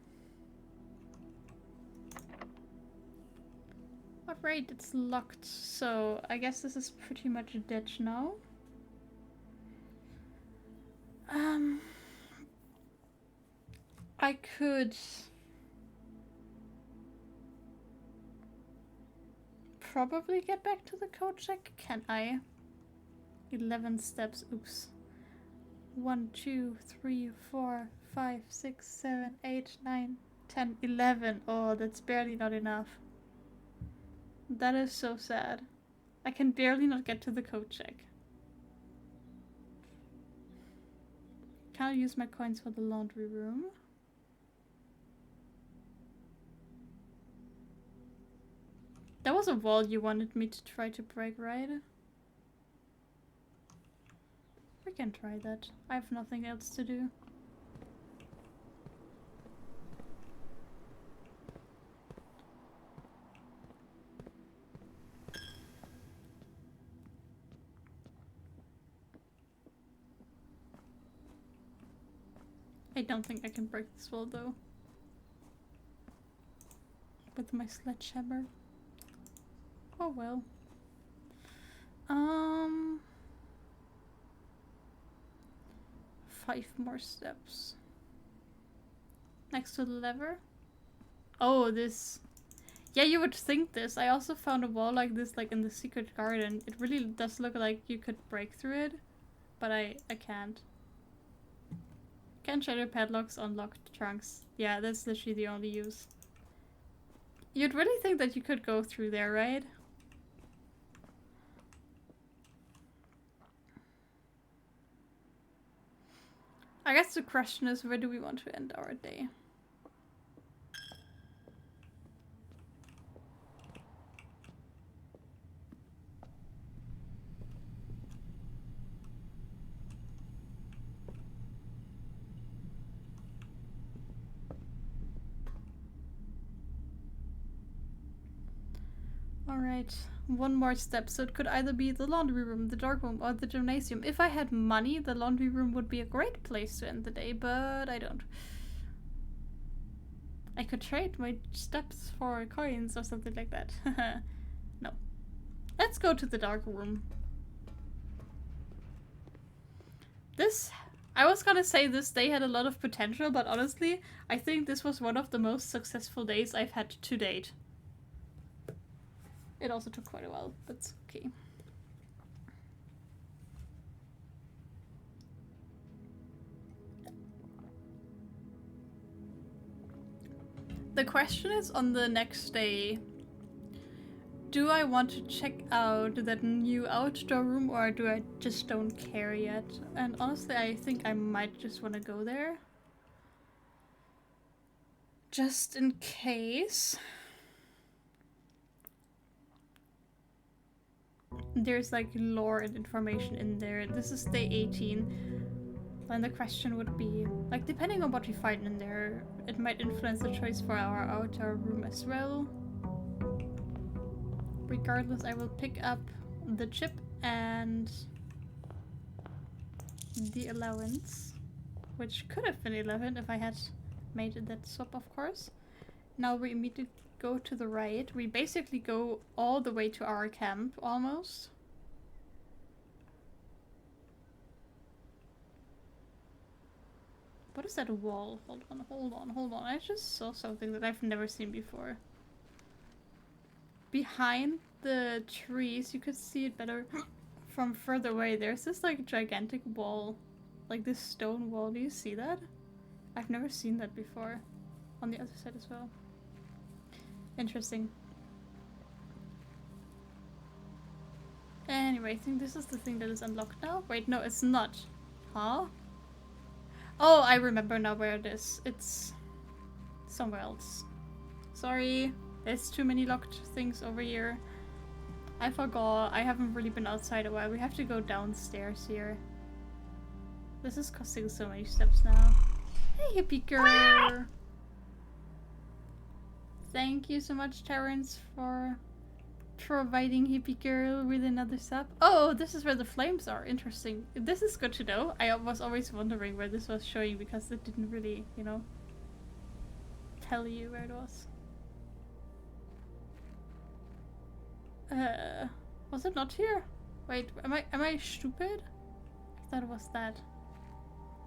Alright, it's locked, so I guess this is pretty much a ditch now. I could probably get back to the code check, can I? 11 steps, oops. 1, 2, 3, 4, 5, 6, 7, 8, 9, 10, 11. Oh, that's barely not enough. That is so sad. I can barely not get to the code check. Can I use my coins for the laundry room? That was a wall you wanted me to try to break, right? We can try that. I have nothing else to do. I don't think I can break this wall though. With my sledgehammer. Oh well. 5 more steps. Next to the lever. Oh, this. Yeah, you would think this. I also found a wall like this, like in the secret garden. It really does look like you could break through it, but I can't. Can shatter padlocks on locked trunks. Yeah, that's literally the only use. You'd really think that you could go through there, right? I guess the question is, where do we want to end our day? Alright, one more step. So it could either be the laundry room, the dark room, or the gymnasium. If I had money, the laundry room would be a great place to end the day, but I don't. I could trade my steps for coins or something like that. No. Let's go to the dark room. I was gonna say this day had a lot of potential, but honestly, I think this was one of the most successful days I've had to date. It also took quite a while, but it's okay. The question is, on the next day, do I want to check out that new outdoor room or do I just don't care yet? And honestly, I think I might just want to go there. Just in case. There's like lore and information in there. This is day 18. And the question would be, like, depending on what we find in there, it might influence the choice for our outdoor room as well. Regardless, I will pick up the chip and the allowance, which could have been 11 if I had made that swap, of course. Now we immediately go to the right. We basically go all the way to our camp, almost. What is that wall? Hold on, hold on, hold on. I just saw something that I've never seen before. Behind the trees, you could see it better from further away. There's this like gigantic wall. Like this stone wall. Do you see that? I've never seen that before. On the other side as well. Interesting. Anyway, I think this is the thing that is unlocked now. Wait, no, it's not. Huh? Oh, I remember now where it is. It's somewhere else. Sorry, there's too many locked things over here. I forgot. I haven't really been outside a while. We have to go downstairs here. This is costing so many steps now. Hey, hippie girl! Thank you so much, Terrence, for providing hippie girl with another sub. Oh, this is where the flames are. Interesting. This is good to know. I was always wondering where this was showing because it didn't really, you know, tell you where it was. Was it not here? Wait, am I stupid? I thought it was that.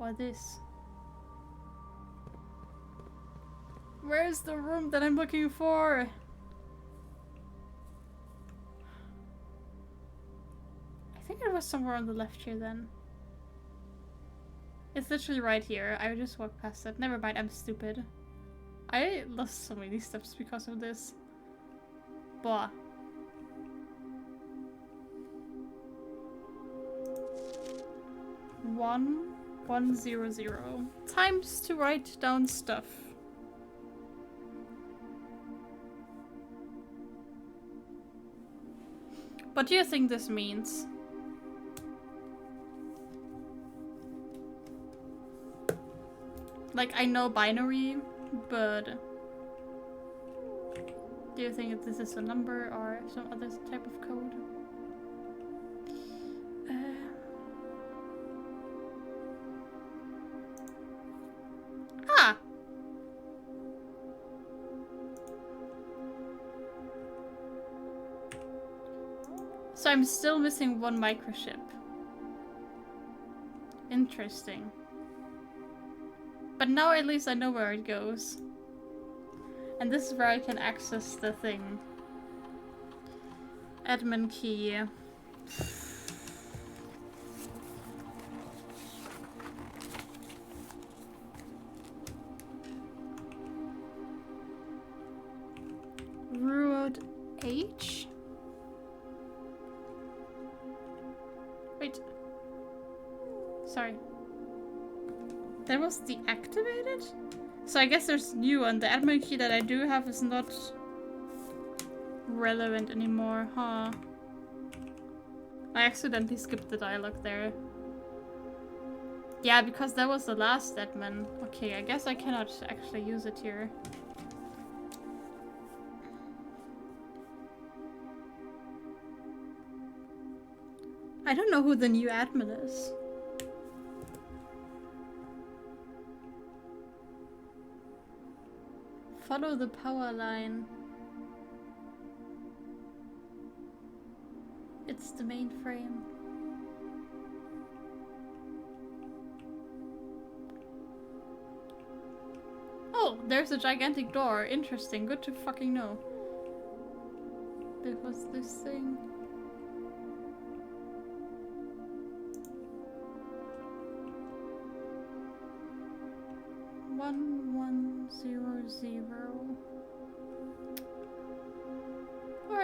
Or this. Where's the room that I'm looking for? I think it was somewhere on the left here then. It's literally right here. I just walked past it. Never mind, I'm stupid. I lost so many steps because of this. Blah. One zero zero. Times to write down stuff. What do you think this means? Like, I know binary, but do you think this is a number or some other type of code? Ah! So I'm still missing one microchip. Interesting. But now at least I know where it goes. And this is where I can access the thing. Admin key. Root H? Wait. Sorry. That was deactivated? So I guess there's new one. The admin key that I do have is not relevant anymore, huh? I accidentally skipped the dialogue there. Yeah, because that was the last admin. Okay, I guess I cannot actually use it here. I don't know who the new admin is. Follow the power line. It's the mainframe. Oh, there's a gigantic door. Interesting. Good to fucking know. There was this thing.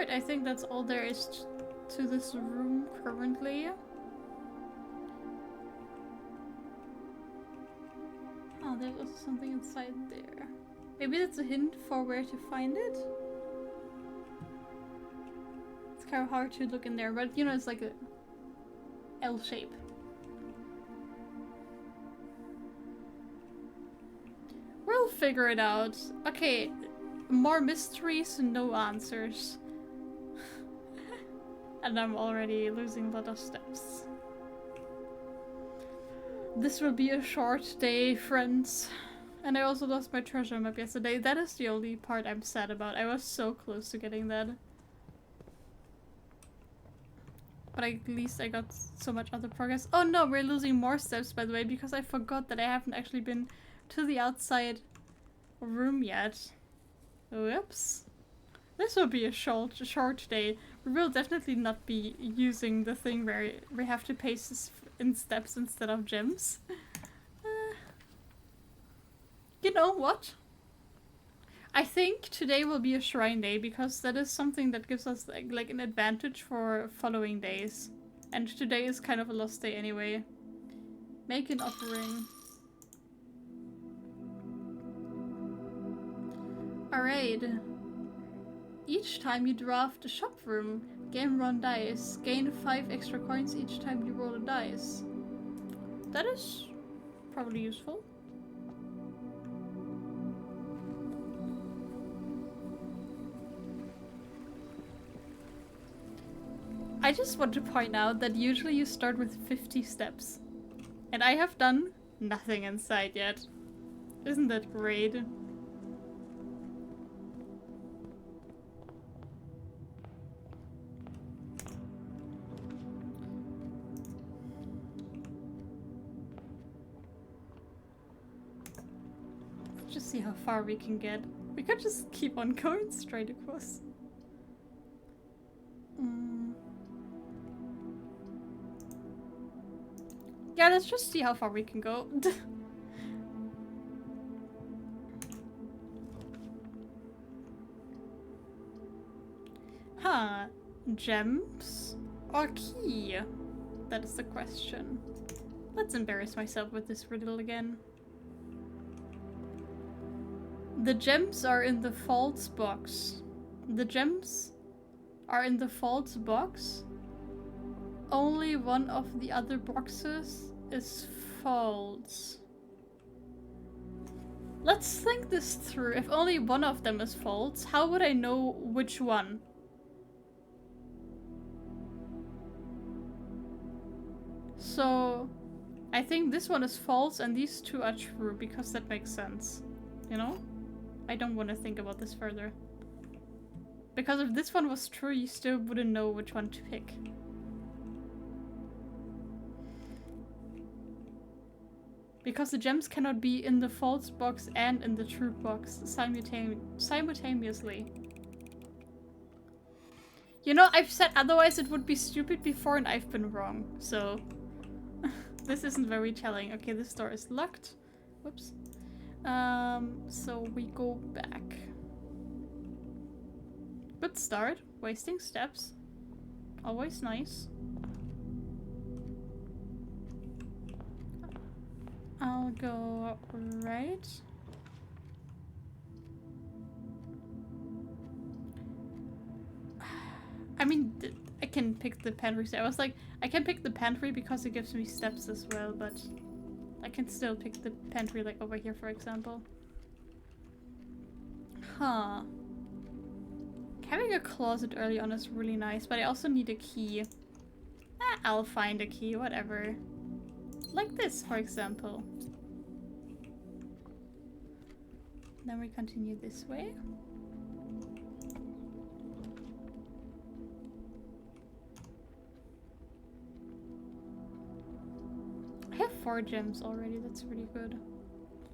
part, I think that's all there is to this room currently. Oh, there's also something inside there. Maybe that's a hint for where to find it? It's kind of hard to look in there, but you know, it's like a L shape. We'll figure it out. Okay, more mysteries, no answers. And I'm already losing a lot of steps. This will be a short day, friends. And I also lost my treasure map yesterday. That is the only part I'm sad about. I was so close to getting that. But at least I got so much other progress. Oh no, we're losing more steps, by the way, because I forgot that I haven't actually been to the outside room yet. Whoops. This will be a short day. We will definitely not be using the thing where we have to pace in steps instead of gems. You know what? I think today will be a shrine day because that is something that gives us like an advantage for following days. And today is kind of a lost day anyway. Make an offering. Alright. Each time you draft a shop room, game run dice. Gain 5 extra coins each time you roll a dice. That is probably useful. I just want to point out that usually you start with 50 steps. And I have done nothing inside yet. Isn't that great? Let's just see how far we can get. We could just keep on going straight across. Yeah, let's just see how far we can go. Huh. Gems or key? That is the question. Let's embarrass myself with this riddle again. The gems are in the false box. The gems are in the false box. Only one of the other boxes is false. Let's think this through. If only one of them is false, how would I know which one? So, I think this one is false and these two are true because that makes sense. You know? I don't want to think about this further. Because if this one was true, you still wouldn't know which one to pick. Because the gems cannot be in the false box and in the true box simultaneously. You know, I've said otherwise it would be stupid before and I've been wrong, so... This isn't very telling. Okay, this door is locked. Whoops. So we go back. Good start. Wasting steps. Always nice. I'll go right. I mean, I can pick the pantry. I was like, I can pick the pantry because it gives me steps as well, but I can still pick the pantry like over here, for example. Huh. Having a closet early on is really nice, but I also need a key. I'll find a key, whatever. Like this, for example. Then we continue this way. I have 4 gems already, that's really good.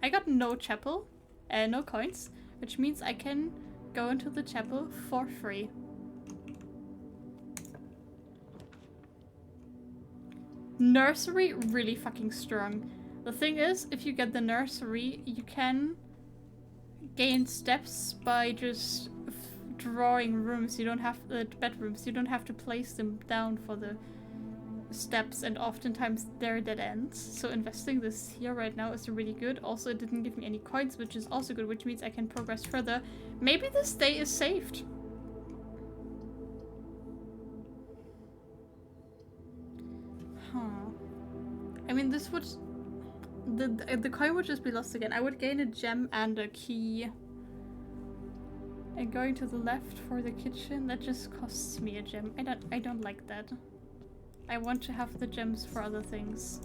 I got no chapel, no coins, which means I can go into the chapel for free. Nursery, really fucking strong. The thing is, if you get the nursery, you can gain steps by just drawing rooms, you don't have bedrooms, you don't have to place them down for the steps, and oftentimes they're dead ends. So investing this here right now is really good. Also, it didn't give me any coins, which is also good, which means I can progress further. Maybe this day is saved. Huh. I mean, this would... The coin would just be lost again. I would gain a gem and a key. And going to the left for the kitchen, that just costs me a gem. I don't like that. I want to have the gems for other things.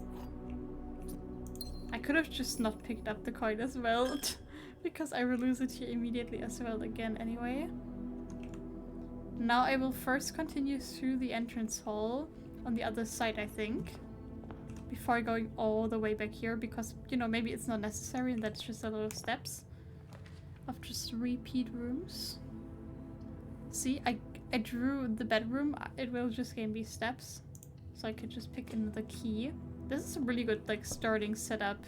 I could have just not picked up the coin as well, because I will lose it here immediately as well again anyway. Now I will first continue through the entrance hall on the other side, I think, before going all the way back here, because, you know, maybe it's not necessary and that's just a lot of steps of just repeat rooms. See, I drew the bedroom. It will just give me steps. So I could just pick another key. This is a really good, like, starting setup.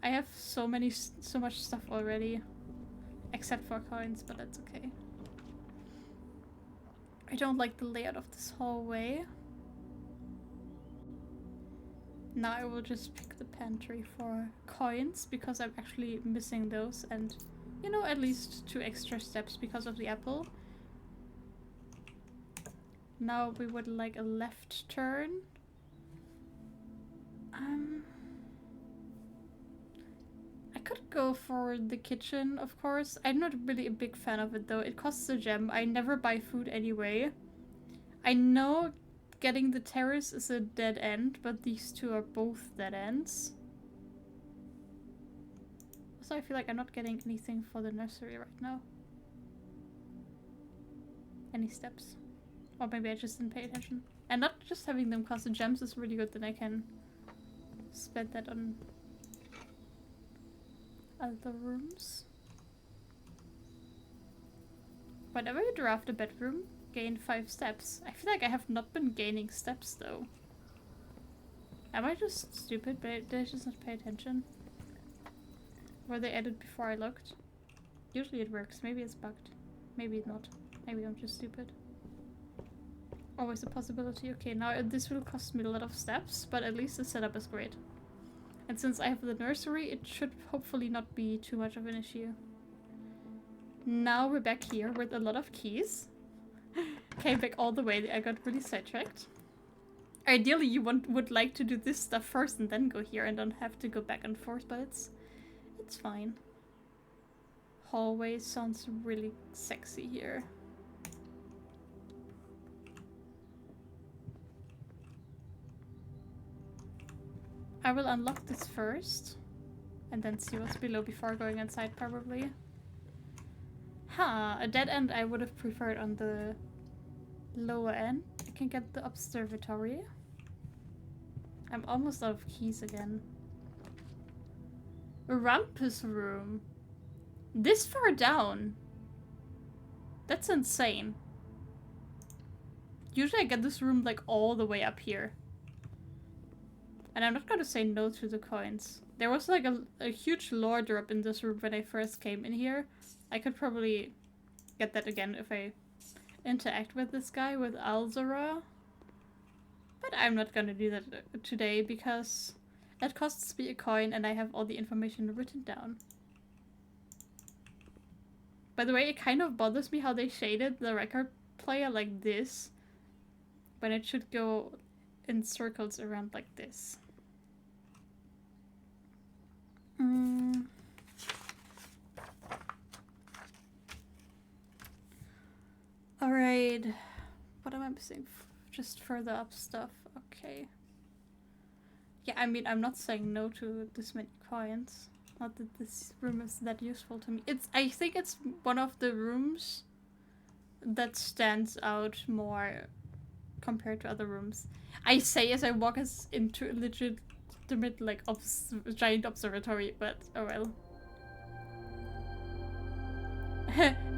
I have so much stuff already. Except for coins, but that's okay. I don't like the layout of this hallway. Now I will just pick the pantry for coins, because I'm actually missing those, and, you know, at least 2 extra steps because of the apple. Now we would like a left turn. I could go for the kitchen, of course. I'm not really a big fan of it though. It costs a gem. I never buy food anyway. I know getting the terrace is a dead end, but these two are both dead ends. Also, I feel like I'm not getting anything for the nursery right now. Any steps? Or maybe I just didn't pay attention. And not just having them cost the gems is really good, then I can spend that on other rooms. Whenever you draft a bedroom, gain 5 steps. I feel like I have not been gaining steps though. Am I just stupid? But did I just not pay attention? Were they added before I looked? Usually it works. Maybe it's bugged. Maybe not. Maybe I'm just stupid. Always a possibility. Okay, now this will cost me a lot of steps, but at least the setup is great. And since I have the nursery, it should hopefully not be too much of an issue. Now we're back here with a lot of keys. Came back all the way. I got really sidetracked. Ideally, you would like to do this stuff first and then go here and don't have to go back and forth, but it's fine. Hallway sounds really sexy here. I will unlock this first, and then see what's below before going inside, probably. Huh, a dead end I would have preferred on the lower end. I can get the observatory. I'm almost out of keys again. A rumpus room. This far down? That's insane. Usually I get this room like all the way up here. And I'm not gonna say no to the coins. There was like a huge lore drop in this room when I first came in here. I could probably get that again if I interact with this guy, with Alzora. But I'm not gonna do that today because that costs me a coin and I have all the information written down. By the way, it kind of bothers me how they shaded the record player like this when it should go in circles around like this. Alright. What am I missing? Just further up stuff. Okay. Yeah, I mean, I'm not saying no to this many coins. Not that this room is that useful to me. I think it's one of the rooms that stands out more compared to other rooms. I say as I walk us into a legitimate, like, giant observatory, but oh well.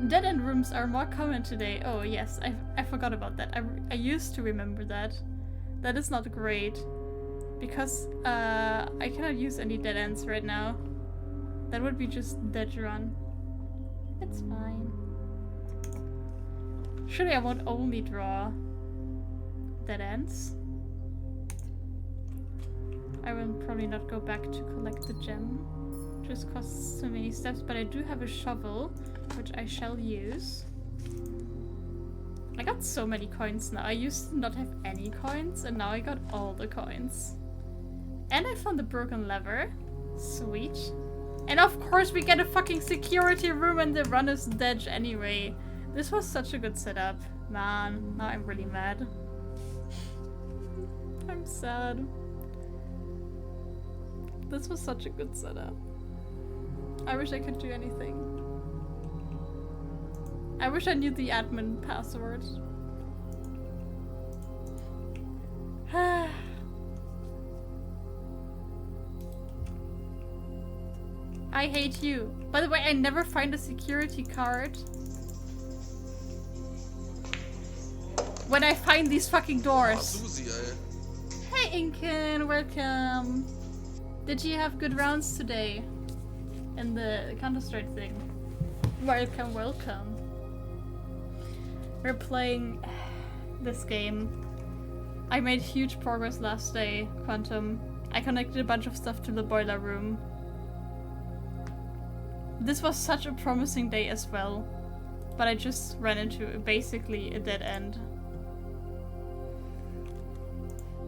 Dead-end rooms are more common today. Oh yes, I forgot about that. I used to remember that. That is not great. Because I cannot use any dead ends right now. That would be just dead run. It's fine. Surely I won't only draw dead ends. I will probably not go back to collect the gem. Just costs so many steps, but I do have a shovel, which I shall use. I got so many coins now. I used to not have any coins, and now I got all the coins. And I found the broken lever. Sweet. And of course we get a fucking security room and the runner's dead anyway. This was such a good setup. Man, now I'm really mad. I'm sad. This was such a good setup. I wish I could do anything. I wish I knew the admin password. I hate you. By the way, I never find a security card when I find these fucking doors. Susie, Hey Inken, welcome. Did you have good rounds today in the Counter-Strike thing? Welcome, welcome. We're playing this game. I made huge progress last day, Quantum. I connected a bunch of stuff to the boiler room. This was such a promising day as well, but I just ran into basically a dead end.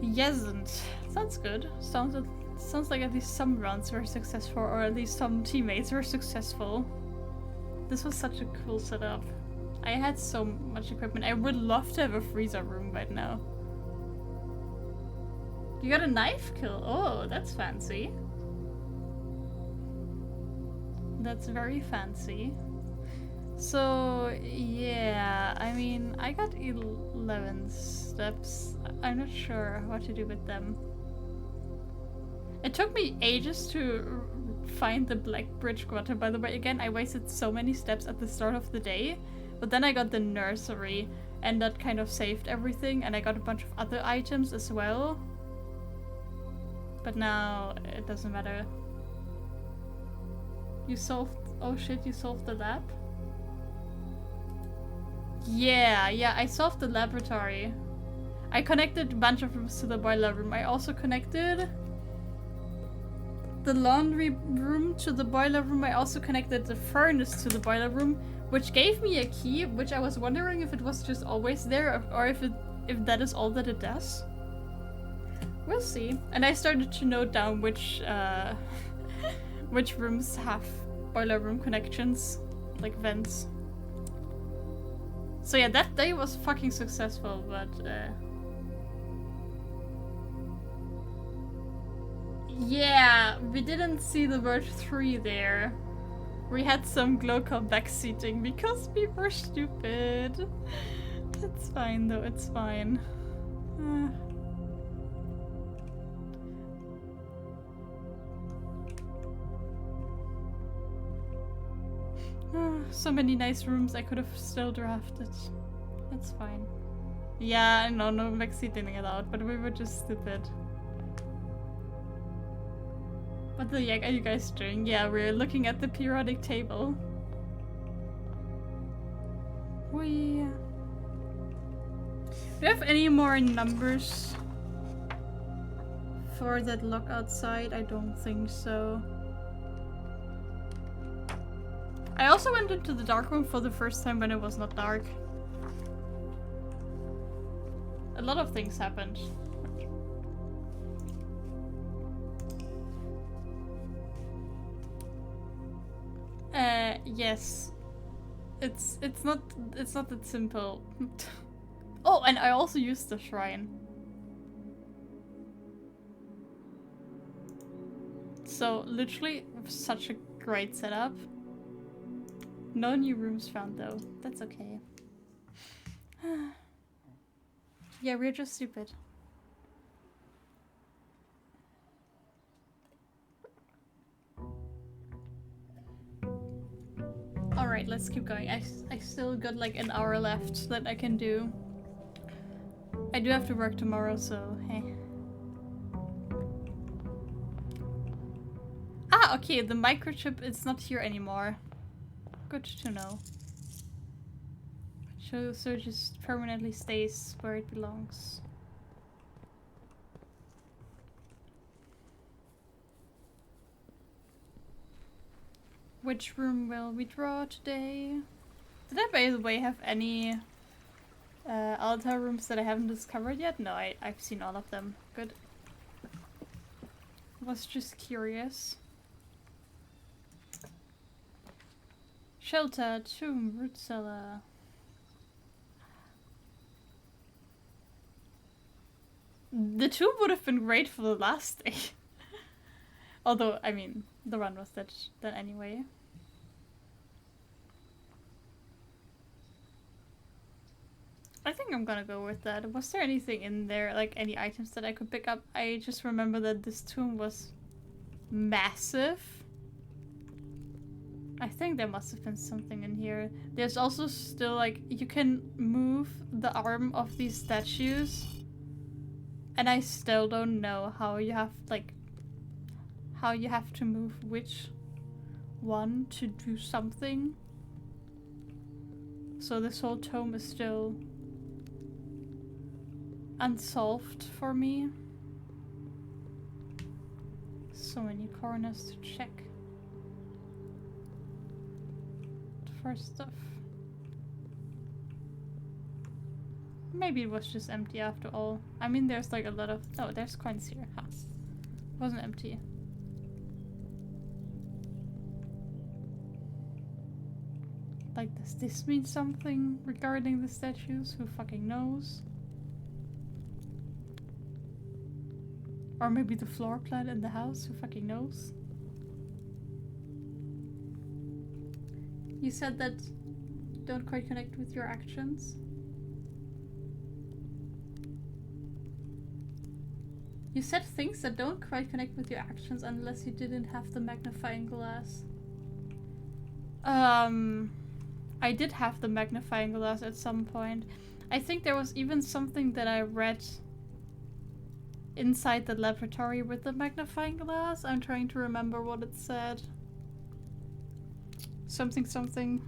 Yesn't. Sounds good. Sounds like at least some rounds were successful, or at least some teammates were successful. This was such a cool setup. I had so much equipment. I would love to have a freezer room right now. You got a knife kill? Oh, that's fancy. That's very fancy. So, yeah, I mean, I got 11 steps. I'm not sure what to do with them. It took me ages to find the Black Bridge Grotto, by the way. Again, I wasted so many steps at the start of the day, but then I got the nursery, and that kind of saved everything, and I got a bunch of other items as well. But now, it doesn't matter. You solved... oh shit, you solved the lab? Yeah, I solved the laboratory. I connected a bunch of rooms to the boiler room. I also connected the laundry room to the boiler room. I also connected the furnace to the boiler room, which gave me a key, which I was wondering if it was just always there, or if that is all that it does. We'll see. And I started to note down which which rooms have boiler room connections, like vents. So yeah, that day was fucking successful, but yeah, we didn't see the word 3 there. We had some Glowcom backseating because we were stupid. It's fine though, it's fine. So many nice rooms I could have still drafted. It's fine. Yeah, no backseating allowed, but we were just stupid. What the heck are you guys doing? Yeah, we're looking at the periodic table. Do you have any more numbers for that lock outside? I don't think so. I also went into the dark room for the first time when it was not dark. A lot of things happened. Yes. It's not that simple. Oh, and I also used the shrine. So literally such a great setup. No new rooms found though. That's okay. Yeah, we're just stupid. Alright, let's keep going. I still got like an hour left that I can do. I do have to work tomorrow, so hey. Ah, okay, the microchip is not here anymore. Good to know. So it just permanently stays where it belongs. Which room will we draw today? Did I, by the way, have any altar rooms that I haven't discovered yet? No, I've seen all of them. Good. Was just curious. Shelter, tomb, root cellar. The tomb would have been great for the last day. Although, I mean, the run was that anyway. I think I'm gonna go with that. Was there anything in there, like any items that I could pick up? I just remember that this tomb was massive. I think there must have been something in here. There's also still, like, you can move the arm of these statues. And I still don't know how you have, like, how you have to move which one to do something. So this whole tome is still unsolved for me. So many corners to check for stuff. Maybe it was just empty after all. I mean, there's like a lot of... Oh, there's coins here. Huh. It wasn't empty. Like, does this mean something regarding the statues? Who fucking knows? Or maybe the floor plan in the house? Who fucking knows? You said that you don't quite connect with your actions. You said things that don't quite connect with your actions unless you didn't have the magnifying glass. I did have the magnifying glass at some point. I think there was even something that I read inside the laboratory with the magnifying glass. I'm trying to remember what it said. Something.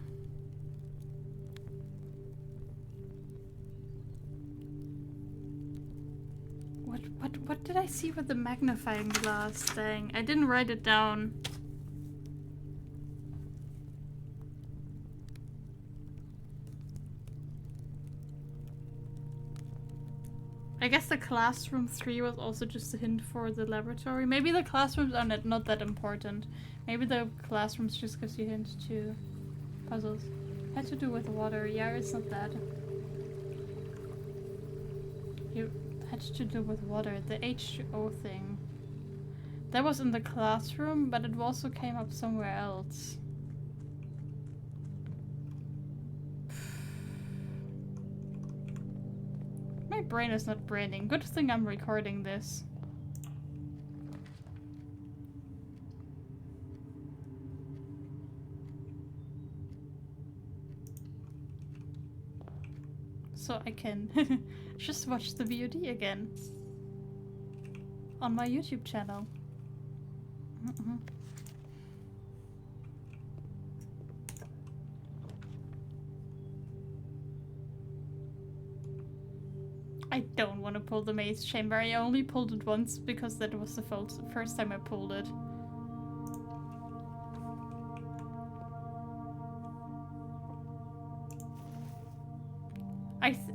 What did I see with the magnifying glass thing? I didn't write it down. I guess the classroom 3 was also just a hint for the laboratory. Maybe the classrooms are not that important. Maybe the classrooms just gives you a hint to puzzles. Had to do with water. Yeah, it's not that. You had to do with water. The H2O thing. That was in the classroom, but it also came up somewhere else. My brain is not braining. Good thing I'm recording this. So I can just watch the VOD again. On my YouTube channel. I don't want to pull the maze chamber. I only pulled it once because that was the first time I pulled it.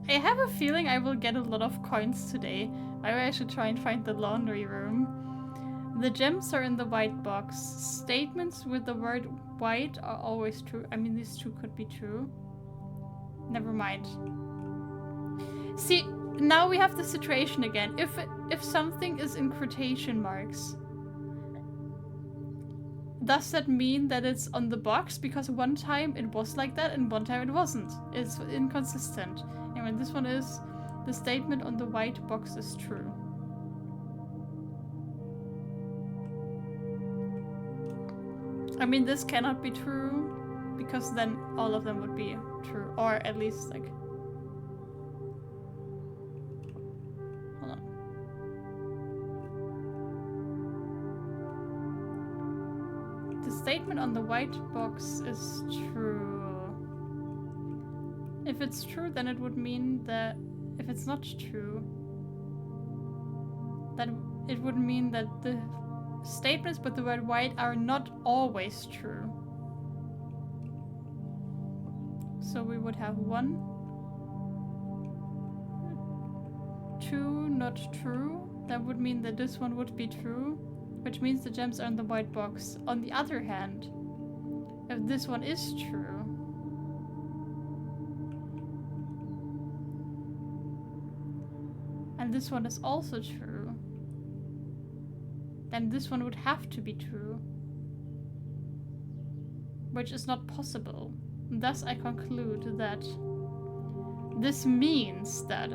I have a feeling I will get a lot of coins today. Maybe I should try and find the laundry room. The gems are in the white box. Statements with the word white are always true. I mean, these two could be true. Never mind. See, now we have the situation again. If something is in quotation marks, does that mean that it's on the box? Because one time it was like that and one time it wasn't. It's inconsistent. And when this one is, the statement on the white box is true. I mean, this cannot be true because then all of them would be true, or at least like... Hold on. statement on the white box is true. If it's true, then it would mean that if it's not true, then it would mean that the statements with the word white are not always true. So we would have 1, 2, not true. That would mean that this one would be true, which means the gems are in the white box. On the other hand, if this one is true, and this one is also true, then this one would have to be true, which is not possible. Thus, I conclude that this means that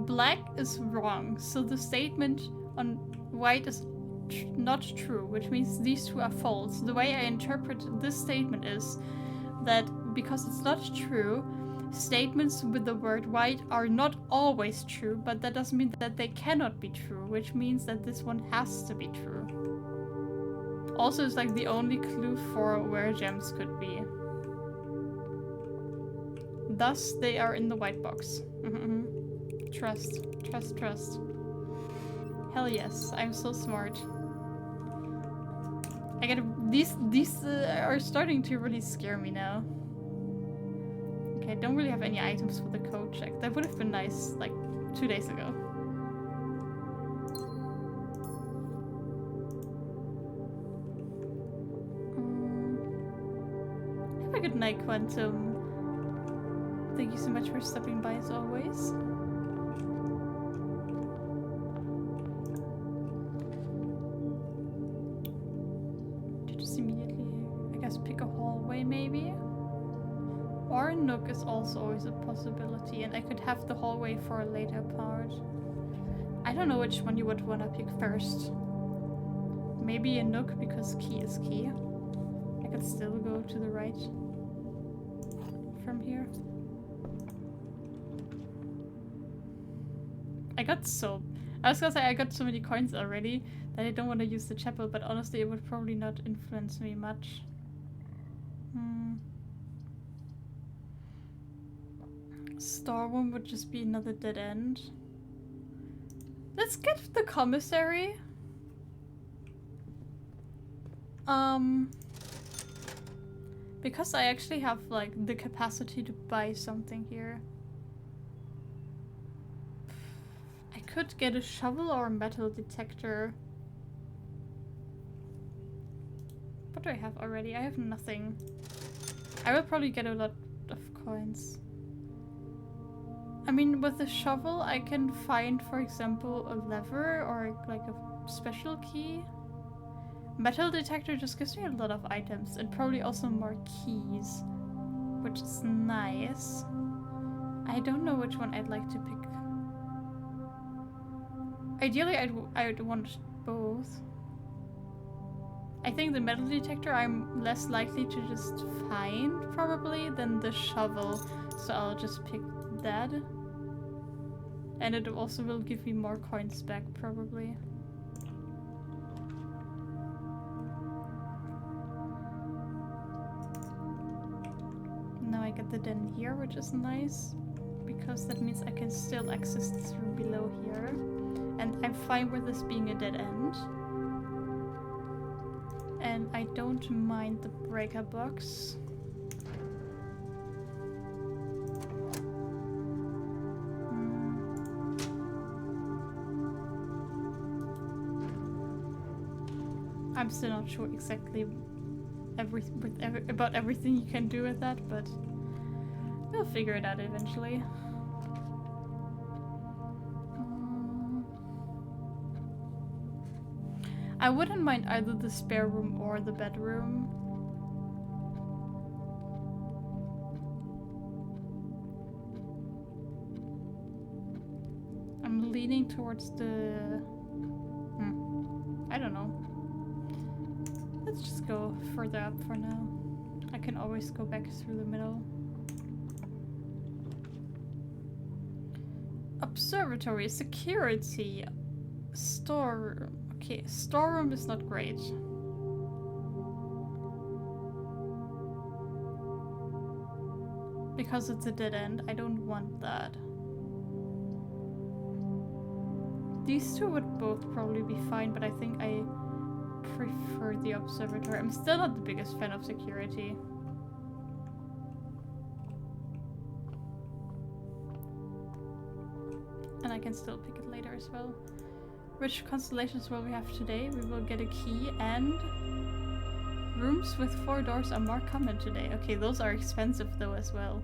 black is wrong, so the statement on white is not true, which means these two are false. The way I interpret this statement is that because it's not true, statements with the word white are not always true, but that doesn't mean that they cannot be true, which means that this one has to be true. Also, it's like the only clue for where gems could be. Thus, they are in the white box. Trust, trust, trust. Hell yes, I'm so smart. I gotta. These are starting to really scare me now. Okay, I don't really have any items for the code check. That would have been nice, like 2 days ago. Have a good night, Quantum. Thank you so much for stopping by as always. To just immediately, I guess, pick a hallway maybe? Or a nook is also always a possibility, and I could have the hallway for a later part. I don't know which one you would want to pick first. Maybe a nook because key is key. I could still go to the right from here. I was gonna say I got so many coins already that I don't want to use the chapel, but honestly it would probably not influence me much. Storeroom would just be another dead end. Let's get the commissary. Because I actually have like the capacity to buy something here. I could get a shovel or a metal detector. What do I have already? I have nothing. I will probably get a lot of coins. I mean, with the shovel I can find, for example, a lever or like a special key. Metal detector just gives me a lot of items and probably also more keys, which is nice. I don't know which one I'd like to pick. Ideally, I'd want both. I think the metal detector I'm less likely to just find, probably, than the shovel. So I'll just pick that. And it also will give me more coins back, probably. Now I get the den here, which is nice. Because that means I can still access this room below here. And I'm fine with this being a dead end. And I don't mind the breaker box. I'm still not sure exactly about everything you can do with that, but we'll figure it out eventually. I wouldn't mind either the spare room or the bedroom. I'm leaning towards the... I don't know. Let's just go further up for now. I can always go back through the middle. Observatory, security, storeroom. Okay, storeroom is not great. Because it's a dead end. I don't want that. These two would both probably be fine, but I think I prefer the observatory. I'm still not the biggest fan of security. And I can still pick it later as well. Which constellations will we have today? We will get a key and rooms with 4 doors are more common today. Okay, those are expensive though as well.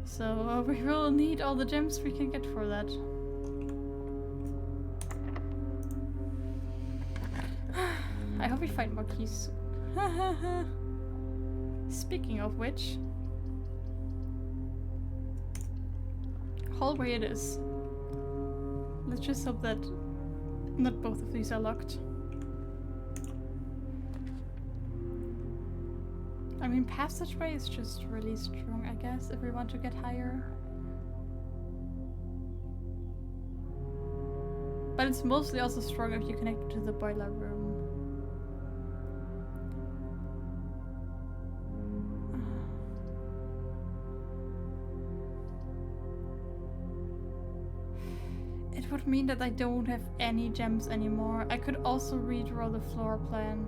So we will need all the gems we can get for that. I hope we find more keys soon. Speaking of which, hallway it is. Let's just hope that not both of these are locked. I mean, passageway is just really strong, I guess, if we want to get higher. But it's mostly also strong if you connect it to the boiler room. It would mean that I don't have any gems anymore. I could also redraw the floor plan.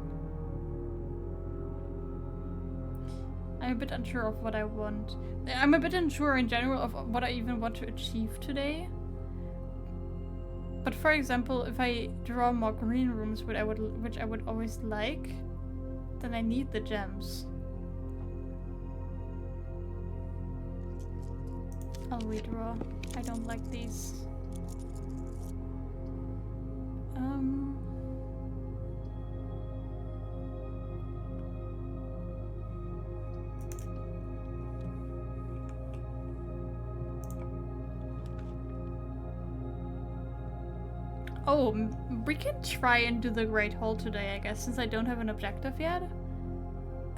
I'm a bit unsure of what I want. I'm a bit unsure in general of what I even want to achieve today. But for example, if I draw more green rooms, which I would always like, then I need the gems. I'll redraw. I don't like these. Oh, we can try and do the Great Hall today, I guess, since I don't have an objective yet.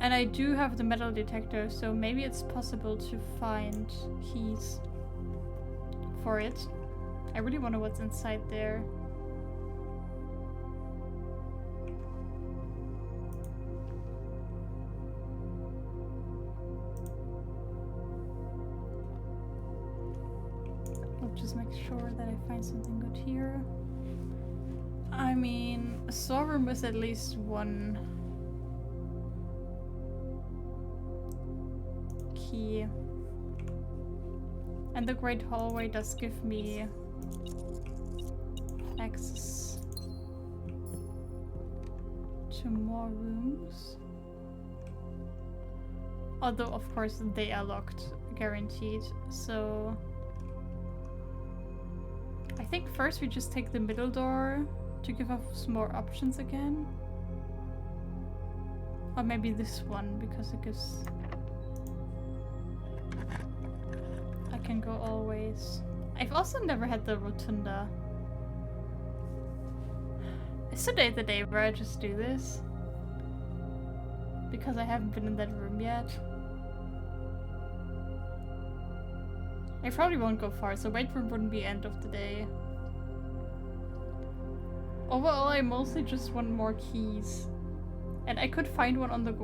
And I do have the metal detector, so maybe it's possible to find keys for it. I really wonder what's inside there. I'll just make sure that I find something good here. I mean, a storeroom is at least one key. And the Great Hallway does give me access to more rooms. Although, of course, they are locked, guaranteed, so... I think first we just take the middle door to give us more options again. Or maybe this one, because it gives... I can go always. I've also never had the rotunda. Is today the day where I just do this? Because I haven't been in that room yet. I probably won't go far, so wait room wouldn't be end of the day. Overall, I mostly just want more keys. And I could find one on the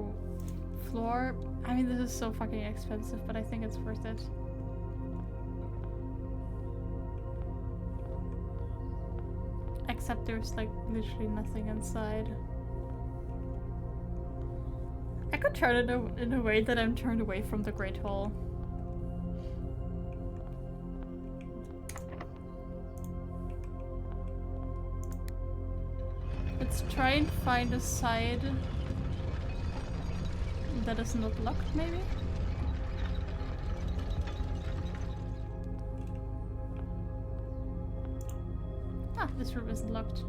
floor. I mean, this is so fucking expensive, but I think it's worth it. Except there's like literally nothing inside. I could turn it in a way that I'm turned away from the Great Hall. Let's try and find a side that is not locked, maybe? Ah, this room isn't locked.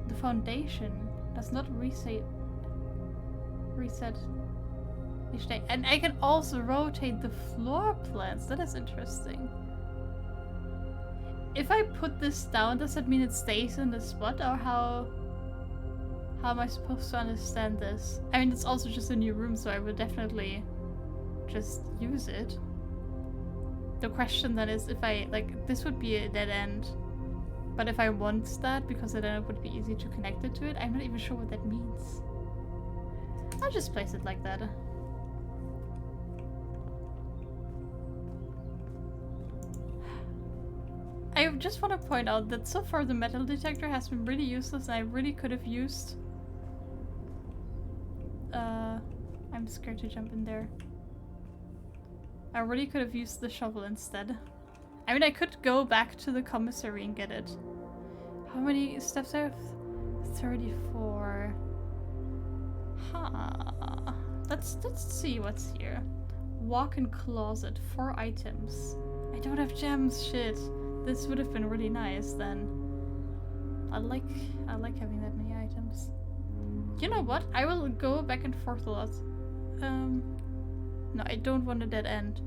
The foundation does not reset each day. And I can also rotate the floor plans. That is interesting. If I put this down, does that mean it stays in the spot, or how am I supposed to understand this? I mean, it's also just a new room, so I will definitely just use it. The question then is if I, like, this would be a dead end, but if I want that, because then it would be easy to connect it to it, I'm not even sure what that means. I'll just place it like that. I just want to point out that so far the metal detector has been really useless and I really could have used... I'm scared to jump in there. I really could have used the shovel instead. I mean, I could go back to the commissary and get it. How many steps I have? 34. Huh. Let's see what's here. Walk-in closet, 4 items. I don't have gems, shit. This would have been really nice then. I like having that many items. You know what? I will go back and forth a lot. No, I don't want a dead end.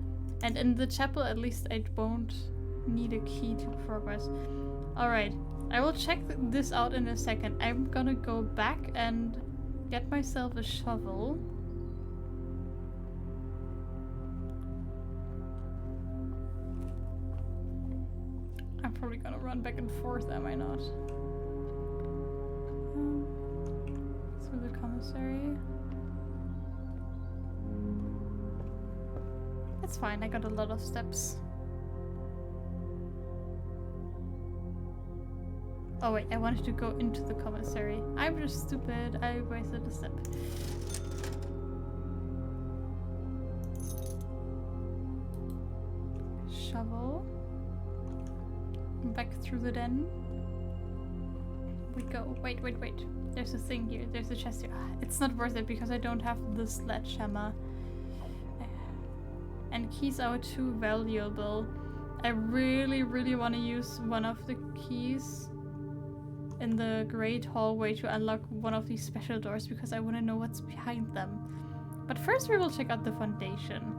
And in the chapel, at least I won't need a key to progress. Alright, I will check this out in a second. I'm gonna go back and get myself a shovel. I'm probably gonna run back and forth, am I not? Through the commissary. It's fine, I got a lot of steps. Oh wait, I wanted to go into the commissary. I'm just stupid, I wasted a step. Shovel. Back through the den. We go. Wait. There's a thing here. There's a chest here. It's not worth it because I don't have the sledgehammer. And keys are too valuable. I really want to use one of the keys in the great hallway to unlock one of these special doors because I want to know what's behind them. But first we will check out the foundation.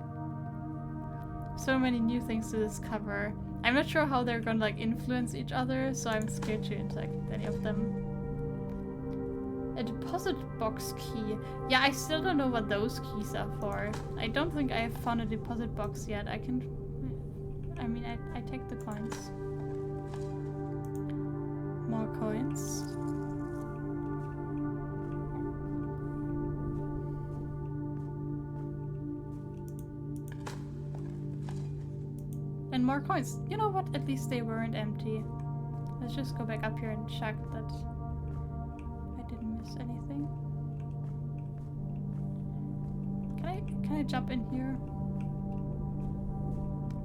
So many new things to discover. I'm not sure how they're gonna like influence each other, so I'm scared to interact with any of them. A deposit box key. Yeah, I still don't know what those keys are for. I don't think I have found a deposit box yet. I mean, I take the coins. More coins. And more coins. You know what? At least they weren't empty. Let's just go back up here and check that I didn't miss anything. Can I jump in here?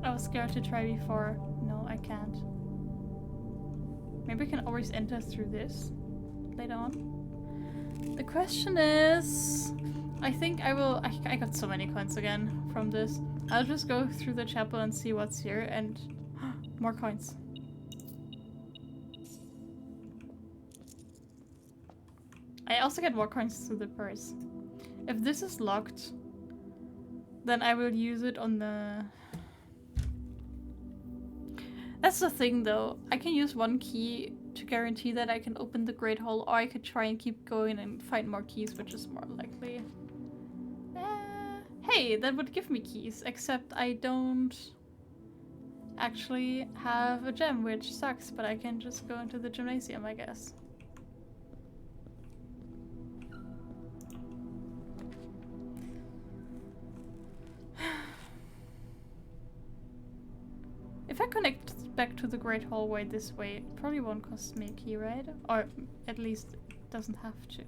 I was scared to try before. No, I can't. Maybe I can always enter through this later on. The question is... I think I will... I got so many coins again from this. I'll just go through the chapel and see what's here and... more coins. I also get more coins through the purse. If this is locked, then I will use it on the... That's the thing though. I can use one key to guarantee that I can open the Great Hall, or I could try and keep going and find more keys, which is more likely. Hey, that would give me keys, except I don't actually have a gem, which sucks, but I can just go into the gymnasium, I guess. If I connect back to the Great Hallway this way, it probably won't cost me a key, right? Or at least it doesn't have to.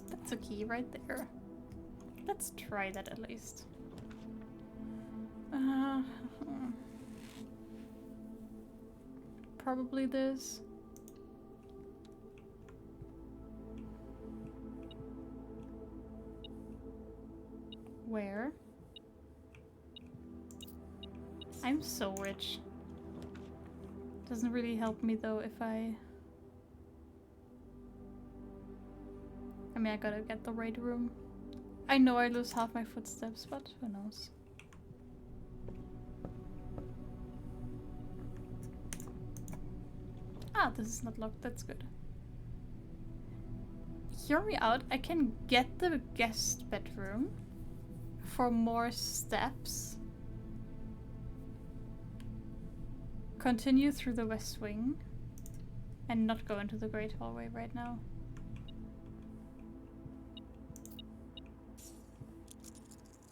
That's a key right there. Let's try that at least. Probably this. Where? I'm so rich. Doesn't really help me though if I mean, I gotta get the right room. I know I lose half my footsteps, but who knows? Ah, this is not locked, that's good. Hear me out, I can get the guest bedroom for more steps. Continue through the west wing and not go into the Great Hallway right now.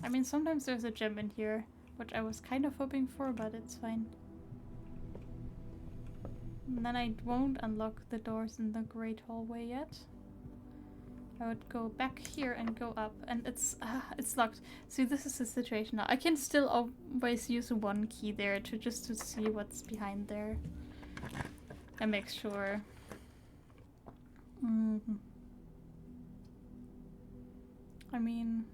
I mean, sometimes there's a gem in here, which I was kind of hoping for, but it's fine. And then I won't unlock the doors in the Great Hallway yet. I would go back here and go up, and it's locked. See, this is the situation now. I can still always use one key there to see what's behind there and make sure. I mean,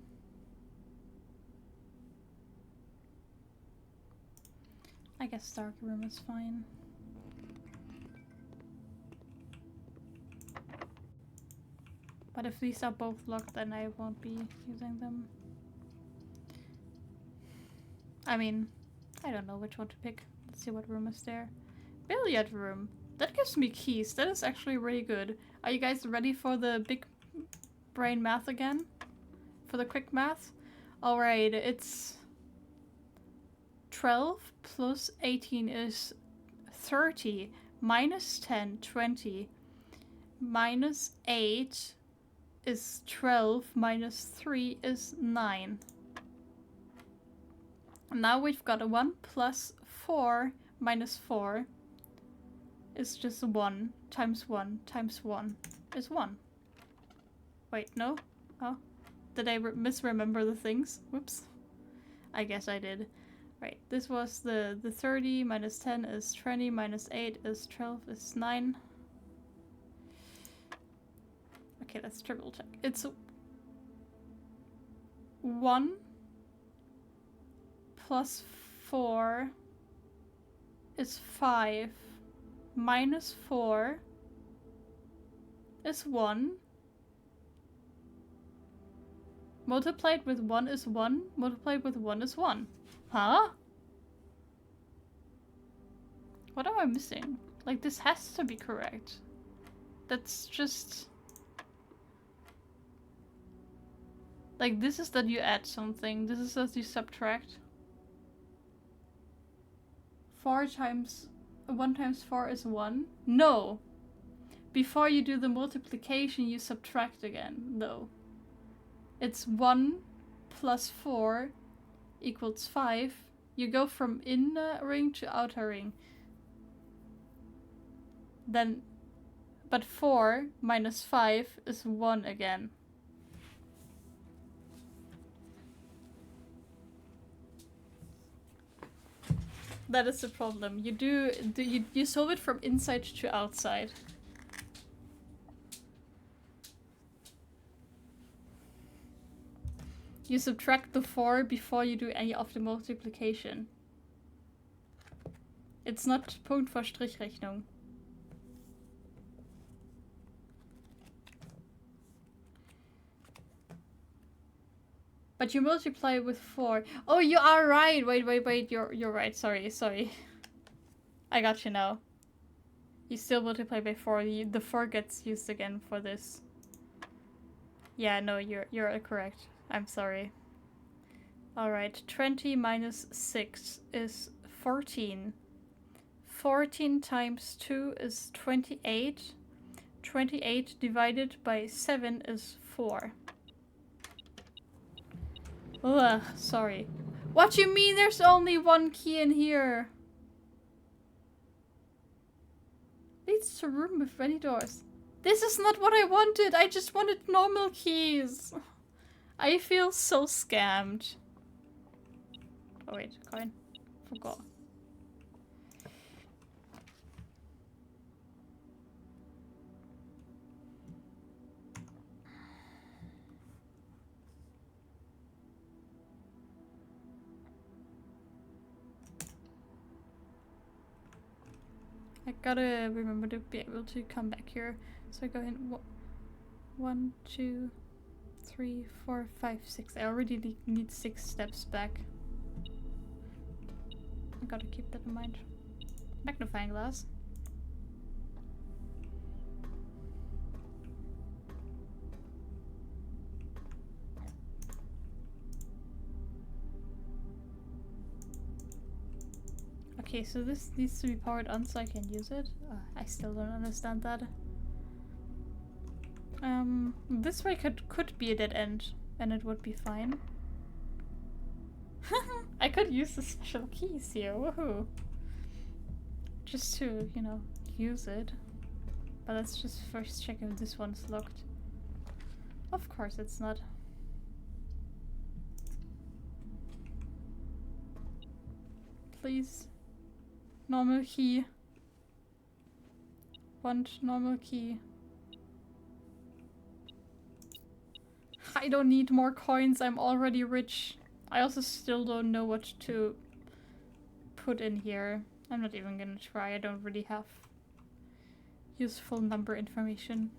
I guess dark room is fine. But if these are both locked, then I won't be using them. I mean, I don't know which one to pick. Let's see what room is there. Billiard room. That gives me keys. That is actually really good. Are you guys ready for the big brain math again? For the quick math? Alright, it's 12 plus 18 is 30. Minus 10, 20. Minus 8 is 12, minus 3 is 9. Now we've got a 1 plus 4 minus 4 is just 1 times 1 times 1 is 1. Wait, no? Oh, did I misremember the things? Whoops. I guess I did. Right, this was the 30 minus 10 is 20 minus 8 is 12 is 9. Okay, let's triple check. It's 1 plus 4 is 5 minus 4 is 1. Multiplied with 1 is 1. Multiplied with 1 is 1. Huh? What am I missing? Like, this has to be correct. That's just... Like, this is that you add something. This is that you subtract. 1 times 4 is 1? No! Before you do the multiplication, you subtract again. No. It's 1 plus 4 equals 5. You go from inner ring to outer ring. Then, but 4 minus 5 is 1 again. That is the problem. You solve it from inside to outside. You subtract the 4 before you do any of the multiplication. It's not Punkt vor Strichrechnung. But you multiply with 4. Oh, you are right. Wait. You're right. Sorry. I got you now. You still multiply by 4. The 4 gets used again for this. Yeah, no, you're correct. I'm sorry. Alright, 20 minus 6 is 14. 14 times 2 is 28. 28 divided by 7 is 4. Ugh, sorry. What do you mean there's only one key in here? Leads to a room with many doors. This is not what I wanted. I just wanted normal keys. I feel so scammed. Oh wait, coin. Forgot. I gotta remember to be able to come back here. So I go in 1, 2, 3, 4, 5, 6. I already need 6 steps back. I gotta keep that in mind. Magnifying glass. Okay, so this needs to be powered on so I can use it. I still don't understand that. This way could be a dead end, and it would be fine. I could use the special keys here, woohoo! Just to, you know, use it. But let's just first check if this one's locked. Of course it's not. Please. Normal key. Want normal key. I don't need more coins, I'm already rich. I also still don't know what to put in here. I'm not even gonna try, I don't really have useful number information.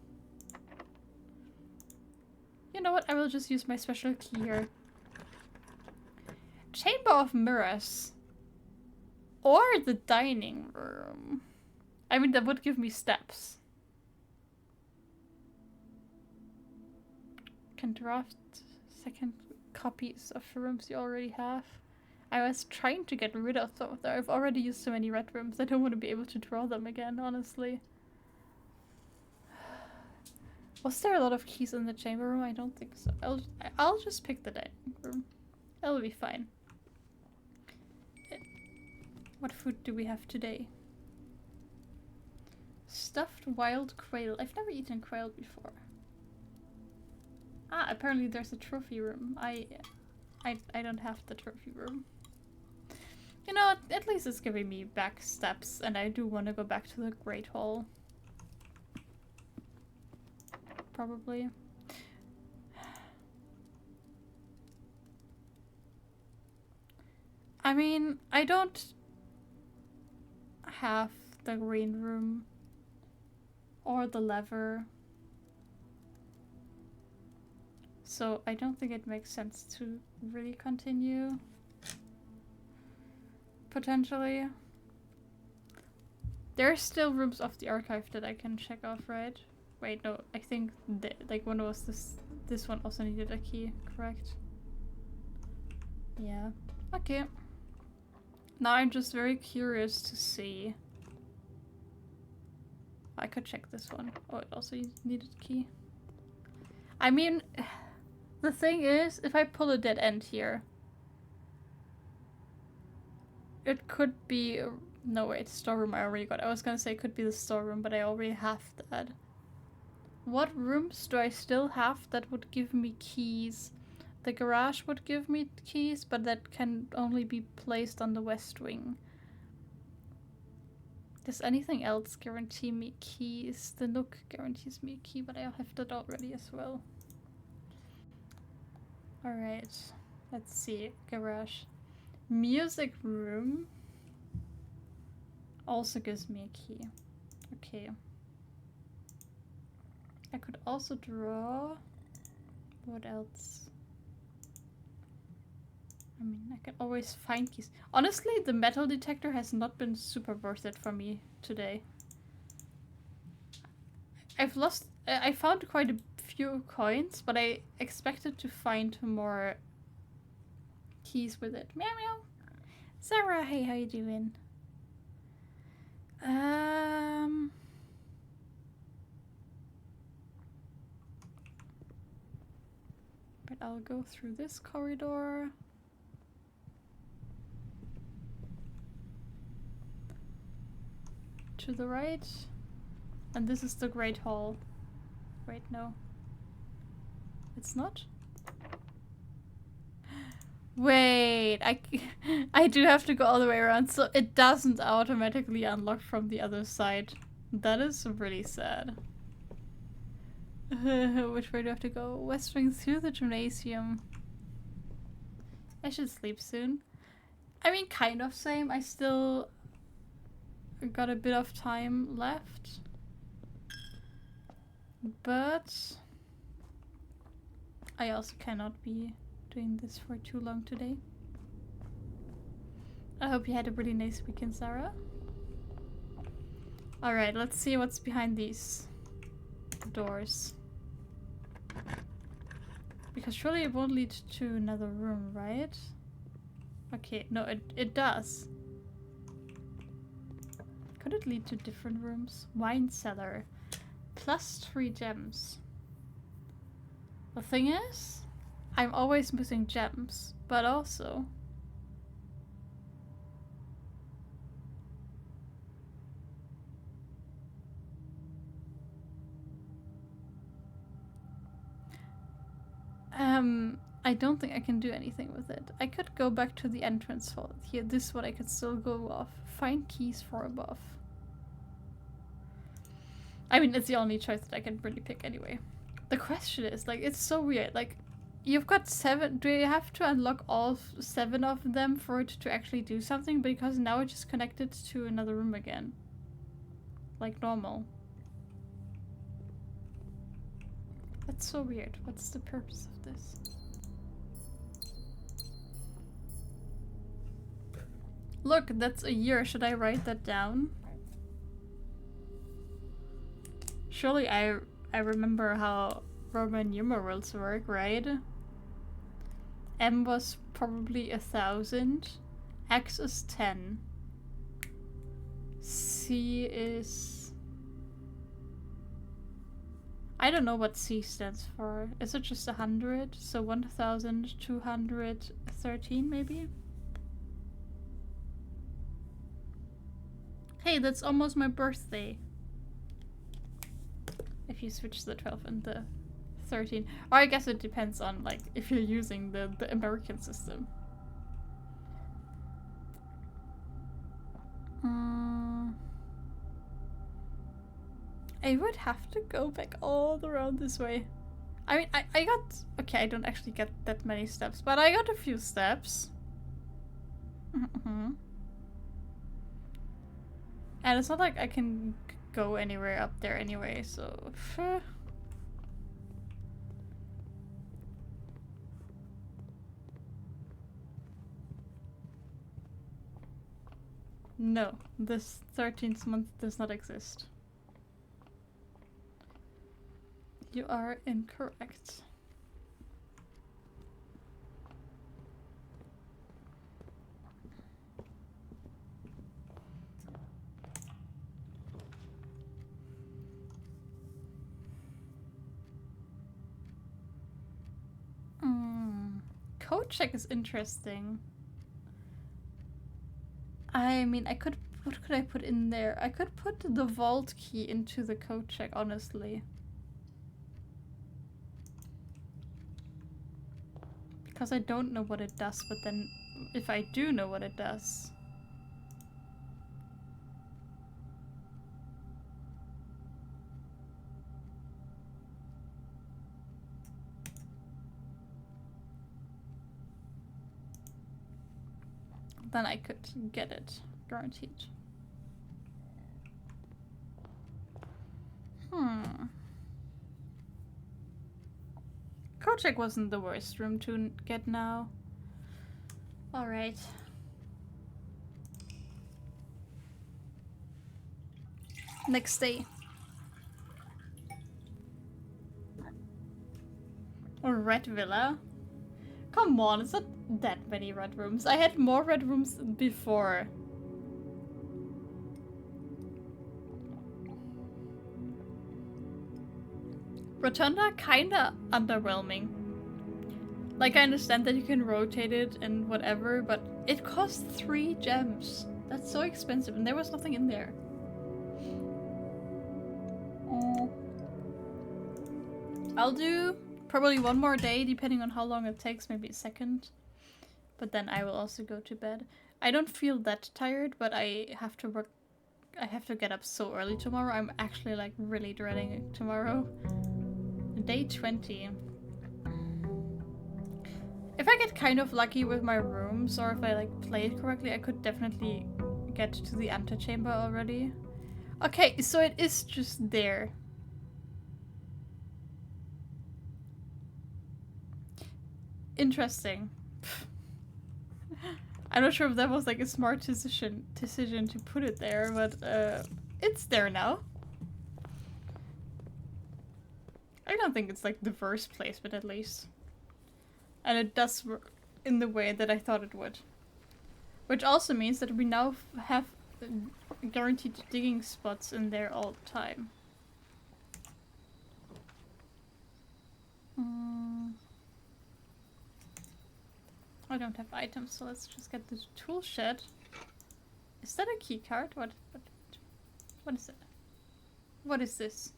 You know what, I will just use my special key here. Chamber of Mirrors. Or the dining room. I mean, that would give me steps. Can draft second copies of rooms you already have. I was trying to get rid of them. I've already used so many red rooms. I don't want to be able to draw them again, honestly. Was there a lot of keys in the chamber room? I don't think so. I'll just pick the dining room. It'll be fine. What food do we have today? Stuffed wild quail. I've never eaten quail before. Ah, apparently there's a trophy room. I don't have the trophy room. You know, at least it's giving me back steps, and I do want to go back to the Great Hall. Probably. I mean, I don't have the green room or the lever. So I don't think it makes sense to really continue. Potentially. There are still rooms of the archive that I can check off, right? Wait, no, I think like one was this one also needed a key, correct? Yeah. Okay. Now I'm just very curious to see. I could check this one. Oh, it also needed a key. I mean, the thing is, if I pull a dead end here, it could be... No, wait, storeroom I already got. I was gonna say it could be the storeroom, but I already have that. What rooms do I still have that would give me keys? The garage would give me keys, but that can only be placed on the west wing. Does anything else guarantee me keys? The Nook guarantees me a key, but I have that already as well. Alright, let's see. Garage. Music room also gives me a key. Okay. I could also draw... What else? I mean, I can always find keys. Honestly, the metal detector has not been super worth it for me today. I found quite a few coins, but I expected to find more keys with it. Meow meow. Sarah, hey, how you doing? But I'll go through this corridor. To the right. And this is the Great Hall. Wait, no. It's not? Wait, I do have to go all the way around, so it doesn't automatically unlock from the other side. That is really sad. Which way do I have to go? West wing through the gymnasium. I should sleep soon. I mean, kind of same. I still got a bit of time left. But I also cannot be doing this for too long today. I hope you had a really nice weekend, Sarah. Alright, let's see what's behind these doors. Because surely it won't lead to another room, right? Okay, no, it does. Could it lead to different rooms? Wine cellar. +3 gems. The thing is, I'm always missing gems, but also I don't think I can do anything with it. I could go back to the entrance hall. Here, this one I could still go off. Find keys for above. I mean, it's the only choice that I can really pick anyway. The question is, like, it's so weird. Like, you've got 7. Do you have to unlock all 7 of them for it to actually do something? Because now it's just connected to another room again. Like normal. That's so weird. What's the purpose of this? Look, that's a year. Should I write that down? Surely I remember how Roman numerals work, right? M was probably 1,000. X is 10. C is... I don't know what C stands for. Is it just 100? So 1,213 maybe? Hey, that's almost my birthday. If you switch the 12 and the 13. Or I guess it depends on, like, if you're using the American system. I would have to go back all around this way. I mean, I got... Okay, I don't actually get that many steps, but I got a few steps. And it's not like I can go anywhere up there anyway, so... No, this 13th month does not exist. You are incorrect. Code check is interesting. I mean, I could... What could I put in there? I could put the vault key into the code check, honestly. Because I don't know what it does, but then if I do know what it does... then I could get it. Guaranteed. Code check wasn't the worst room to get now. Alright. Next day. Red Villa? Come on, it's not that many red rooms. I had more red rooms before. Rotunda kinda underwhelming. Like, I understand that you can rotate it and whatever, but it costs 3 gems. That's so expensive, and there was nothing in there. I'll do probably one more day, depending on how long it takes, maybe a second. But then I will also go to bed. I don't feel that tired, but I have to work. I have to get up so early tomorrow. I'm actually like really dreading it tomorrow. Day 20. If I get kind of lucky with my rooms, or if I like play it correctly, I could definitely get to the antechamber already. Okay, so it is just there. Interesting. I'm not sure if that was like a smart decision to put it there, but it's there now. I don't think it's like the worst placement, at least. And it does work in the way that I thought it would. Which also means that we now have guaranteed digging spots in there all the time. I don't have items, so let's just get the tool shed. Is that a key card? What is it? What is this?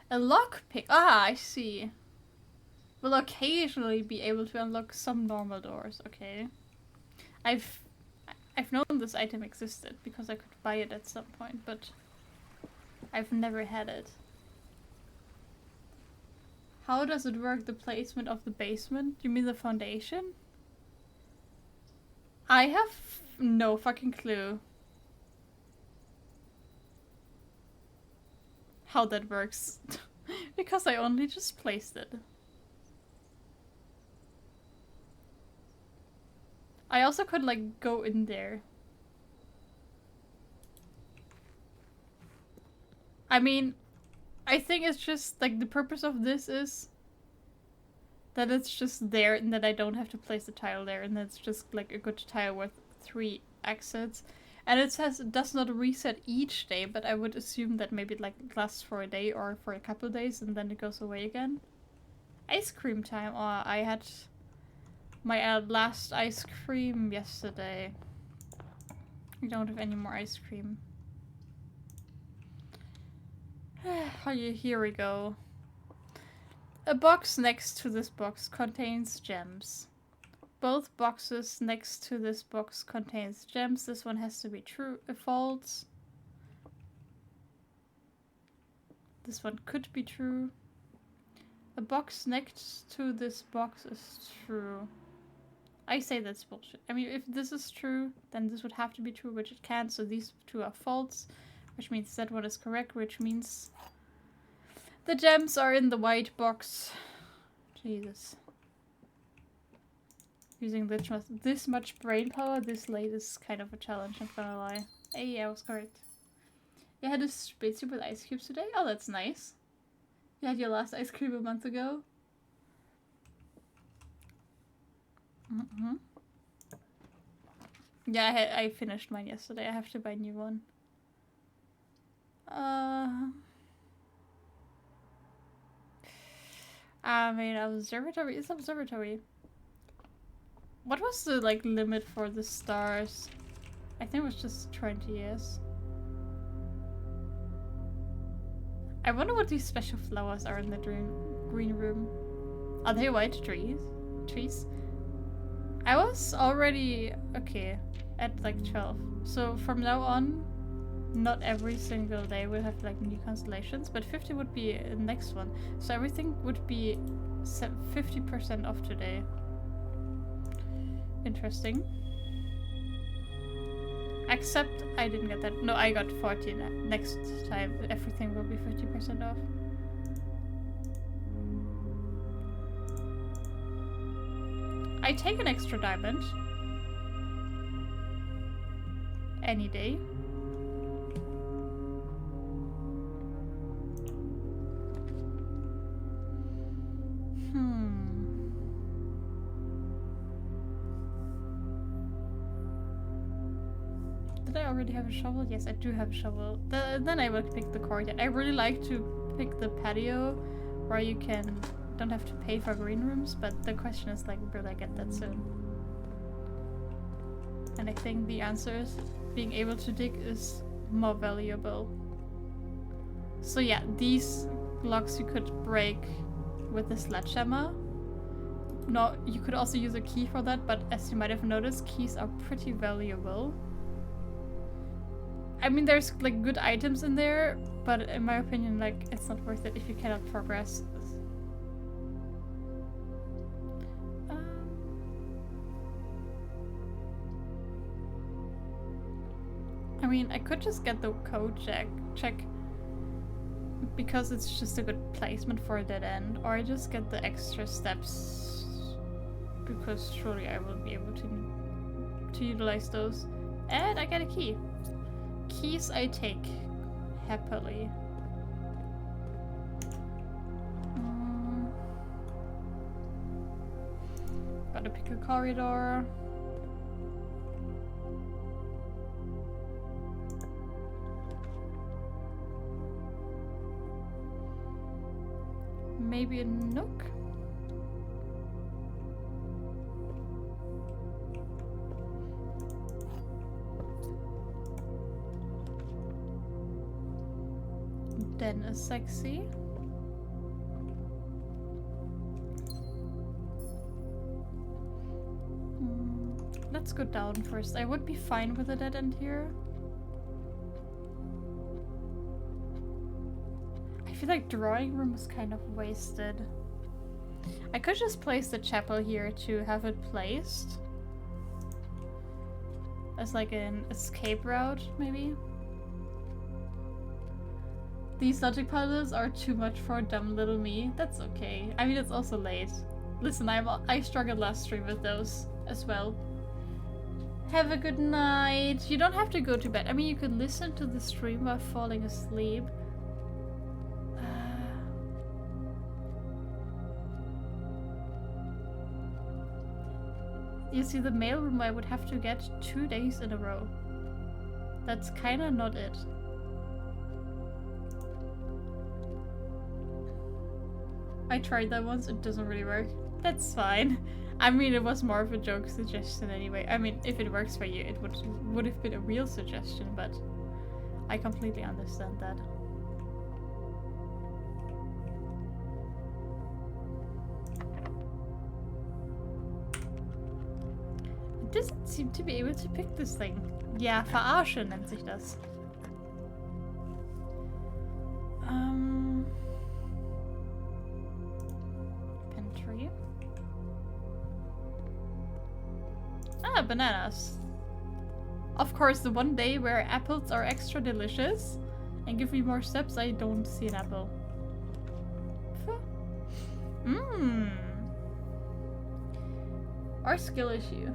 A lockpick. Ah, I see. will occasionally be able to unlock some normal doors, okay? I've known this item existed because I could buy it at some point, but I've never had it. How does it work, the placement of the basement? You mean the foundation? I have no fucking clue how that works. Because I only just placed it. I also could like go in there. I mean, I think it's just like the purpose of this is that it's just there and that I don't have to place the tile there, and that's just like a good tile with 3 exits. And it says it does not reset each day, but I would assume that maybe it like lasts for a day or for a couple of days and then it goes away again. Ice cream time. Oh, I had my last ice cream yesterday. We don't have any more ice cream. Here we go. A box next to this box contains gems. Both boxes next to this box contains gems. This one has to be true, false. This one could be true. A box next to this box is true. I say that's bullshit. I mean, if this is true, then this would have to be true, which it can't, so these two are false, which means that one is correct, which means the gems are in the white box. Jesus. Using this much brain power this late is kind of a challenge, I'm not gonna lie. Hey, I was correct. You had a spitzy with ice cubes today? Oh, that's nice. You had your last ice cream a month ago? Mm-hmm. Yeah, I finished mine yesterday. I have to buy a new one. I mean, observatory is observatory. What was the like limit for the stars? I think it was just 20 years. I wonder what these special flowers are in the green room. Are they white trees? I was already okay at like 12. So from now on, not every single day we'll have like new constellations, but 50 would be the next one. So everything would be 50% off today. Interesting. Except I didn't get that. No, I got 14. Next time everything will be 50% off. I take an extra diamond. Any day. Did I already have a shovel? Yes, I do have a shovel. Then I will pick the courtyard. I really like to pick the patio where you don't have to pay for green rooms, but the question is like, will I get that soon? And I think the answer is being able to dig is more valuable. So yeah, these blocks you could break with the sledgehammer. No, you could also use a key for that, but as you might have noticed, keys are pretty valuable. I mean, there's like good items in there, but in my opinion, like, it's not worth it if you cannot progress. I mean, I could just get the code check because it's just a good placement for a dead end, or I just get the extra steps because surely I will be able to utilize those. And I get a key. Keys I take happily. Gotta pick a corridor. Maybe a nook? Then a sexy. let's go down first. I would be fine with a dead end here. I feel like drawing room is kind of wasted. I could just place the chapel here to have it placed as like an escape route, maybe. These logic puzzles are too much for dumb little me. That's okay. I mean, it's also late. Listen, I struggled last stream with those as well. Have a good night. You don't have to go to bed. I mean, you could listen to the stream while falling asleep. You see, the mailroom I would have to get 2 days in a row. That's kinda not it. I tried that once, it doesn't really work. That's fine. I mean, it was more of a joke suggestion anyway. I mean, if it works for you, it would have been a real suggestion, but I completely understand that. It doesn't seem to be able to pick this thing. Ja, verarsche nennt sich das. Pantry. Ah, bananas. Of course, the one day where apples are extra delicious and give me more steps, I don't see an apple. Mmm. Or skill issue.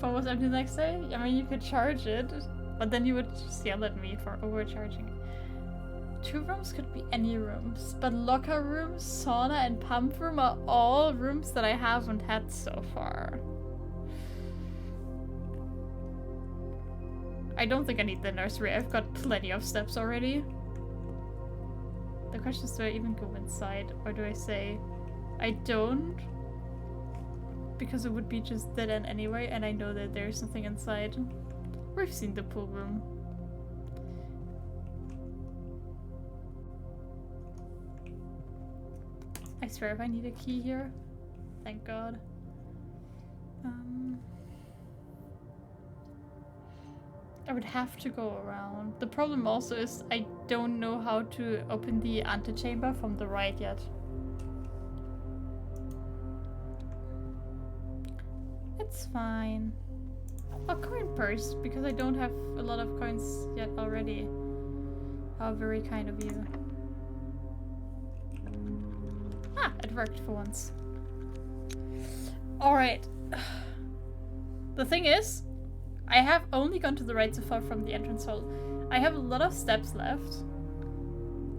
Phone was empty the next day? I mean, you could charge it, but then you would just yell at me for overcharging. 2 rooms could be any rooms, but locker room, sauna, and pump room are all rooms that I haven't had so far. I don't think I need the nursery. I've got plenty of steps already. The question is, do I even go inside, or do I say I don't? Because it would be just dead end anyway, and I know that there's something inside. We've seen the pool room. I swear if I need a key here. Thank God. I would have to go around. The problem also is I don't know how to open the antechamber from the right yet. It's fine. I'll coin first because I don't have a lot of coins yet already. How very kind of you. Ah, it worked for once. Alright. The thing is, I have only gone to the right so far from the entrance hall. I have a lot of steps left.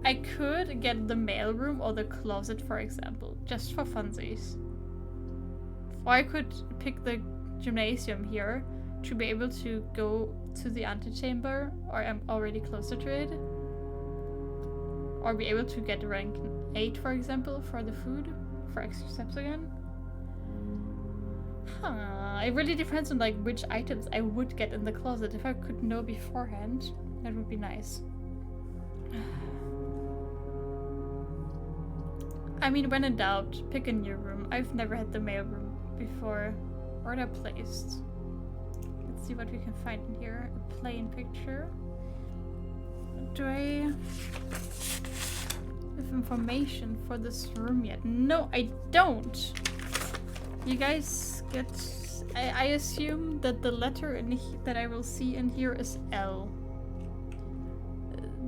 I could get the mailroom or the closet, for example, just for funsies. Or I could pick the gymnasium here to be able to go to the antechamber, or I'm already closer to it. Or be able to get rank 8, for example, for the food, for extra steps again. It really depends on like which items I would get in the closet. If I could know beforehand, that would be nice. I mean, when in doubt, pick a new room. I've never had the mail room before. Where they're placed. Let's see what we can find in here. A plain picture. Do I have information for this room yet? No, I don't. You guys get... I assume that the letter in that I will see in here is L.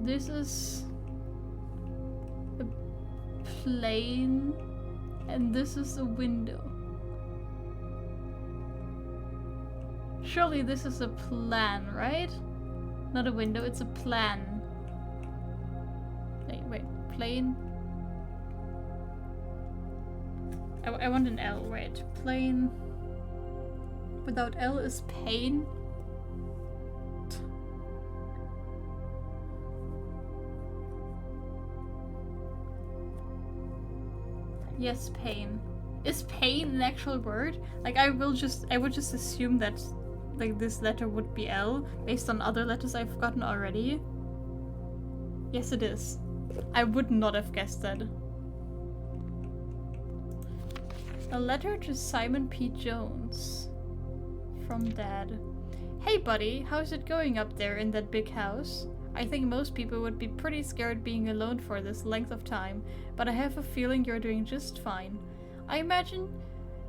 This is a plane, and this is a window. Surely this is a plan, right? Not a window, it's a plan. Wait, plane. I want an L, right? Plane. Without L is pain. Yes, pain. Is pain an actual word? Like I would just assume that like this letter would be L based on other letters I've gotten already. Yes, it is. I would not have guessed that. A letter to Simon P. Jones. From Dad. Hey buddy, how's it going up there in that big house? I think most people would be pretty scared being alone for this length of time, but I have a feeling you're doing just fine. I imagine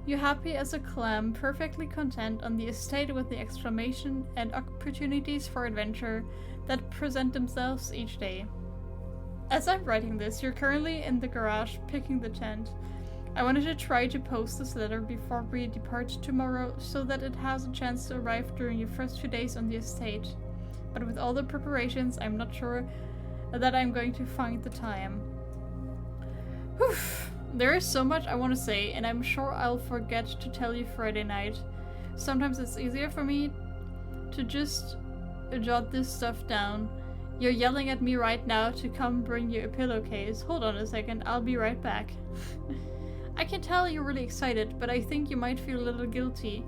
you're happy as a clam, perfectly content on the estate with the exclamation and opportunities for adventure that present themselves each day. As I'm writing this, you're currently in the garage picking the tent. I wanted to try to post this letter before we depart tomorrow so that it has a chance to arrive during your first few days on the estate. But with all the preparations, I'm not sure that I'm going to find the time. Whew. There is so much I want to say, and I'm sure I'll forget to tell you Friday night. Sometimes it's easier for me to just jot this stuff down. You're yelling at me right now to come bring you a pillowcase. Hold on a second, I'll be right back. I can tell you're really excited, but I think you might feel a little guilty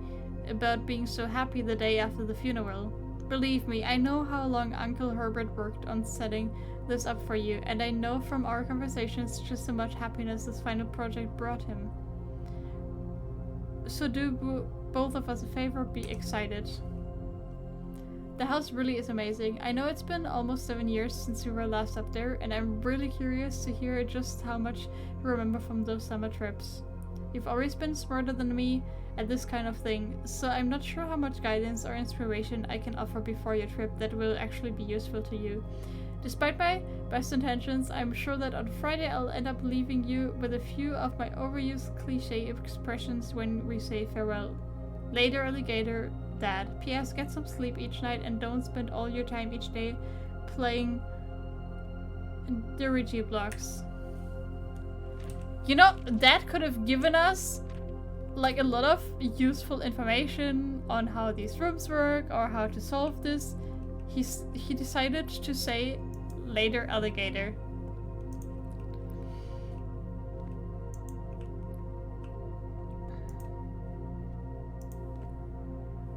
about being so happy the day after the funeral. Believe me, I know how long Uncle Herbert worked on setting this up for you, and I know from our conversations just how much happiness this final project brought him. So do both of us a favor, be excited. The house really is amazing. I know it's been almost 7 years since we were last up there, and I'm really curious to hear just how much you remember from those summer trips. You've always been smarter than me at this kind of thing, so I'm not sure how much guidance or inspiration I can offer before your trip that will actually be useful to you. Despite my best intentions, I'm sure that on Friday I'll end up leaving you with a few of my overused cliche expressions when we say farewell. Later, alligator, Dad. P.S. Get some sleep each night and don't spend all your time each day playing Dirigi blocks. You know, Dad could have given us like a lot of useful information on how these rooms work or how to solve this. He decided to say later, alligator.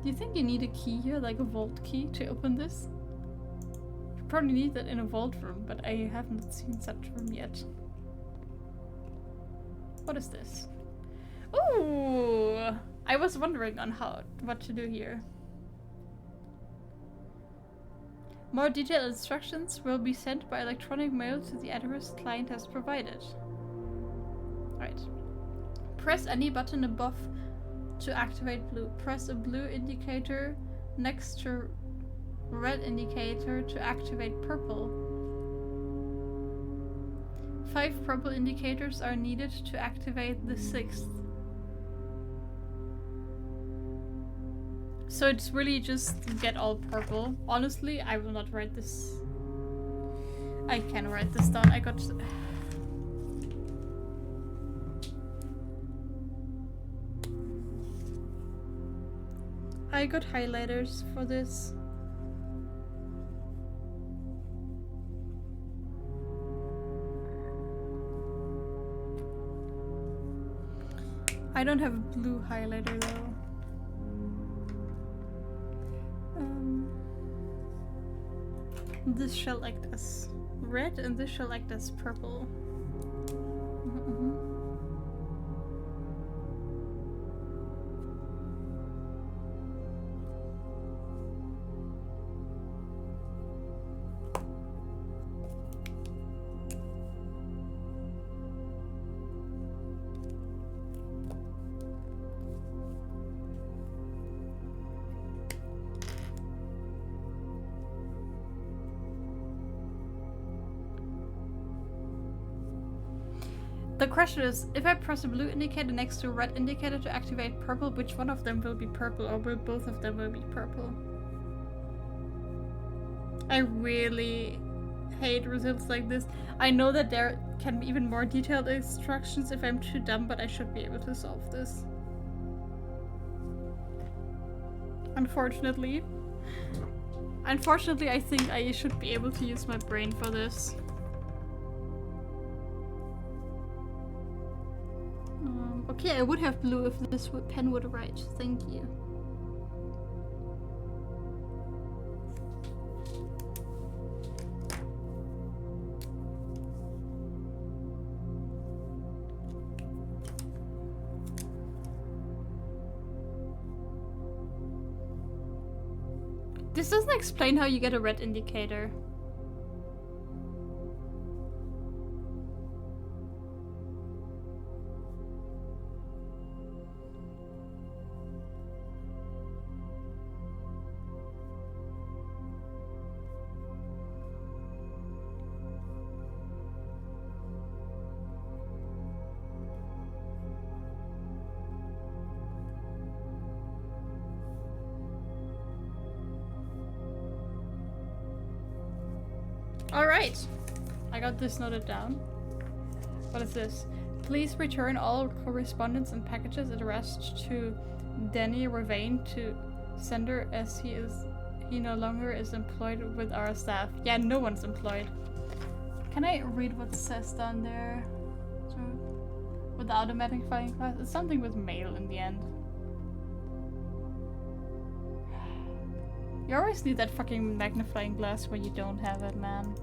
Do you think you need a key here, like a vault key, to open this? You probably need that in a vault room, but I haven't seen such room yet. What is this? Ooh! I was wondering on what to do here. More detailed instructions will be sent by electronic mail to the address client has provided. Right. Press any button above to activate blue. Press a blue indicator next to red indicator to activate purple. 5 purple indicators are needed to activate the 6th. So it's really just get all purple. Honestly, I will not write this. I can write this down. I got highlighters for this. I don't have a blue highlighter though. This shall act as red and this shall act as purple. The question is, if I press a blue indicator next to a red indicator to activate purple, which one of them will be purple, or will both of them will be purple? I really hate results like this. I know that there can be even more detailed instructions if I'm too dumb, but I should be able to solve this. Unfortunately. Unfortunately, I think I should be able to use my brain for this. Okay, I would have blue if this pen would write. Thank you. This doesn't explain how you get a red indicator. Alright, I got this noted down. What is this? Please return all correspondence and packages addressed to Danny Ravane to sender as he no longer is employed with our staff. Yeah, no one's employed. Can I read what it says down there? So, with the automatic filing class? It's something with mail in the end. You always need that fucking magnifying glass when you don't have it, man.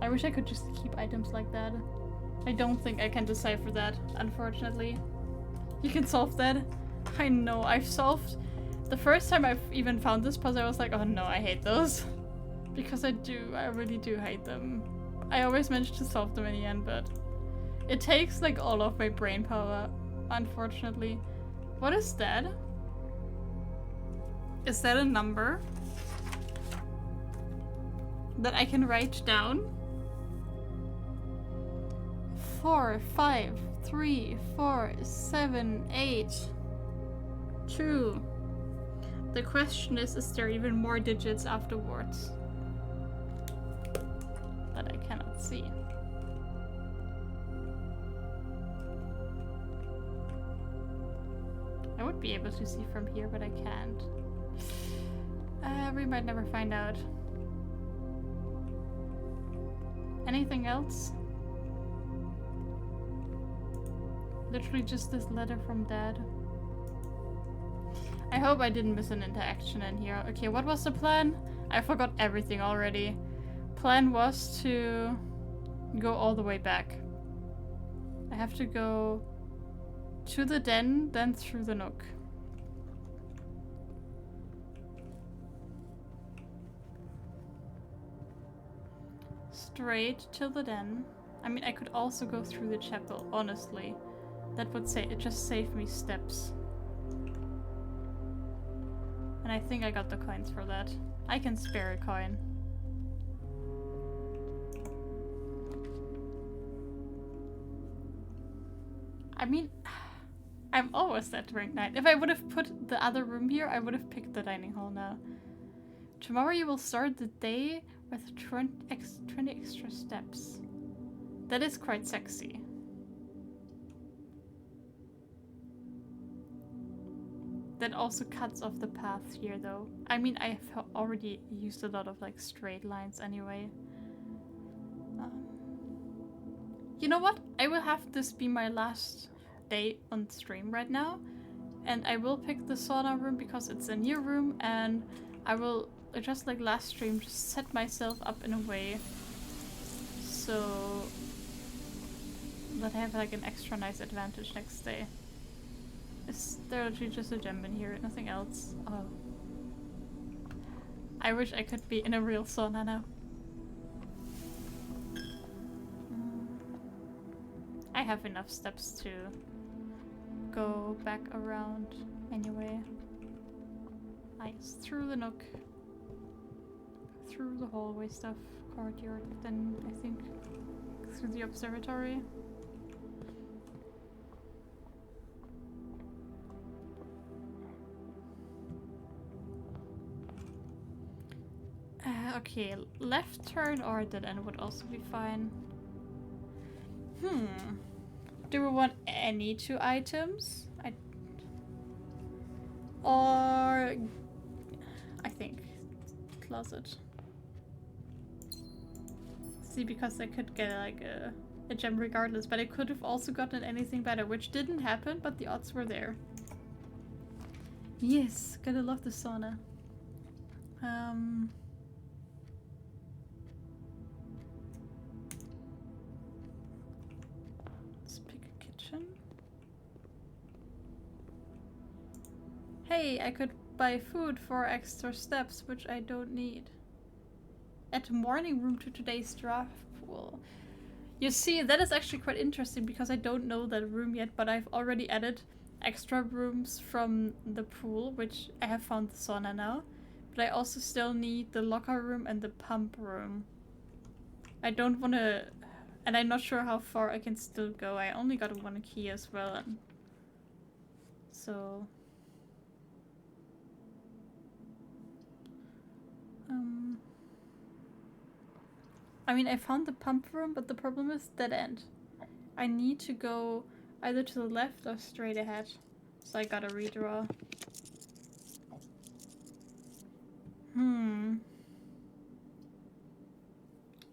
I wish I could just keep items like that. I don't think I can decipher that, unfortunately. You can solve that? I know, I've solved... The first time I've even found this puzzle, I was like, oh no, I hate those. Because I really do hate them. I always manage to solve them in the end, but... It takes like all of my brain power, unfortunately. What is that? Is that a number that I can write down? 4, 5, 3, 4, 7, 8, 2. The question is there even more digits afterwards that I cannot see? I would be able to see from here, but I can't. We might never find out. Anything else? Literally just this letter from Dad. I hope I didn't miss an interaction in here. Okay, what was the plan? I forgot everything already. Plan was to go all the way back. I have to go to the den, then through the nook. Straight till the den. I mean, I could also go through the chapel, honestly. That would say it just saved me steps. And I think I got the coins for that. I can spare a coin. I mean, I'm always at rank 9. If I would have put the other room here, I would have picked the dining hall now. Tomorrow you will start the day with 20 extra steps. That is quite sexy. That also cuts off the path here though. I mean, I've already used a lot of like straight lines anyway. You know what? I will have this be my last day on stream right now. And I will pick the sauna room because it's a new room, and I will, just like last stream, just set myself up in a way so that I have like an extra nice advantage next day. Is there literally just a gem in here? Nothing else? Oh. I wish I could be in a real sauna now. I have enough steps to go back around anyway. Nice. Through the nook. Through the hallway stuff. Courtyard. Then I think through the observatory. Okay, left turn or dead end would also be fine. Do we want any 2 items? Or I think closet. See, because I could get like a gem regardless, but I could have also gotten anything better, which didn't happen, but the odds were there. Yes, gotta love the sauna. Let's pick a kitchen. Hey, I could buy food for extra steps, which I don't need. Add morning room to today's draft pool. You see, that is actually quite interesting because I don't know that room yet, but I've already added extra rooms from the pool, which I have found the sauna now. But I also still need the locker room and the pump room. I don't want to... And I'm not sure how far I can still go. I only got one key as well. And so... I mean, I found the pump room, but the problem is dead end. I need to go either to the left or straight ahead. So I gotta redraw.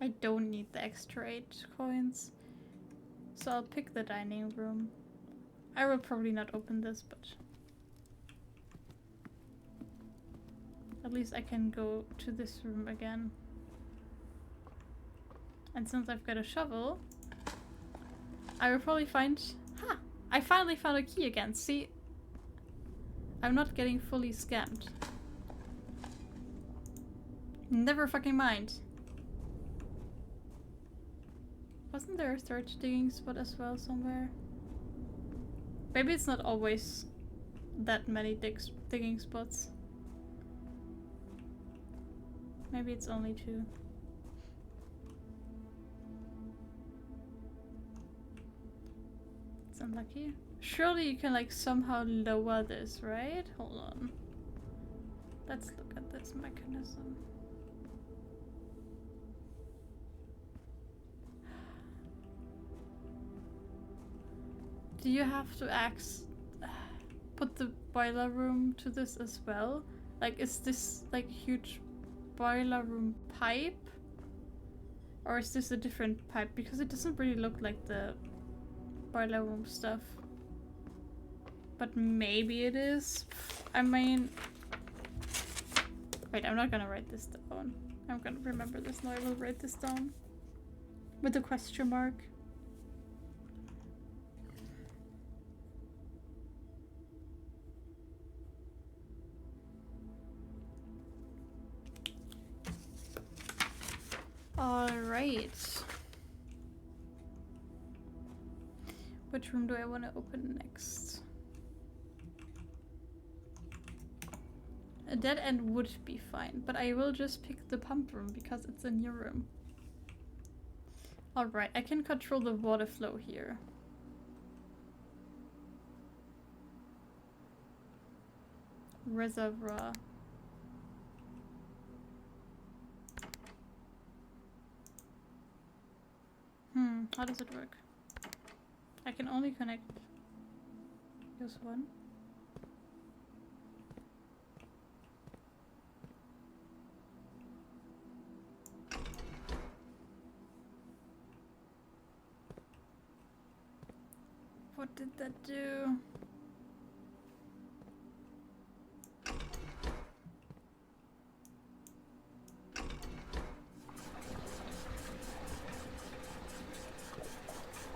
I don't need the extra 8 coins. So I'll pick the dining room. I will probably not open this, but... At least I can go to this room again. And since I've got a shovel, I will probably find... Ha! I finally found a key again. See? I'm not getting fully scammed. Never fucking mind. Wasn't there a third digging spot as well somewhere? Maybe it's not always that many digging spots. Maybe it's only 2. It's unlucky. Surely you can like somehow lower this, right? Hold on. Let's look at this mechanism. Do you have to put the boiler room to this as well? Like, is this like huge boiler room pipe? Or is this a different pipe? Because it doesn't really look like the boiler room stuff. But maybe it is. I mean... Wait, I'm not gonna write this down. I'm gonna remember this. No, I will write this down. With a question mark. Alright. Which room do I want to open next? A dead end would be fine, but I will just pick the pump room because it's a new room. Alright, I can control the water flow here. Reservoir. How does it work? I can only connect this one. What did that do?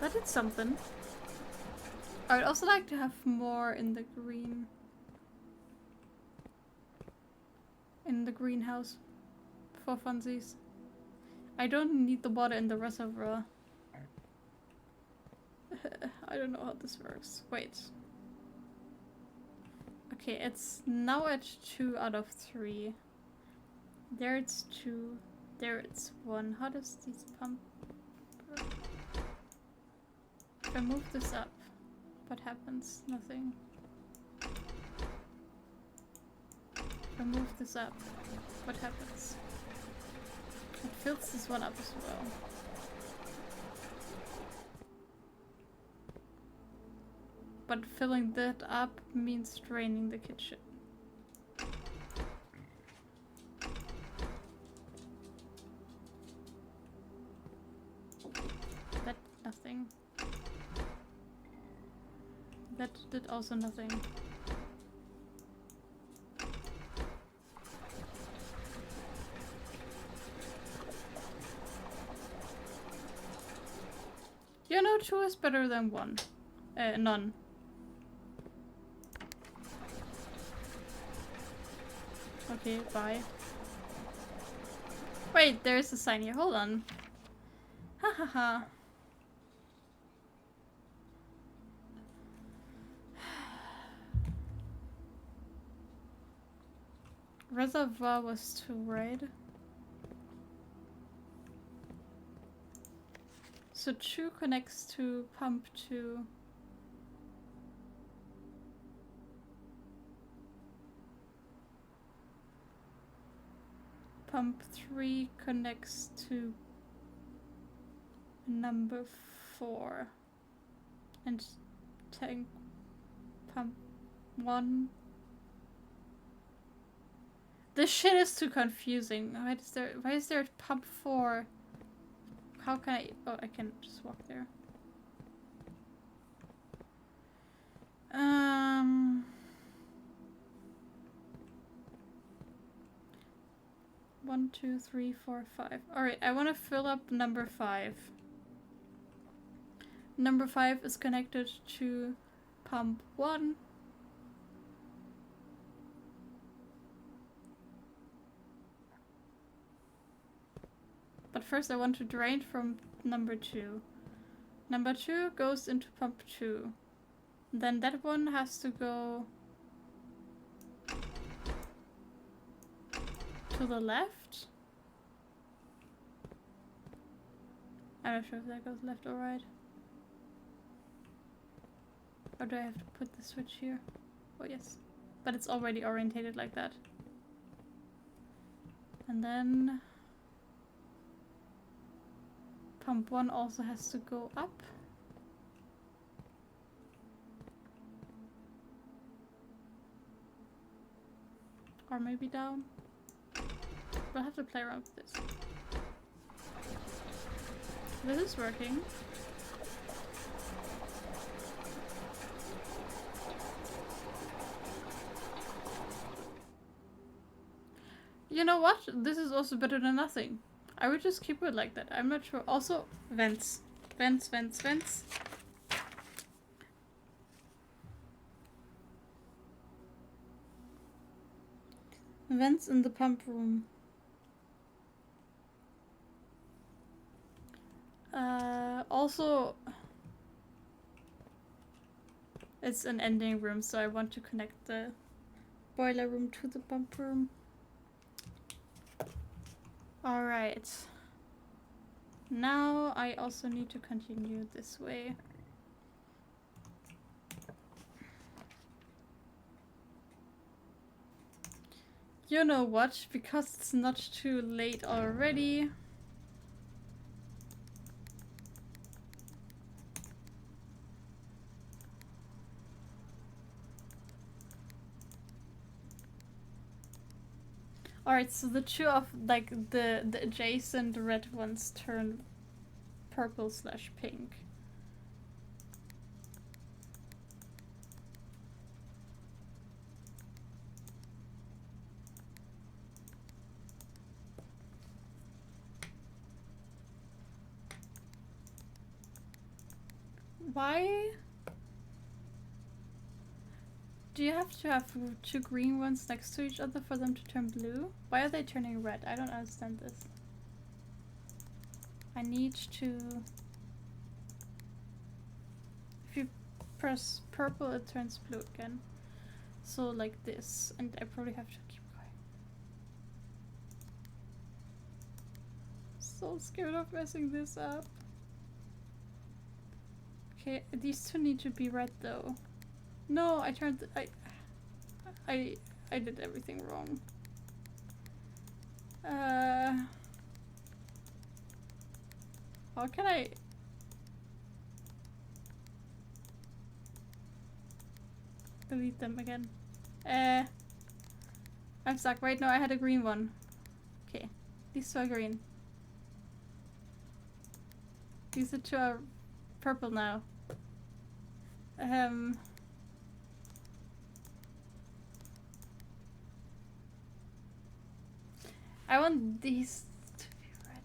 That did something. I would also like to have more in the green. In the greenhouse. For funsies. I don't need the water in the reservoir. I don't know how this works. Wait. Okay, it's now at 2 out of 3. There it's 2. There it's 1. How does this pump work? If I move this up, what happens? Nothing. If I move this up, what happens? It fills this one up as well. But filling that up means draining the kitchen. That nothing. That did also nothing. You know, 2 is better than 1. None. Okay, bye. Wait, there's a sign here. Hold on. Ha ha ha. Reservoir was to red. So 2 connects to pump 2. Pump 3 connects to number 4. And tank pump 1. This shit is too confusing. Why is there a pump 4? How can I... Oh, I can just walk there. 1, 2, 3, 4, 5. Alright, I want to fill up number 5. Number 5 is connected to pump 1. But first I want to drain from number 2. Number 2 goes into pump 2. Then that one has to go to the left. I'm not sure if that goes left or right. Or do I have to put the switch here? Oh yes. But it's already orientated like that. And then pump 1 also has to go up. Or maybe down. We'll have to play around with this. This is working. You know what? This is also better than nothing. I would just keep it like that. I'm not sure. Also, vents. Vents, vents, vents. Vents in the pump room. Also, it's an ending room, so I want to connect the boiler room to the pump room. Alright. Now I also need to continue this way. You know what? Because it's not too late already. Alright, so the two of like the adjacent red ones turn purple/pink. Why do you have to have 2 green ones next to each other for them to turn blue? Why are they turning red? I don't understand this. I need to... If you press purple, it turns blue again. So like this, and I probably have to keep going. So scared of messing this up. Okay, these two need to be red though. No, I turned. I did everything wrong. How can I? Delete them again. I'm stuck. Wait, no, I had a green one. Okay, these two are green. These two are purple now. I want these to be red.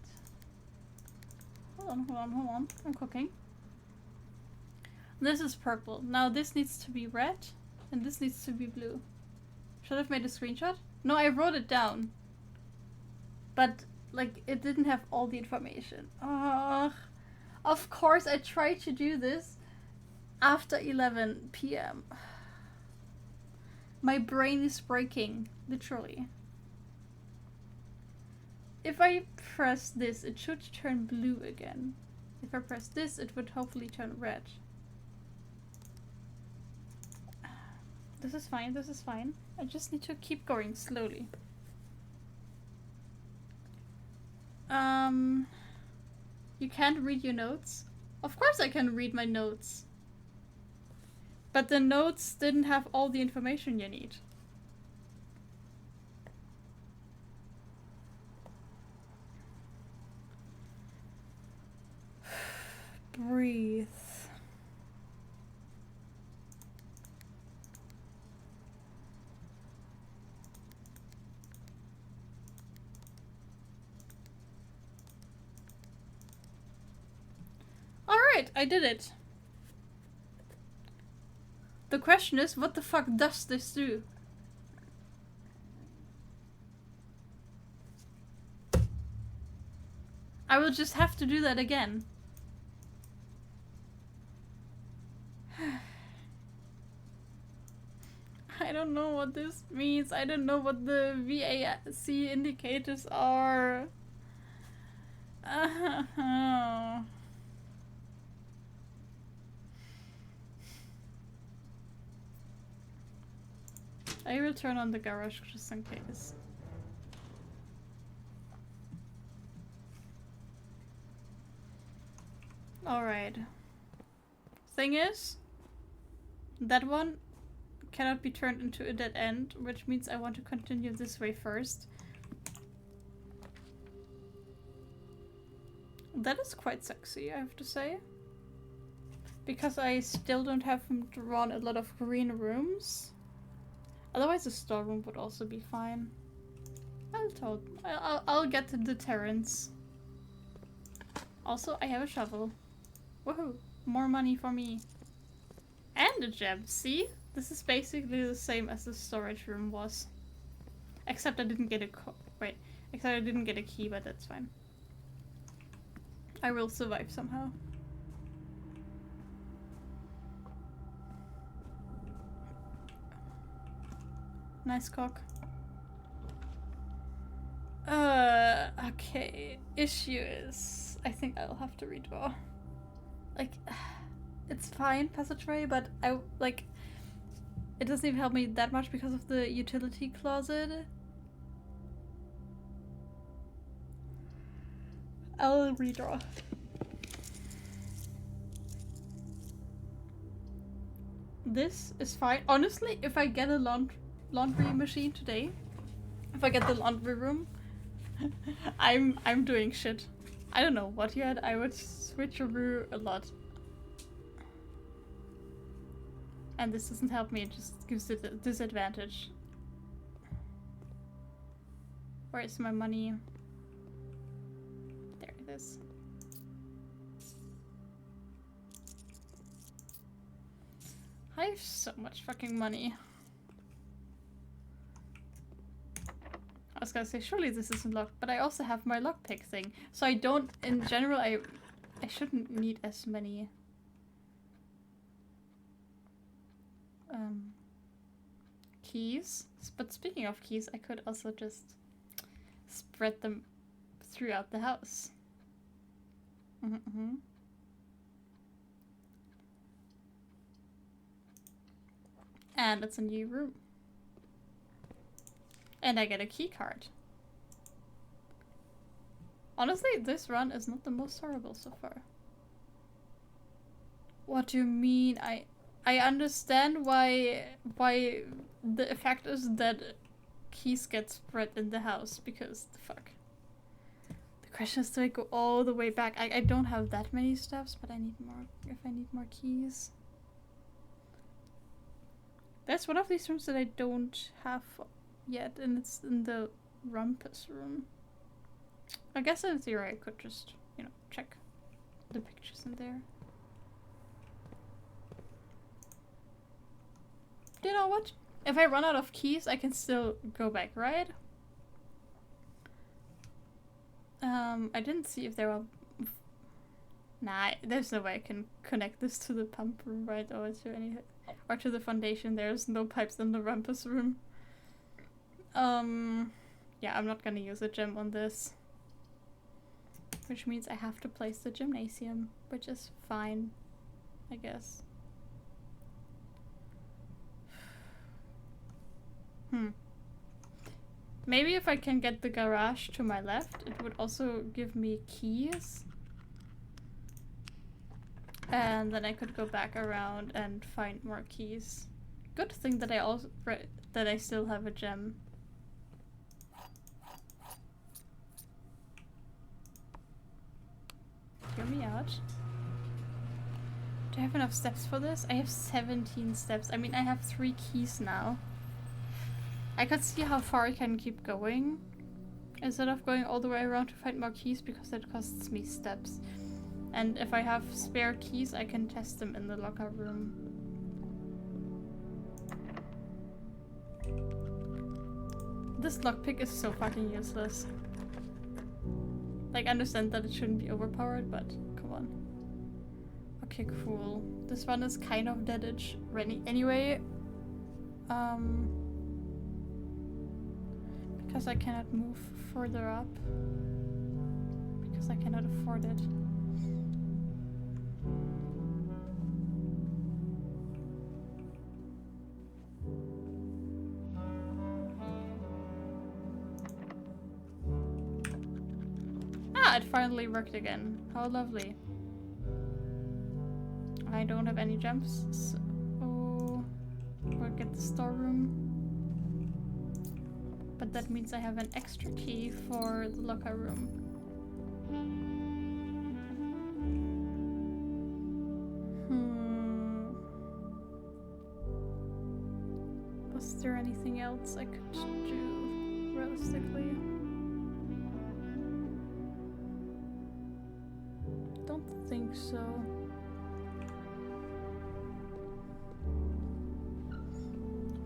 Hold on, hold on, hold on. I'm cooking. This is purple. Now this needs to be red, and this needs to be blue. Should I have made a screenshot? No, I wrote it down. But, like, it didn't have all the information. Ugh. Of course, I tried to do this after 11 p.m. My brain is breaking, literally. If I press this, it should turn blue again. If I press this, it would hopefully turn red. This is fine, this is fine. I just need to keep going slowly. You can't read your notes? Of course I can read my notes. But the notes didn't have all the information you need. Breathe. Alright, I did it. The question is, what the fuck does this do? I will just have to do that again. I don't know what this means. I don't know what the VAC indicators are. I will turn on the garage just in case. Alright. Thing is, that one cannot be turned into a dead end, which means I want to continue this way first. That is quite sexy, I have to say. Because I still don't have drawn a lot of green rooms. Otherwise a storeroom would also be fine. I'll get the deterrence. Also, I have a shovel. Woohoo! More money for me. And a gem, see? This is basically the same as the storage room was. Except I didn't get a except I didn't get a key, but that's fine. I will survive somehow. Nice cock. Okay. Issue is, I think I'll have to redraw. Like, it's fine, passageway, but it doesn't even help me that much because of the utility closet. I'll redraw. This is fine. Honestly, if I get a laundry machine today, if I get the laundry room, I'm doing shit. I don't know what yet. I would switch through a lot. And this doesn't help me, it just gives it a disadvantage. Where is my money? There it is. I have so much fucking money. I was gonna say, surely this isn't locked, but I also have my lockpick thing. So I don't, in general, I shouldn't need as many keys. But speaking of keys, I could also just spread them throughout the house. And it's a new room. And I get a key card. Honestly, this run is not the most horrible so far. What do you mean? I understand why the effect is that keys get spread in the house, because the fuck. The question is, do I go all the way back? I don't have that many steps, but I need more if I need more keys. That's one of these rooms that I don't have yet, and it's in the rumpus room. I guess in theory I could just, you know, check the pictures in there. You know what? If I run out of keys, I can still go back, right? I didn't see if there were... Nah, there's no way I can connect this to the pump room, right? Or to any... Or to the foundation. There's no pipes in the rumpus room. Yeah, I'm not gonna use a gem on this. Which means I have to place the gymnasium, which is fine, I guess. Maybe if I can get the garage to my left, it would also give me keys. And then I could go back around and find more keys. Good thing that I still have a gem. Hear me out. Do I have enough steps for this? I have 17 steps. I mean, I have 3 keys now. I could see how far I can keep going instead of going all the way around to find more keys, because that costs me steps. And if I have spare keys, I can test them in the locker room. This lockpick is so fucking useless. Like, I understand that it shouldn't be overpowered, but come on. Okay, cool. This one is kind of deadish anyway. Because I cannot move further up. Because I cannot afford it. Ah, it finally worked again. How lovely. I don't have any jumps, so we'll get the storeroom. But that means I have an extra key for the locker room. Was there anything else I could do realistically? Don't think so.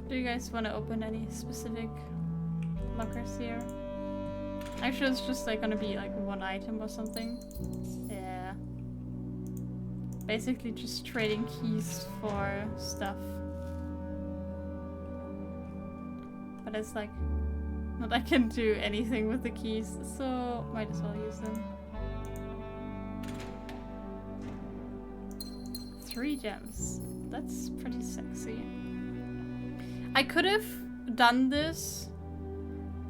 Do you guys want to open any specific lockers here? Actually, it's just like gonna be like one item or something. Yeah. Basically just trading keys for stuff. But it's like, not I can do anything with the keys, so might as well use them. 3 gems. That's pretty sexy. I could have done this,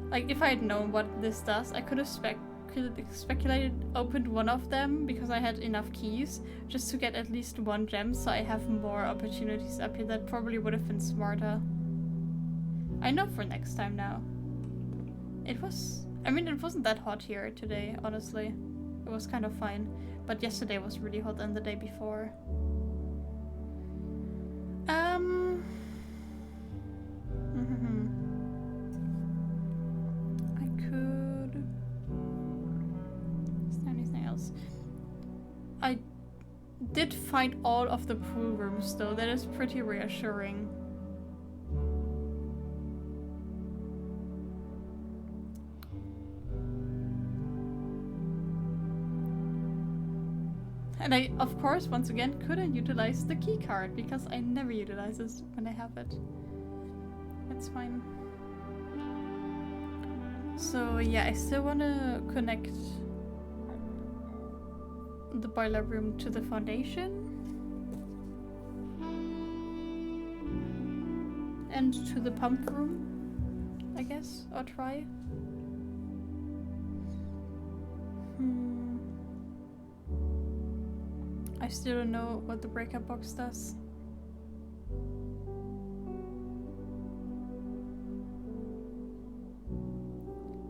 like if I had known what this does, I could have speculated, opened one of them because I had enough keys just to get at least 1 gem, so I have more opportunities up here. That probably would have been smarter. I know for next time now. It wasn't that hot here today, honestly. It was kind of fine. But yesterday was really hot and the day before. I could... Is there anything else? I did find all of the pool rooms though. That is pretty reassuring. And I, of course, once again, couldn't utilize the key card because I never utilize it when I have it. It's fine. So yeah, I still want to connect the boiler room to the foundation. And to the pump room, I guess, or try. I still don't know what the breakup box does.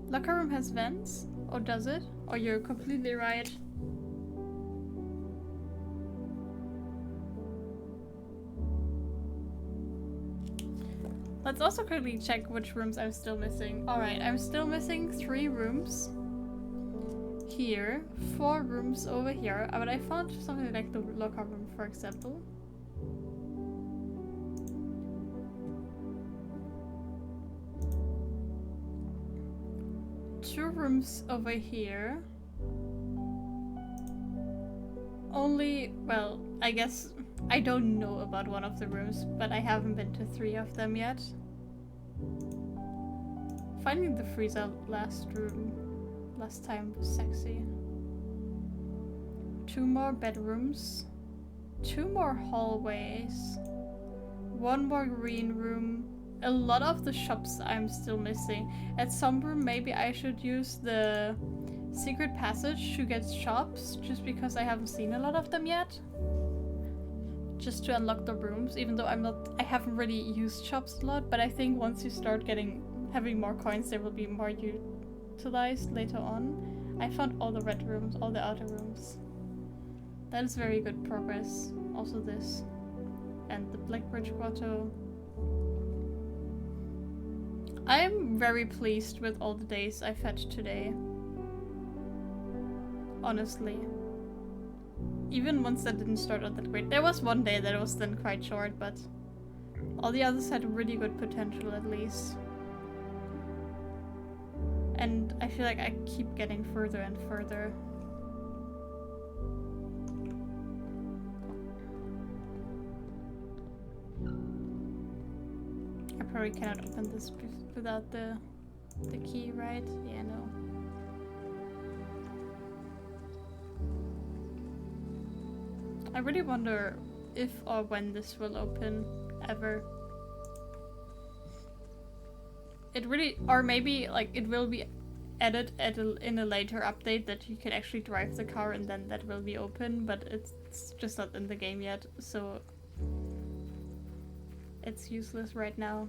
Locker room has vents? Or does it? Or you're completely right. Let's also quickly check which rooms I'm still missing. Alright, I'm still missing 3 rooms. Here, 4 rooms over here, but I found something like the locker room, for example. 2 rooms over here. Only, well, I guess I don't know about one of the rooms, but I haven't been to 3 of them yet. Finding the freezer last time was sexy. 2 more bedrooms. 2 more hallways. 1 more green room. A lot of the shops I'm still missing. At some room maybe I should use the secret passage to get shops, just because I haven't seen a lot of them yet. Just to unlock the rooms, even though I haven't really used shops a lot, but I think once you start having more coins, they will be more utilized later on. I found all the red rooms, all the outer rooms. That is very good progress. Also this. And the Blackbridge Grotto. I am very pleased with all the days I've had today. Honestly. Even ones that didn't start out that great. There was one day that was then quite short, but all the others had really good potential at least. And I feel like I keep getting further and further. I probably cannot open this without the key, right? Yeah, no. I really wonder if or when this will open, ever. It really, or maybe like it will be added in a later update that you can actually drive the car and then that will be open, but it's just not in the game yet, so it's useless right now.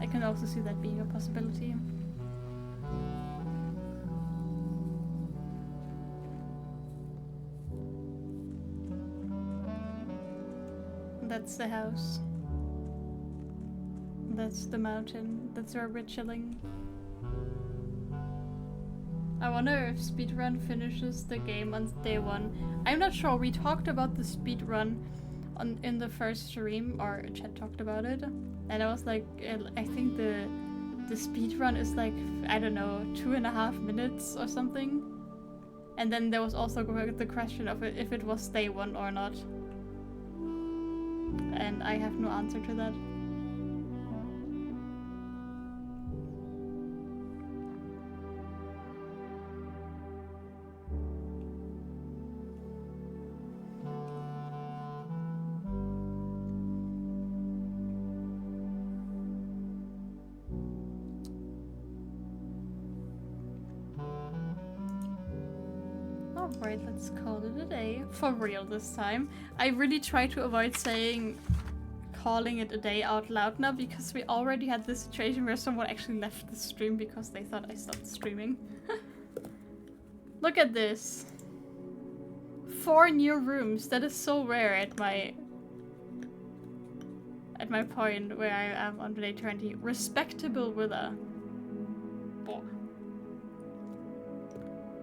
I can also see that being a possibility. That's the house. That's the mountain. That's where we're chilling. I wonder if speedrun finishes the game on day 1. I'm not sure. We talked about the speedrun in the first stream, or chat talked about it, and I was like, I think the speedrun is like, I don't know, 2.5 minutes or something. And then there was also the question of if it was day 1 or not. And I have no answer to that. Alright, let's call it a day. For real this time. I really try to avoid calling it a day out loud now, because we already had this situation where someone actually left the stream because they thought I stopped streaming. Look at this. 4 new rooms. That is so rare at my point where I am on day 20. Respectable villa. Boah.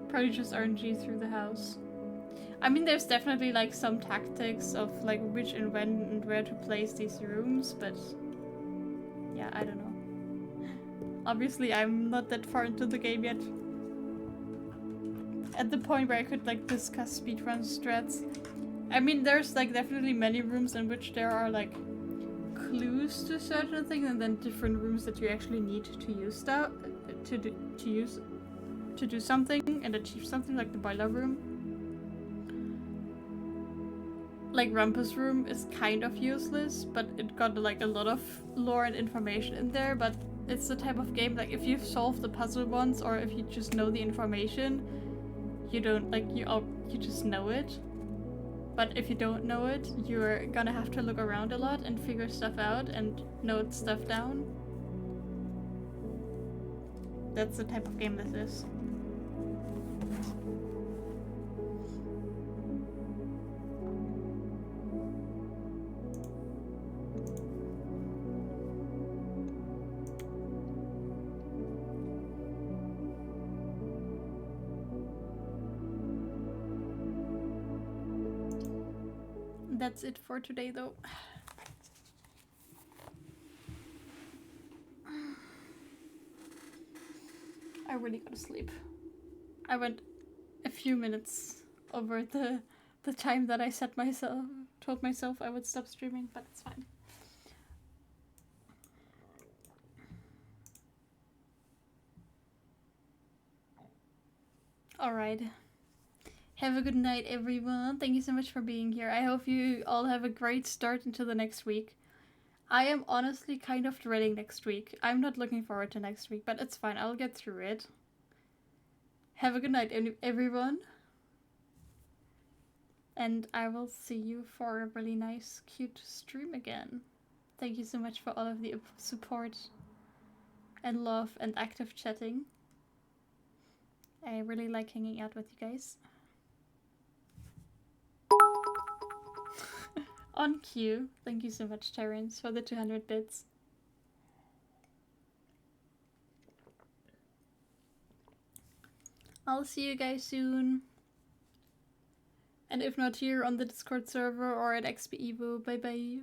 Probably just RNG through the house. I mean, there's definitely like some tactics of like which and when and where to place these rooms, but yeah, I don't know. Obviously, I'm not that far into the game yet. At the point where I could like discuss speedrun strats. I mean, there's like definitely many rooms in which there are like clues to certain things, and then different rooms that you actually need to use stuff to do something and achieve something, like the boiler room. Like Rumpus room is kind of useless, but it got like a lot of lore and information in there, but it's the type of game like if you've solved the puzzle once, or if you just know the information, you don't like you just know it. But if you don't know it, you're gonna have to look around a lot and figure stuff out and note stuff down. That's the type of game this is. That's it for today, though. I really gotta sleep. I went a few minutes over the time that I told myself I would stop streaming, but it's fine. Alright. Have a good night, everyone. Thank you so much for being here. I hope you all have a great start into the next week. I am honestly kind of dreading next week. I'm not looking forward to next week, but it's fine. I'll get through it. Have a good night, everyone. And I will see you for a really nice, cute stream again. Thank you so much for all of the support and love and active chatting. I really like hanging out with you guys. On cue. Thank you so much, Terrence, for the 200 bits. I'll see you guys soon. And if not here on the Discord server or at XP Evo, bye bye.